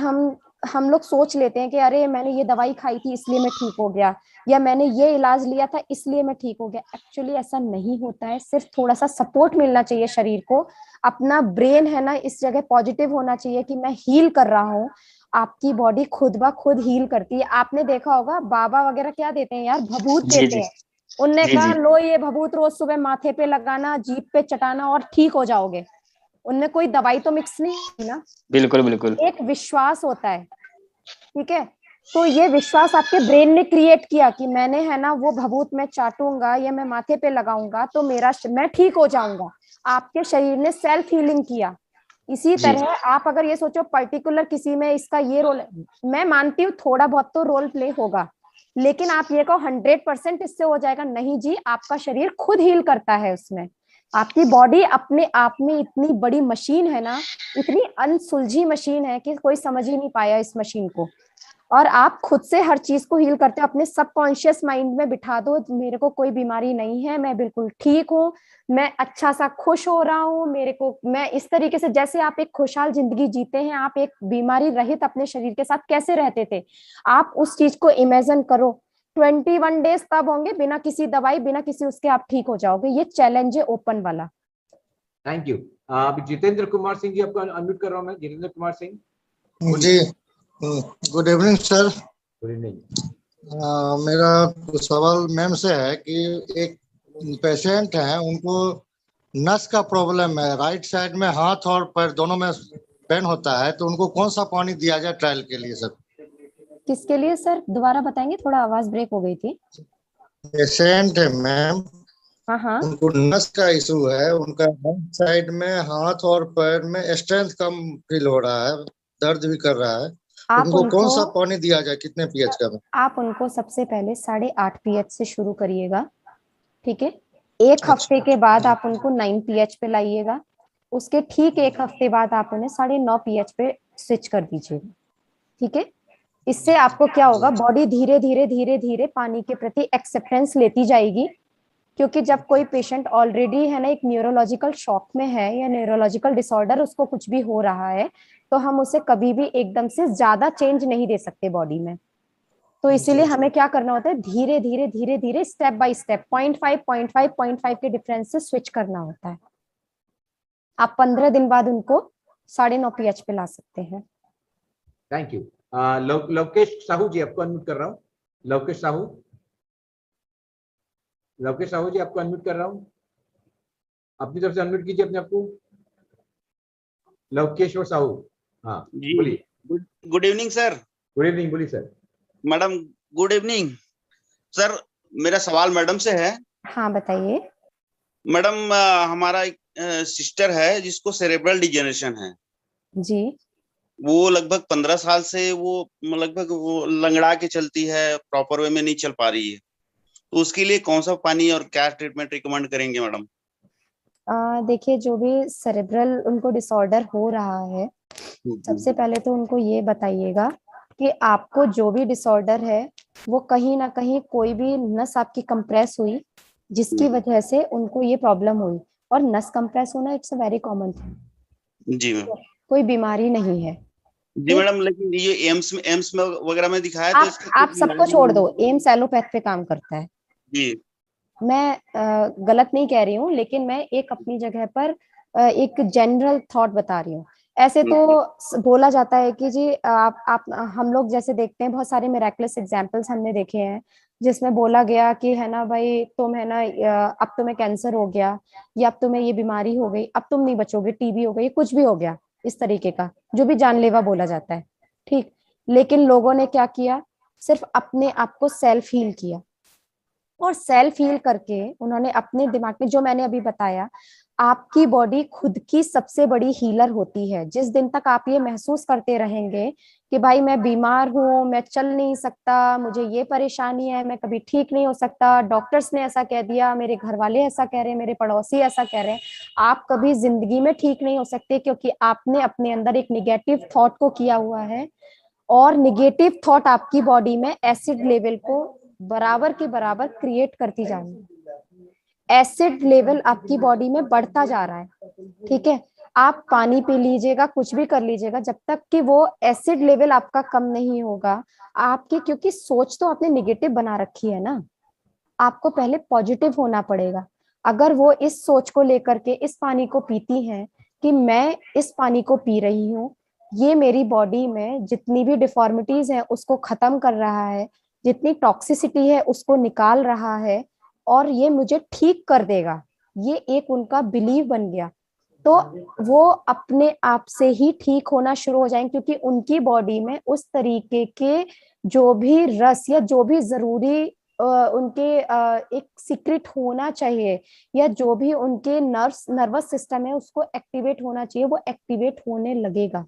हम लोग सोच लेते हैं कि अरे मैंने ये दवाई खाई थी इसलिए मैं ठीक हो गया, या मैंने ये इलाज लिया था इसलिए मैं ठीक हो गया, एक्चुअली ऐसा नहीं होता है। सिर्फ थोड़ा सा सपोर्ट मिलना चाहिए शरीर को, अपना ब्रेन है ना इस जगह पॉजिटिव होना चाहिए कि मैं हील कर रहा हूँ। आपकी बॉडी खुद ब खुद हील करती है। आपने देखा होगा बाबा वगैरह क्या देते हैं यार, भभूत देते हैं। उनने कहा लो ये भभूत रोज सुबह माथे पे लगाना, जीभ पे चटाना और ठीक हो जाओगे। उनने कोई दवाई तो मिक्स नहीं की ना। बिल्कुल एक विश्वास होता है, ठीक है। तो ये विश्वास आपके ब्रेन ने क्रिएट किया कि मैंने है ना वो भभूत मैं चाटूंगा या मैं माथे पे लगाऊंगा तो मैं ठीक हो जाऊंगा। आपके शरीर ने सेल्फ हीलिंग किया। इसी तरह आप अगर ये सोचो पर्टिकुलर किसी में इसका ये रोल है, मैं मानती हूँ थोड़ा बहुत तो रोल प्ले होगा, लेकिन आप ये कहो 100% इससे हो जाएगा, नहीं जी। आपका शरीर खुद हील करता है उसमें। आपकी बॉडी अपने आप में इतनी बड़ी मशीन है ना, इतनी अनसुलझी मशीन है कि कोई समझ ही नहीं पाया इस मशीन को। और आप खुद से हर चीज को हील करते हो। अपने सबकॉन्शियस माइंड में बिठा दो मेरे को कोई बीमारी नहीं है, मैं बिल्कुल ठीक हूँ, मैं अच्छा सा खुश हो रहा हूँ, मैं इस तरीके से, जैसे आप एक खुशहाल जिंदगी जीते हैं, आप एक बीमारी रहित अपने शरीर के साथ कैसे रहते थे, आप उस चीज को इमेजिन करो। 21 डेज तब होंगे बिना किसी दवाई, बिना किसी उसके, आप ठीक हो जाओगे। ये चैलेंज है ओपन वाला। Thank you. अभी जितेंद्र कुमार सिंह जी आपको अनम्यूट कर रहा हूं मैं। Jitendra Kumar Singh ji, good evening sir. Good evening. मेरा सवाल मैम से है कि एक पेशेंट है, उनको नस का प्रॉब्लम है, राइट साइड में हाथ और पैर दोनों में पेन होता है, तो उनको कौन सा पानी दिया जाए ट्रायल के लिए सर? किसके लिए सर, दोबारा बताएंगे, थोड़ा आवाज ब्रेक हो गई थी। पेशेंट है मैम, हाँ हाँ, उनको नस का इशू है, उनका राइट साइड में हाथ और पैर में स्ट्रेंथ कम फील हो रहा है, दर्द भी कर रहा है, आप उनको कौन सा उनको पानी दिया जाए, कितने पीएच का? आप उनको सबसे पहले 8.5 pH से शुरू करिएगा, ठीक है। एक हफ्ते के बाद आप उनको 9 pH पे लाइएगा, उसके ठीक एक हफ्ते बाद आप उन्हें 9.5 pH पे स्विच कर दीजिएगा, ठीक है। इससे आपको क्या होगा, बॉडी धीरे धीरे धीरे धीरे पानी के प्रति एक्सेप्टेंस लेती जाएगी, क्योंकि जब कोई पेशेंट ऑलरेडी है ना एक न्यूरोलॉजिकल शॉक में है या न्यूरोलॉजिकल डिसऑर्डर उसको कुछ भी हो रहा है, तो हम उसे कभी भी एकदम से ज्यादा चेंज नहीं दे सकते बॉडी में। तो इसीलिए हमें क्या करना होता है, धीरे धीरे धीरे धीरे स्टेप बाय स्टेप 0.5 के डिफरेंस से स्विच करना होता है। आप 15 दिन बाद उनको 9.5 pH पे ला सकते हैं। Thank you. लोकेश साहू जी, आपको अनम्यूट कर रहा हूँ। लोकेश साहू जी, आपको अनम्यूट कर रहा हूँ, अपनी तरफ से अनम्यूट कीजिए अपने आपको। लोकेश्वर साहू, हाँ बोलिए। Good evening sir. Good evening, बोलिए sir. Madam good evening sir, मेरा सवाल मैडम से है। हाँ बताइए। मैडम हमारा एक सिस्टर है जिसको सेरेब्रल डिजेनरेशन है जी। वो लगभग 15 साल से वो लगभग वो लंगड़ा के चलती है, प्रॉपर वे में नहीं चल पा रही है, तो उसके लिए कौन सा पानी और क्या ट्रीटमेंट रिकमेंड करेंगे मैडम? देखिए, जो भी सेरेब्रल उनको डिसऑर्डर हो रहा है, सबसे पहले तो उनको ये बताइएगा कि आपको जो भी डिसऑर्डर है वो कहीं ना कहीं कोई भी नस आपकी कंप्रेस हुई जिसकी वजह से उनको ये प्रॉब्लम हुई, और नस कंप्रेस होना it's a very common thing. जी मैम। कोई बीमारी नहीं है। जी मैडम, लेकिन ये एम्स में वगैरह में दिखाया तो आप सबको छोड़ दो, एम्स एलोपैथ पे काम करता है। जी। मैं गलत नहीं कह रही हूँ, लेकिन मैं एक अपनी जगह पर एक जनरल थॉट बता रही हूँ। ऐसे तो बोला जाता है कि जी आप हम लोग जैसे देखते हैं, बहुत सारे मिराकुलस एग्जांपल्स हमने देखे हैं जिसमें बोला गया कि है ना भाई, तुम है ना अब तुम्हें कैंसर हो गया, या अब तुम्हें ये बीमारी हो गई, अब तुम नहीं बचोगे, टीबी हो गई, कुछ भी हो गया, इस तरीके का जो भी जानलेवा बोला जाता है, ठीक। लेकिन लोगों ने क्या किया, सिर्फ अपने आप को सेल्फ हील किया, और सेल्फ हील करके उन्होंने अपने दिमाग में, जो मैंने अभी बताया, आपकी बॉडी खुद की सबसे बड़ी हीलर होती है। जिस दिन तक आप ये महसूस करते रहेंगे कि भाई मैं बीमार हूँ, मैं चल नहीं सकता, मुझे ये परेशानी है, मैं कभी ठीक नहीं हो सकता, डॉक्टर्स ने ऐसा कह दिया, मेरे घर वाले ऐसा कह रहे हैं, मेरे पड़ोसी ऐसा कह रहे हैं, आप कभी जिंदगी में ठीक नहीं हो सकते, क्योंकि आपने अपने अंदर एक निगेटिव थॉट को किया हुआ है, और निगेटिव थॉट आपकी बॉडी में एसिड लेवल को बराबर के बराबर क्रिएट करती जा रही है। एसिड लेवल आपकी बॉडी में बढ़ता जा रहा है, ठीक है। आप पानी पी लीजिएगा, कुछ भी कर लीजिएगा, जब तक कि वो एसिड लेवल आपका कम नहीं होगा आपकी, क्योंकि सोच तो आपने निगेटिव बना रखी है ना, आपको पहले पॉजिटिव होना पड़ेगा। अगर वो इस सोच को लेकर के इस पानी को पीती हैं कि मैं इस पानी को पी रही हूँ, ये मेरी बॉडी में जितनी भी डिफॉर्मिटीज हैं उसको खत्म कर रहा है, जितनी टॉक्सिसिटी है उसको निकाल रहा है, और ये मुझे ठीक कर देगा, ये एक उनका बिलीव बन गया, तो वो अपने आप से ही ठीक होना शुरू हो जाएंगे, क्योंकि उनकी बॉडी में उस तरीके के जो भी रस या जो भी जरूरी उनके एक सीक्रेट होना चाहिए, या जो भी उनके नर्वस सिस्टम है उसको एक्टिवेट होना चाहिए, वो एक्टिवेट होने लगेगा।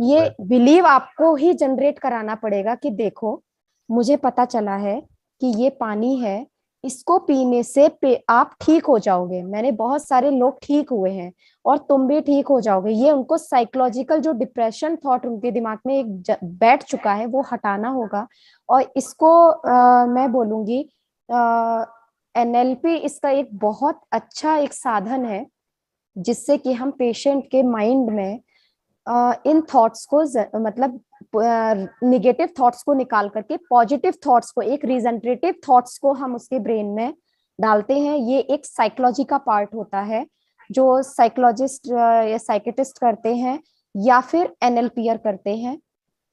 ये बिलीव आपको ही जनरेट कराना पड़ेगा कि देखो, मुझे पता चला है कि ये पानी है, इसको पीने से आप ठीक हो जाओगे, मैंने बहुत सारे लोग ठीक हुए हैं, और तुम भी ठीक हो जाओगे। ये उनको साइकोलॉजिकल जो डिप्रेशन थॉट उनके दिमाग में एक बैठ चुका है वो हटाना होगा। और इसको मैं बोलूंगी NLP इसका एक बहुत अच्छा एक साधन है, जिससे कि हम पेशेंट के माइंड में इन थॉट्स को मतलब निगेटिव थॉट्स को निकाल करके पॉजिटिव थॉट्स को, एक रिजनरेटिव थॉट्स को हम उसके ब्रेन में डालते हैं। ये एक साइकोलॉजी का पार्ट होता है जो साइकोलॉजिस्ट या साइकेटिस्ट करते हैं, या फिर NLPer करते हैं,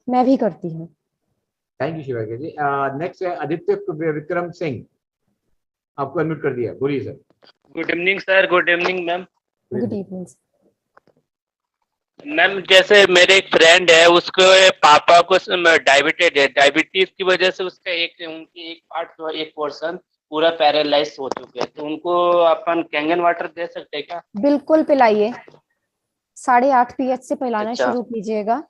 मैं भी करती हूँ। Thank you Shivangi ji. Next है आदित्य विक्रम सिंह, आपको अनम्यूट कर दिया, बोलिए sir. Good evening sir. Good evening ma'am. Good evening ma'am, जैसे मेरे एक फ्रेंड है, उसको पापा को डायबिटेड है, डायबिटीज की वजह से उसका उनकी एक पार्ट, एक पोर्शन पूरा पैरालाइज हो चुके हैं, तो उनको अपन कैंगन वाटर दे सकते हैं क्या? बिल्कुल पिलाइए, 8.5 pH से पिलाना अच्छा। शुरू कीजिएगा,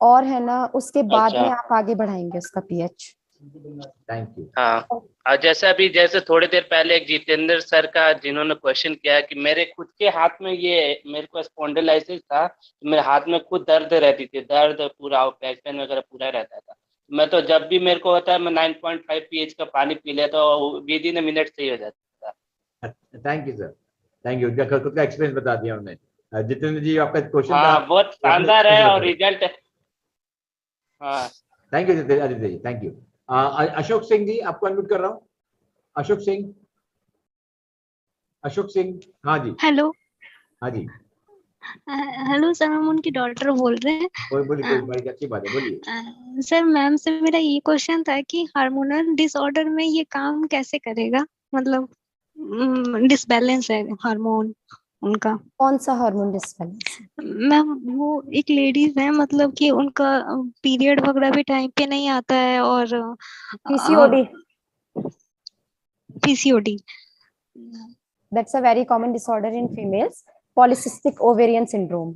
और है ना उसके बाद अच्छा। में आप आगे बढ़ाएंगे उसका pH। Thank you. हाँ, और जैसे थोड़ी देर पहले एक जितेंद्र सर का जिन्होंने क्वेश्चन किया कि मेरे खुद के हाथ में ये मेरे को स्पॉन्डिलाइटिस था, तो मेरे हाथ में खुद दर्द रहती थी, दर्द पूरा बैक पेन वगैरह पूरा रहता था। मैं तो जब भी मेरे को होता है मैं 9.5 pH का पानी पी लेता हूँ, विद इन अ मिनट सही हो जाता है। Thank you sir, thank you. खुद का एक्सपीरियंस बता दिया उन्होंने। जितेंद्र जी आपका क्वेश्चन था। हाँ, बहुत शानदार है और रिजल्ट। हाँ, thank you Aditya ji, thank you. Ashok Singh ji, आपको अनम्यूट कर रहा हूँ। अशोक सिंह, अशोक सिंह, हाँ जी। हेलो। हाँ जी, हेलो सर, हम उनकी डॉटर बोल रहे हैं। बोलिए, कोई बड़ी अच्छी बात है, बोलिए। सर, मैम से मेरा ये क्वेश्चन था कि हार्मोनल डिसऑर्डर में ये काम कैसे करेगा, मतलब डिसबैलेंस है हार्मोन उनका। कौन सा हार्मोन डिसबैलेंस? मैम, वो एक लेडीज है, मतलब कि उनका पीरियड वगैरह भी टाइम पे नहीं आता है, और PCOD। PCOD। That's a very common disorder in females, polycystic ovarian syndrome.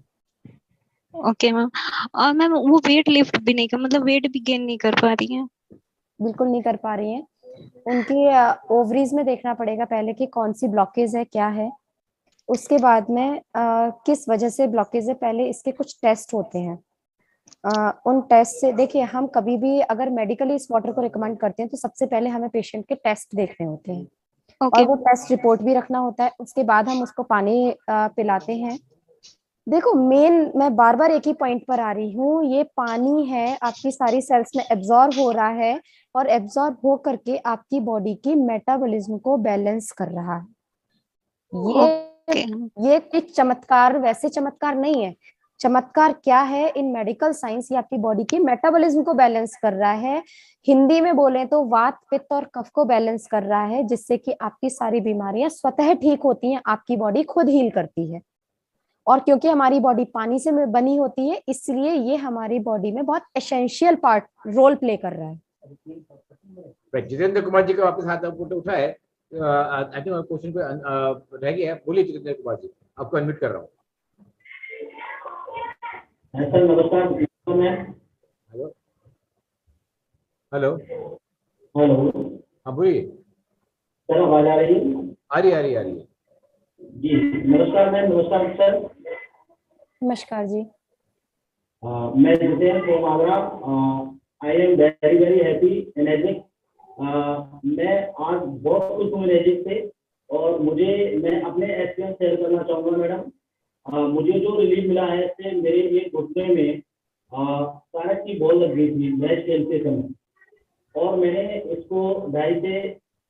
Okay ma'am. और मैम वो वेट लिफ्ट भी नहीं कर, मतलब वेट भी गेन नहीं कर पा रही है। बिल्कुल नहीं कर पा रही हैं। उनकी ओवरीज में देखना पड़ेगा पहले कि कौन सी ब्लॉकेज है, क्या है, उसके बाद में किस वजह से ब्लॉकेज है, पहले इसके कुछ टेस्ट होते हैं। उन टेस्ट से देखिए, हम कभी भी अगर मेडिकली इस वाटर को रिकमेंड करते हैं तो सबसे पहले हमें पेशेंट के टेस्ट देखने होते हैं। Okay. और वो टेस्ट रिपोर्ट भी रखना होता है, उसके बाद हम उसको पानी पिलाते हैं। देखो, मैं बार बार एक ही पॉइंट पर आ रही हूँ, ये पानी है, आपकी सारी सेल्स में एब्जॉर्ब हो रहा है, और एब्जॉर्ब हो करके आपकी बॉडी की मेटाबॉलिज्म को बैलेंस कर रहा है। ये एक चमत्कार, वैसे चमत्कार नहीं है। चमत्कार क्या है इन मेडिकल साइंस, ये आपकी बॉडी की मेटाबॉलिज्म को बैलेंस कर रहा है। हिंदी में बोले तो वात, पित्त और कफ को बैलेंस कर रहा है, जिससे कि आपकी सारी बीमारियां स्वतः ठीक होती हैं, आपकी बॉडी खुद हील करती है। और क्योंकि हमारी बॉडी पानी से बनी होती है, इसलिए ये हमारी बॉडी में बहुत एसेंशियल पार्ट रोल प्ले कर रहा है। जितेंद्र कुमार जी का वापस हाथ उठा है। आई थिंक क्वेश्चन को रह गया है, बोलिए जितेंद्र कुमार जी, आपको अनम्यूट कर रहा हूँ। सर नमस्कार। Hello hello hello. हाँ बोलिए सर, आवाज आ रही है? आ रही है जी। नमस्कार मैम। नमस्कार सर। नमस्कार जी। मैं Jitendra from Agra. I am very very happy energic. मैं आज बहुत खुश हूँ एनर्जिक से, और मैं अपने एक्सपीरियंस शेयर करना चाहूँगा मैडम। मुझे जो रिलीफ मिला है इससे, मेरे ये घुटने में कारक की बॉल लग गई थी मैच खेलते समय, और मैंने इसको 2.5 से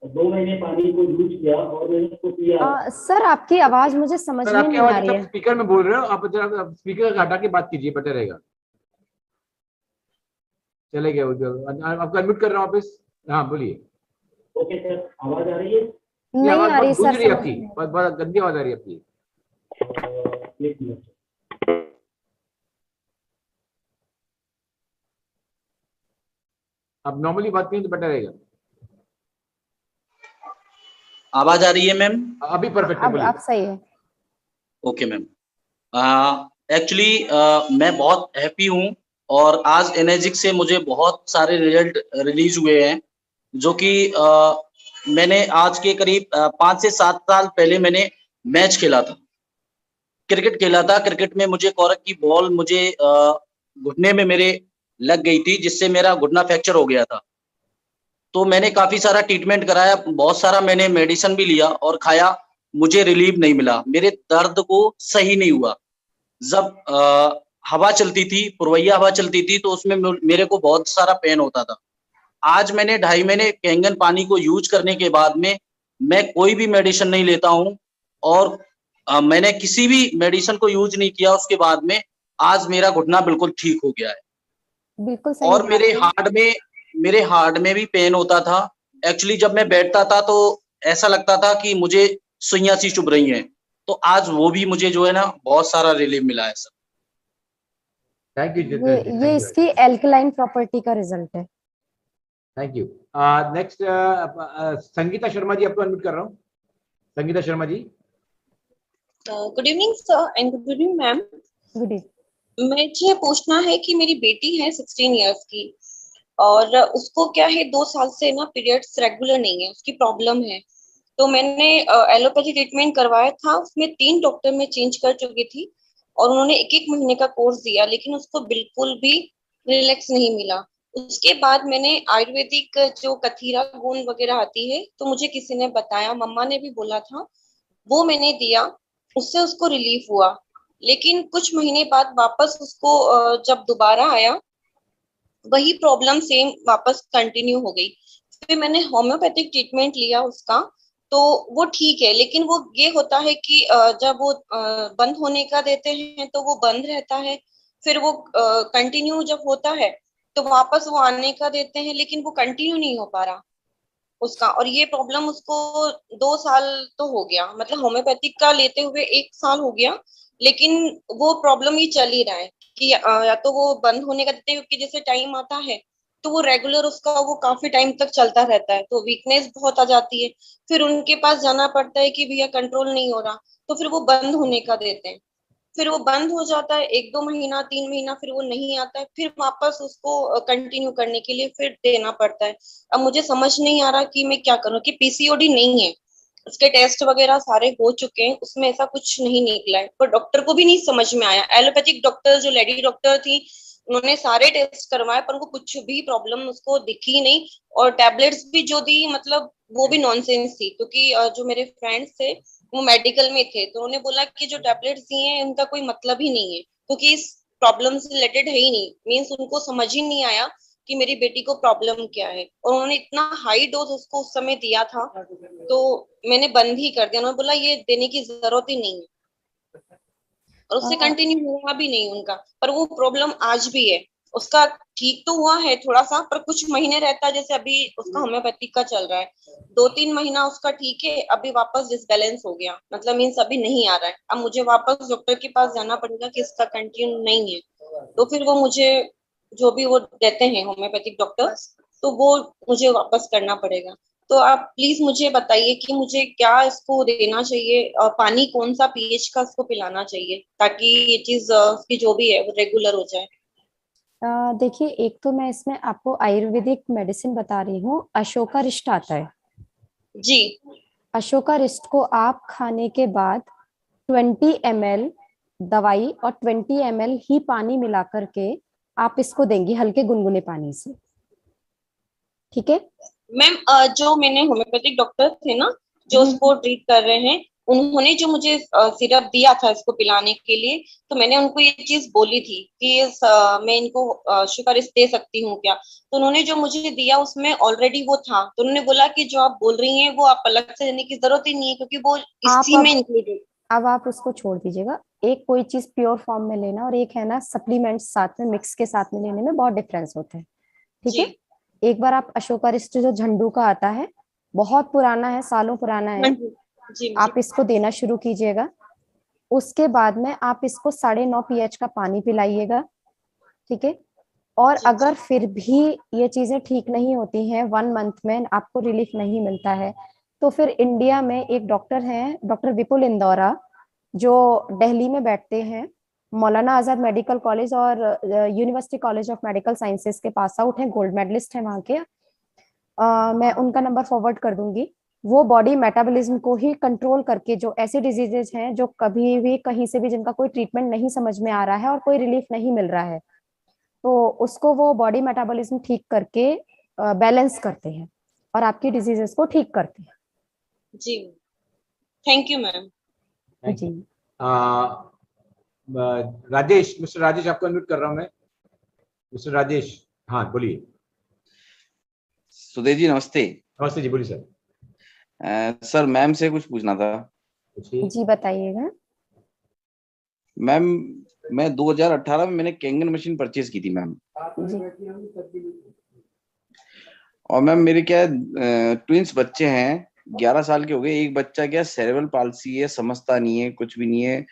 2 महीने पानी को यूज किया और मैंने इसको पिया। सर, आपकी आवाज मुझे समझ में नहीं आ रही है। स्पीकर में बोल रहे हो आप, जरा स्पीकर हटा के बात कीजिए, बेटर रहेगा। चले गए आपको अनम्यूट कर रहा हूँ वापस। हाँ बोलिए। ओके सर, आवाज आ रही है? नहीं आ रही सर, आपकी बहुत गंदी आवाज आ रही है आपकी। आप नॉर्मली बात करें तो बेटर रहेगा। आवाज आ रही है मैम? अभी परफेक्ट है, बोलिए। आप सही है। Okay ma'am. एक्चुअली मैं बहुत हैप्पी हूँ, और आज एनर्जिक से मुझे बहुत सारे रिजल्ट रिलीज हुए हैं, जो कि मैंने आज के करीब 5 से 7 साल पहले मैंने मैच खेला था, क्रिकेट खेला था। क्रिकेट में मुझे कॉर्क की बॉल मुझे घुटने में मेरे लग गई थी, जिससे मेरा घुटना फ्रैक्चर हो गया था। तो मैंने काफी सारा ट्रीटमेंट कराया, बहुत सारा मैंने मेडिसिन भी लिया और खाया, मुझे रिलीफ नहीं मिला, मेरे दर्द को सही नहीं हुआ। जब हवा चलती थी, पुरवैया हवा चलती थी, तो उसमें मेरे को बहुत सारा पेन होता था। आज मैंने 2.5 महीने कैंगन पानी को यूज करने के बाद में मैं कोई भी मेडिसिन नहीं लेता हूँ, और मैंने किसी भी मेडिसिन को यूज नहीं किया। उसके बाद में आज मेरा घुटना बिल्कुल ठीक हो गया है, बिल्कुल सही। और मेरे हार्ट में मेरे हार्ट में भी पेन होता था। एक्चुअली जब मैं बैठता था तो ऐसा लगता था कि मुझे सुइयां सी चुभ रही हैं। तो आज वो भी मुझे जो है ना बहुत सारा रिलीफ मिला है सर। थैंक यू ये जितेंद्र जी, ये इसकी एल्कलाइन प्रॉपर्टी का रिजल्ट है। Thank you. Next Sangeeta Sharma ji, आपको अनम्यूट कर रहा हूँ। Sangeeta Sharma ji. Good evening sir and good evening ma'am. Good evening. मुझे पूछना है कि मेरी बेटी है 16 इयर्स की और उसको क्या है 2 साल से ना पीरियड्स रेगुलर नहीं है, उसकी प्रॉब्लम है। तो मैंने एलोपैथी ट्रीटमेंट करवाया था, उसमें 3 डॉक्टर में चेंज कर चुकी थी और उन्होंने 1-1 महीने का कोर्स दिया, लेकिन उसको बिल्कुल भी रिलैक्स नहीं मिला। उसके बाद मैंने आयुर्वेदिक जो कथीरा गोंद वगैरह आती है, तो मुझे किसी ने बताया, मम्मा ने भी बोला था, वो मैंने दिया, उससे उसको रिलीफ हुआ। लेकिन कुछ महीने बाद वापस उसको जब दोबारा आया, वही प्रॉब्लम सेम वापस कंटिन्यू हो गई। फिर मैंने होम्योपैथिक ट्रीटमेंट लिया उसका, तो वो ठीक है, लेकिन वो ये होता है कि जब वो बंद होने का देते हैं तो वो बंद रहता है, फिर वो कंटिन्यू जब होता है तो वापस वो आने का देते हैं, लेकिन वो कंटिन्यू नहीं हो पा रहा उसका। और ये प्रॉब्लम उसको 2 साल तो हो गया, मतलब होम्योपैथिक का लेते हुए 1 साल हो गया, लेकिन वो प्रॉब्लम ही चल ही रहा है कि या तो वो बंद होने का देते हैं, क्योंकि जैसे टाइम आता है तो वो रेगुलर उसका वो काफी टाइम तक चलता रहता है, तो वीकनेस बहुत आ जाती है। फिर उनके पास जाना पड़ता है कि भैया कंट्रोल नहीं हो रहा, तो फिर वो बंद होने का देते हैं। फिर वो बंद हो जाता है 1-2 महीना 3 महीना, फिर वो नहीं आता है, फिर वापस उसको कंटिन्यू करने के लिए फिर देना पड़ता है। अब मुझे समझ नहीं आ रहा कि मैं क्या करूं, कि पीसीओडी नहीं है, उसके टेस्ट वगैरह सारे हो चुके हैं, उसमें ऐसा कुछ नहीं निकला है, पर डॉक्टर को भी नहीं समझ में आया। एलोपैथिक डॉक्टर जो लेडी डॉक्टर थी, उन्होंने सारे टेस्ट करवाए पर उनको कुछ भी प्रॉब्लम उसको दिखी नहीं, और टैबलेट्स भी जो दी मतलब वो भी नॉनसेंस थी, क्योंकि जो मेरे फ्रेंड्स थे वो मेडिकल में थे, तो उन्होंने बोला कि जो टैबलेट्स दिए हैं उनका कोई मतलब ही नहीं है, क्योंकि इस प्रॉब्लम से रिलेटेड है ही नहीं। मीन्स उनको समझ ही नहीं आया कि मेरी बेटी को प्रॉब्लम क्या है, और उन्होंने इतना हाई डोज उसको उस समय दिया था, तो मैंने बंद ही कर दिया। उन्होंने बोला ये देने की जरूरत ही नहीं है, और उससे कंटिन्यू हुआ भी नहीं उनका। पर वो प्रॉब्लम आज भी है, उसका ठीक तो हुआ है थोड़ा सा, पर कुछ महीने रहता है, जैसे अभी उसका होम्योपैथिक का चल रहा है, 2-3 महीना उसका ठीक है, अभी वापस डिसबैलेंस हो गया, मतलब मीन्स अभी नहीं आ रहा है। अब मुझे वापस डॉक्टर के पास जाना पड़ेगा कि इसका कंटिन्यू नहीं है, तो फिर वो मुझे जो भी वो देते हैं होम्योपैथिक डॉक्टर, तो वो मुझे वापस करना पड़ेगा। तो आप प्लीज मुझे बताइए कि मुझे क्या इसको देना चाहिए, और पानी कौन सा पीएच का इसको पिलाना चाहिए, ताकि ये चीज उसकी जो भी है वो रेगुलर हो जाए। देखिए, एक तो मैं इसमें आपको आयुर्वेदिक मेडिसिन बता रही हूँ, अशोका रिष्ट आता है जी। अशोका रिष्ट को आप खाने के बाद 20 ml दवाई और 20 ml ही पानी मिला करके आप इसको देंगी, हल्के गुनगुने पानी से, ठीक है मैम? जो मैंने होम्योपैथिक डॉक्टर थे ना जो उसको ट्रीट कर रहे हैं, उन्होंने जो मुझे सिरप दिया था इसको पिलाने के लिए, तो मैंने उनको ये चीज बोली थी कि मैं इनको शुगर दे सकती हूँ क्या, तो उन्होंने जो मुझे दिया उसमें ऑलरेडी वो था, तो उन्होंने बोला कि जो आप बोल रही हैं वो आप अलग से देने की जरूरत ही नहीं है, क्योंकि वो इसी में इंक्लूडेड। अब आप उसको छोड़ दीजिएगा, एक कोई चीज प्योर फॉर्म में लेना और एक है ना सप्लीमेंट साथ में मिक्स के साथ में लेने में बहुत डिफरेंस होता है, ठीक है। एक बार आप अशोका रिष्ट जो झंडू का आता है, बहुत पुराना है, सालों पुराना है, आप इसको देना शुरू कीजिएगा। उसके बाद में आप इसको 9.5 pH का पानी पिलाइएगा, ठीक है। और अगर फिर भी ये चीजें ठीक नहीं होती हैं, 1 मंथ में आपको रिलीफ नहीं मिलता है, तो फिर इंडिया में एक डॉक्टर हैं, डॉक्टर विपुल इंदौरा, जो दिल्ली में बैठते हैं, मौलाना आजाद मेडिकल कॉलेज और university college of medical sciences के पास आउट हैं, गोल्ड मेडलिस्ट हैं वहाँ के। मैं उनका नंबर फॉरवर्ड कर दूंगी। वो बॉडी मेटाबॉलिज्म को ही कंट्रोल करके, जो ऐसे डिजीजेज हैं जो कभी भी कहीं से भी जिनका कोई ट्रीटमेंट नहीं समझ में आ रहा है और कोई रिलीफ नहीं मिल रहा है, तो उसको वो बॉडी मेटाबॉलिज्म ठीक करके बैलेंस करते हैं और आपकी डिजीजेस को ठीक करते हैं। जी, थैंक यू मैम। जी, राजेश, मिस्टर राजेश आपको अनम्यूट कर रहा हूं मैं। मिस्टर राजेश, हाँ बोलिए। सुदेश जी नमस्ते। नमस्ते जी, बोलिए सर। सर मैम से कुछ पूछना था। जी बताइएगा। मैम मैं 2018 में मैंने कैंगन मशीन परचेज की थी मैम। और मैम मेरे क्या ट्विंस बच्चे हैं, 11 साल के हो गए। एक बच्चा क्या सेरेब्रल पाल्सी है, समझता नहीं है, कुछ भी नहीं है,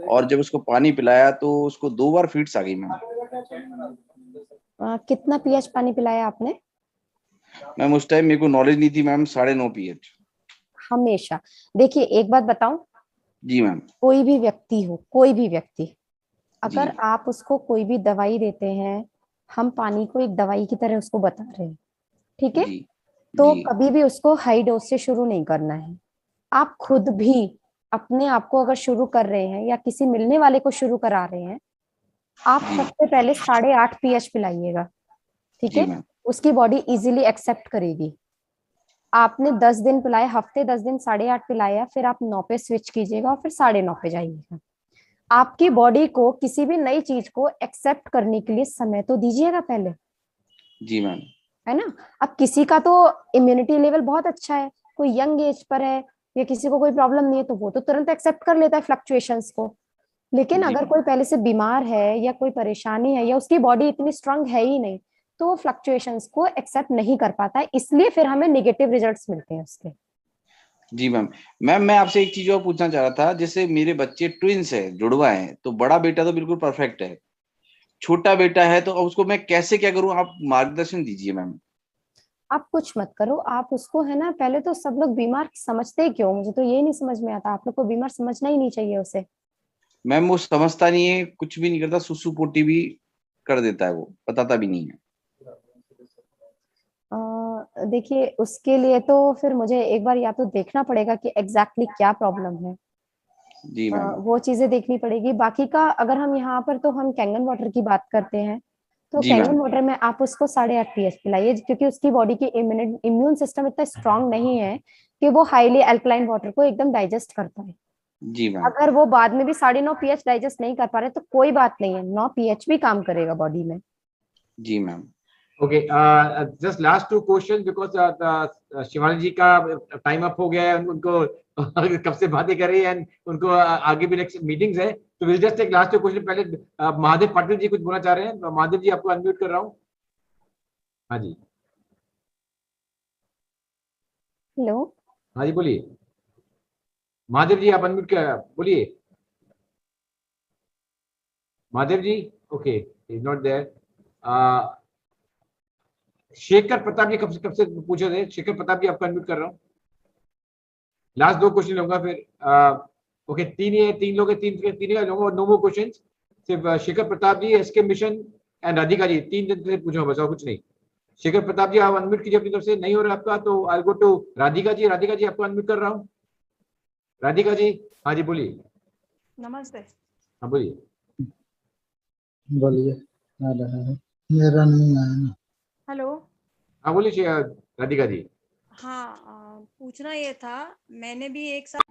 और जब उसको पानी पिलाया तो उसको 2 बार फीड्स आ गई मैम। कितना पीएच पानी पिलाया आपने? मैम उस टाइम मेरे को नॉलेज नहीं थी मैम, 9.5 pH। हमेशा देखिए, एक बात बताऊं, जी मैम। कोई भी व्यक्ति हो, कोई भी व्यक्ति, अगर आप उसको कोई भी दवाई देते हैं, हम पानी को एक दवाई की तरह उसको बता रहे हैं, ठीक है, तो कभी भी उसको हाई डोज से शुरू नहीं करना है। आप खुद भी अपने आप को अगर शुरू कर रहे हैं या किसी मिलने वाले को शुरू करा रहे हैं, आप सबसे पहले 8.5 pH पिलाइएगा, ठीक है, उसकी बॉडी इजीली एक्सेप्ट करेगी। आपने 10 दिन पिलाए, हफ्ते 10 दिन 8.5 पिलाया, फिर आप 9 पे स्विच कीजिएगा और फिर 9.5 पे जाइएगा। आपकी बॉडी को किसी भी नई चीज को एक्सेप्ट करने के लिए समय तो दीजिएगा पहले। जी मैम। है ना? अब किसी का तो इम्यूनिटी लेवल बहुत अच्छा है, कोई यंग एज पर है या किसी को कोई प्रॉब्लम नहीं है, तो वो तो तुरंत एक्सेप्ट कर लेता है फ्लक्चुएशंस को। लेकिन अगर कोई पहले से बीमार है या कोई परेशानी है या उसकी बॉडी इतनी स्ट्रांग है ही नहीं, तो वो फ्लक्चुएशंस को एक्सेप्ट नहीं कर पाता है, इसलिए फिर हमें नेगेटिव रिजल्ट्स मिलते हैं उसके। जी मैम। मैम मैं आपसे एक चीज और पूछना चाह रहा था, जैसे मेरे बच्चे ट्विंस है, जुड़वा है, तो बड़ा बेटा तो बिल्कुल परफेक्ट है, छोटा बेटा है, तो उसको मैं कैसे क्या करूं, आप मार्गदर्शन दीजिए मैम। आप कुछ मत करो, आप उसको, है ना, पहले तो सब लोग बीमार समझते ही क्यों, मुझे तो ये नहीं समझ में आता। आप लोग को बीमार समझना ही नहीं चाहिए उसे। मैम वो समझता नहीं है, कुछ भी नहीं करता, सुसु पोटी भी कर देता है, वो बताता भी नहीं है। देखिए, उसके लिए तो फिर मुझे एक बार या तो देखना पड़ेगा कि एग्जैक्टली क्या प्रॉब्लम है। जी मैम। वो चीजें देखनी पड़ेगी। बाकी का अगर हम यहाँ पर तो हम कैंगन वाटर की बात करते हैं, तो जी कैंगन मैम। वाटर में आप उसको 8.5 pH पिलाइए, क्योंकि उसकी बॉडी की इम्यून सिस्टम इतना स्ट्रांग नहीं है कि वो हाईली अल्कलाइन वाटर को एकदम डाइजेस्ट कर पाए। जी मैम। अगर वो बाद में भी 9.5 pH डाइजेस्ट नहीं कर पा रहे तो कोई बात नहीं है, 9 pH भी काम करेगा बॉडी में। जी ma'am. Okay, just last 2 questions because Shivani ji का टाइम अप हो गया है, उनको कब से बातें कर रही है एंड उनको आगे भी नेक्स्ट मीटिंग्स है, तो विल जस्ट टेक लास्ट 2 क्वेश्चन। पहले महादेव पाटिल जी कुछ बोलना चाह रहे हैं। महादेव जी, आपको अनम्यूट कर रहा हूँ। हाँ जी, हेलो। हाँ जी, बोलिए महादेव जी, आप अनम्यूट कर बोलिए। Mahadev ji, okay, is not there. Shekhar Pratap ji कब से पूछे थे? शेखर प्रताप जी, आपको अनम्यूट कर रहा हूँ। लास्ट 2 क्वेश्चन लूंगा फिर। ओके, 3 लोग हैं, 3 का लूंगा, नो मोर क्वेश्चन। सिर्फ Shekhar Pratap ji, SK mission and Radhika ji, 3 जन से पूछूंगा बस, और कुछ नहीं। शेखर प्रताप जी, आप अनम्यूट कीजिए अपनी तरफ से। नहीं हो रहा आपका तो आई गो टू राधिका जी। राधिका जी, आपको अनम्यूट कर रहा हूँ। राधिका जी, हाँ जी, बोलिए। नमस्ते। हाँ बोलिए। बोलिए। मेरा नहीं आया ना। हेलो। हाँ बोलिए राधिका जी। हाँ, पूछना ये था, मैंने भी एक साल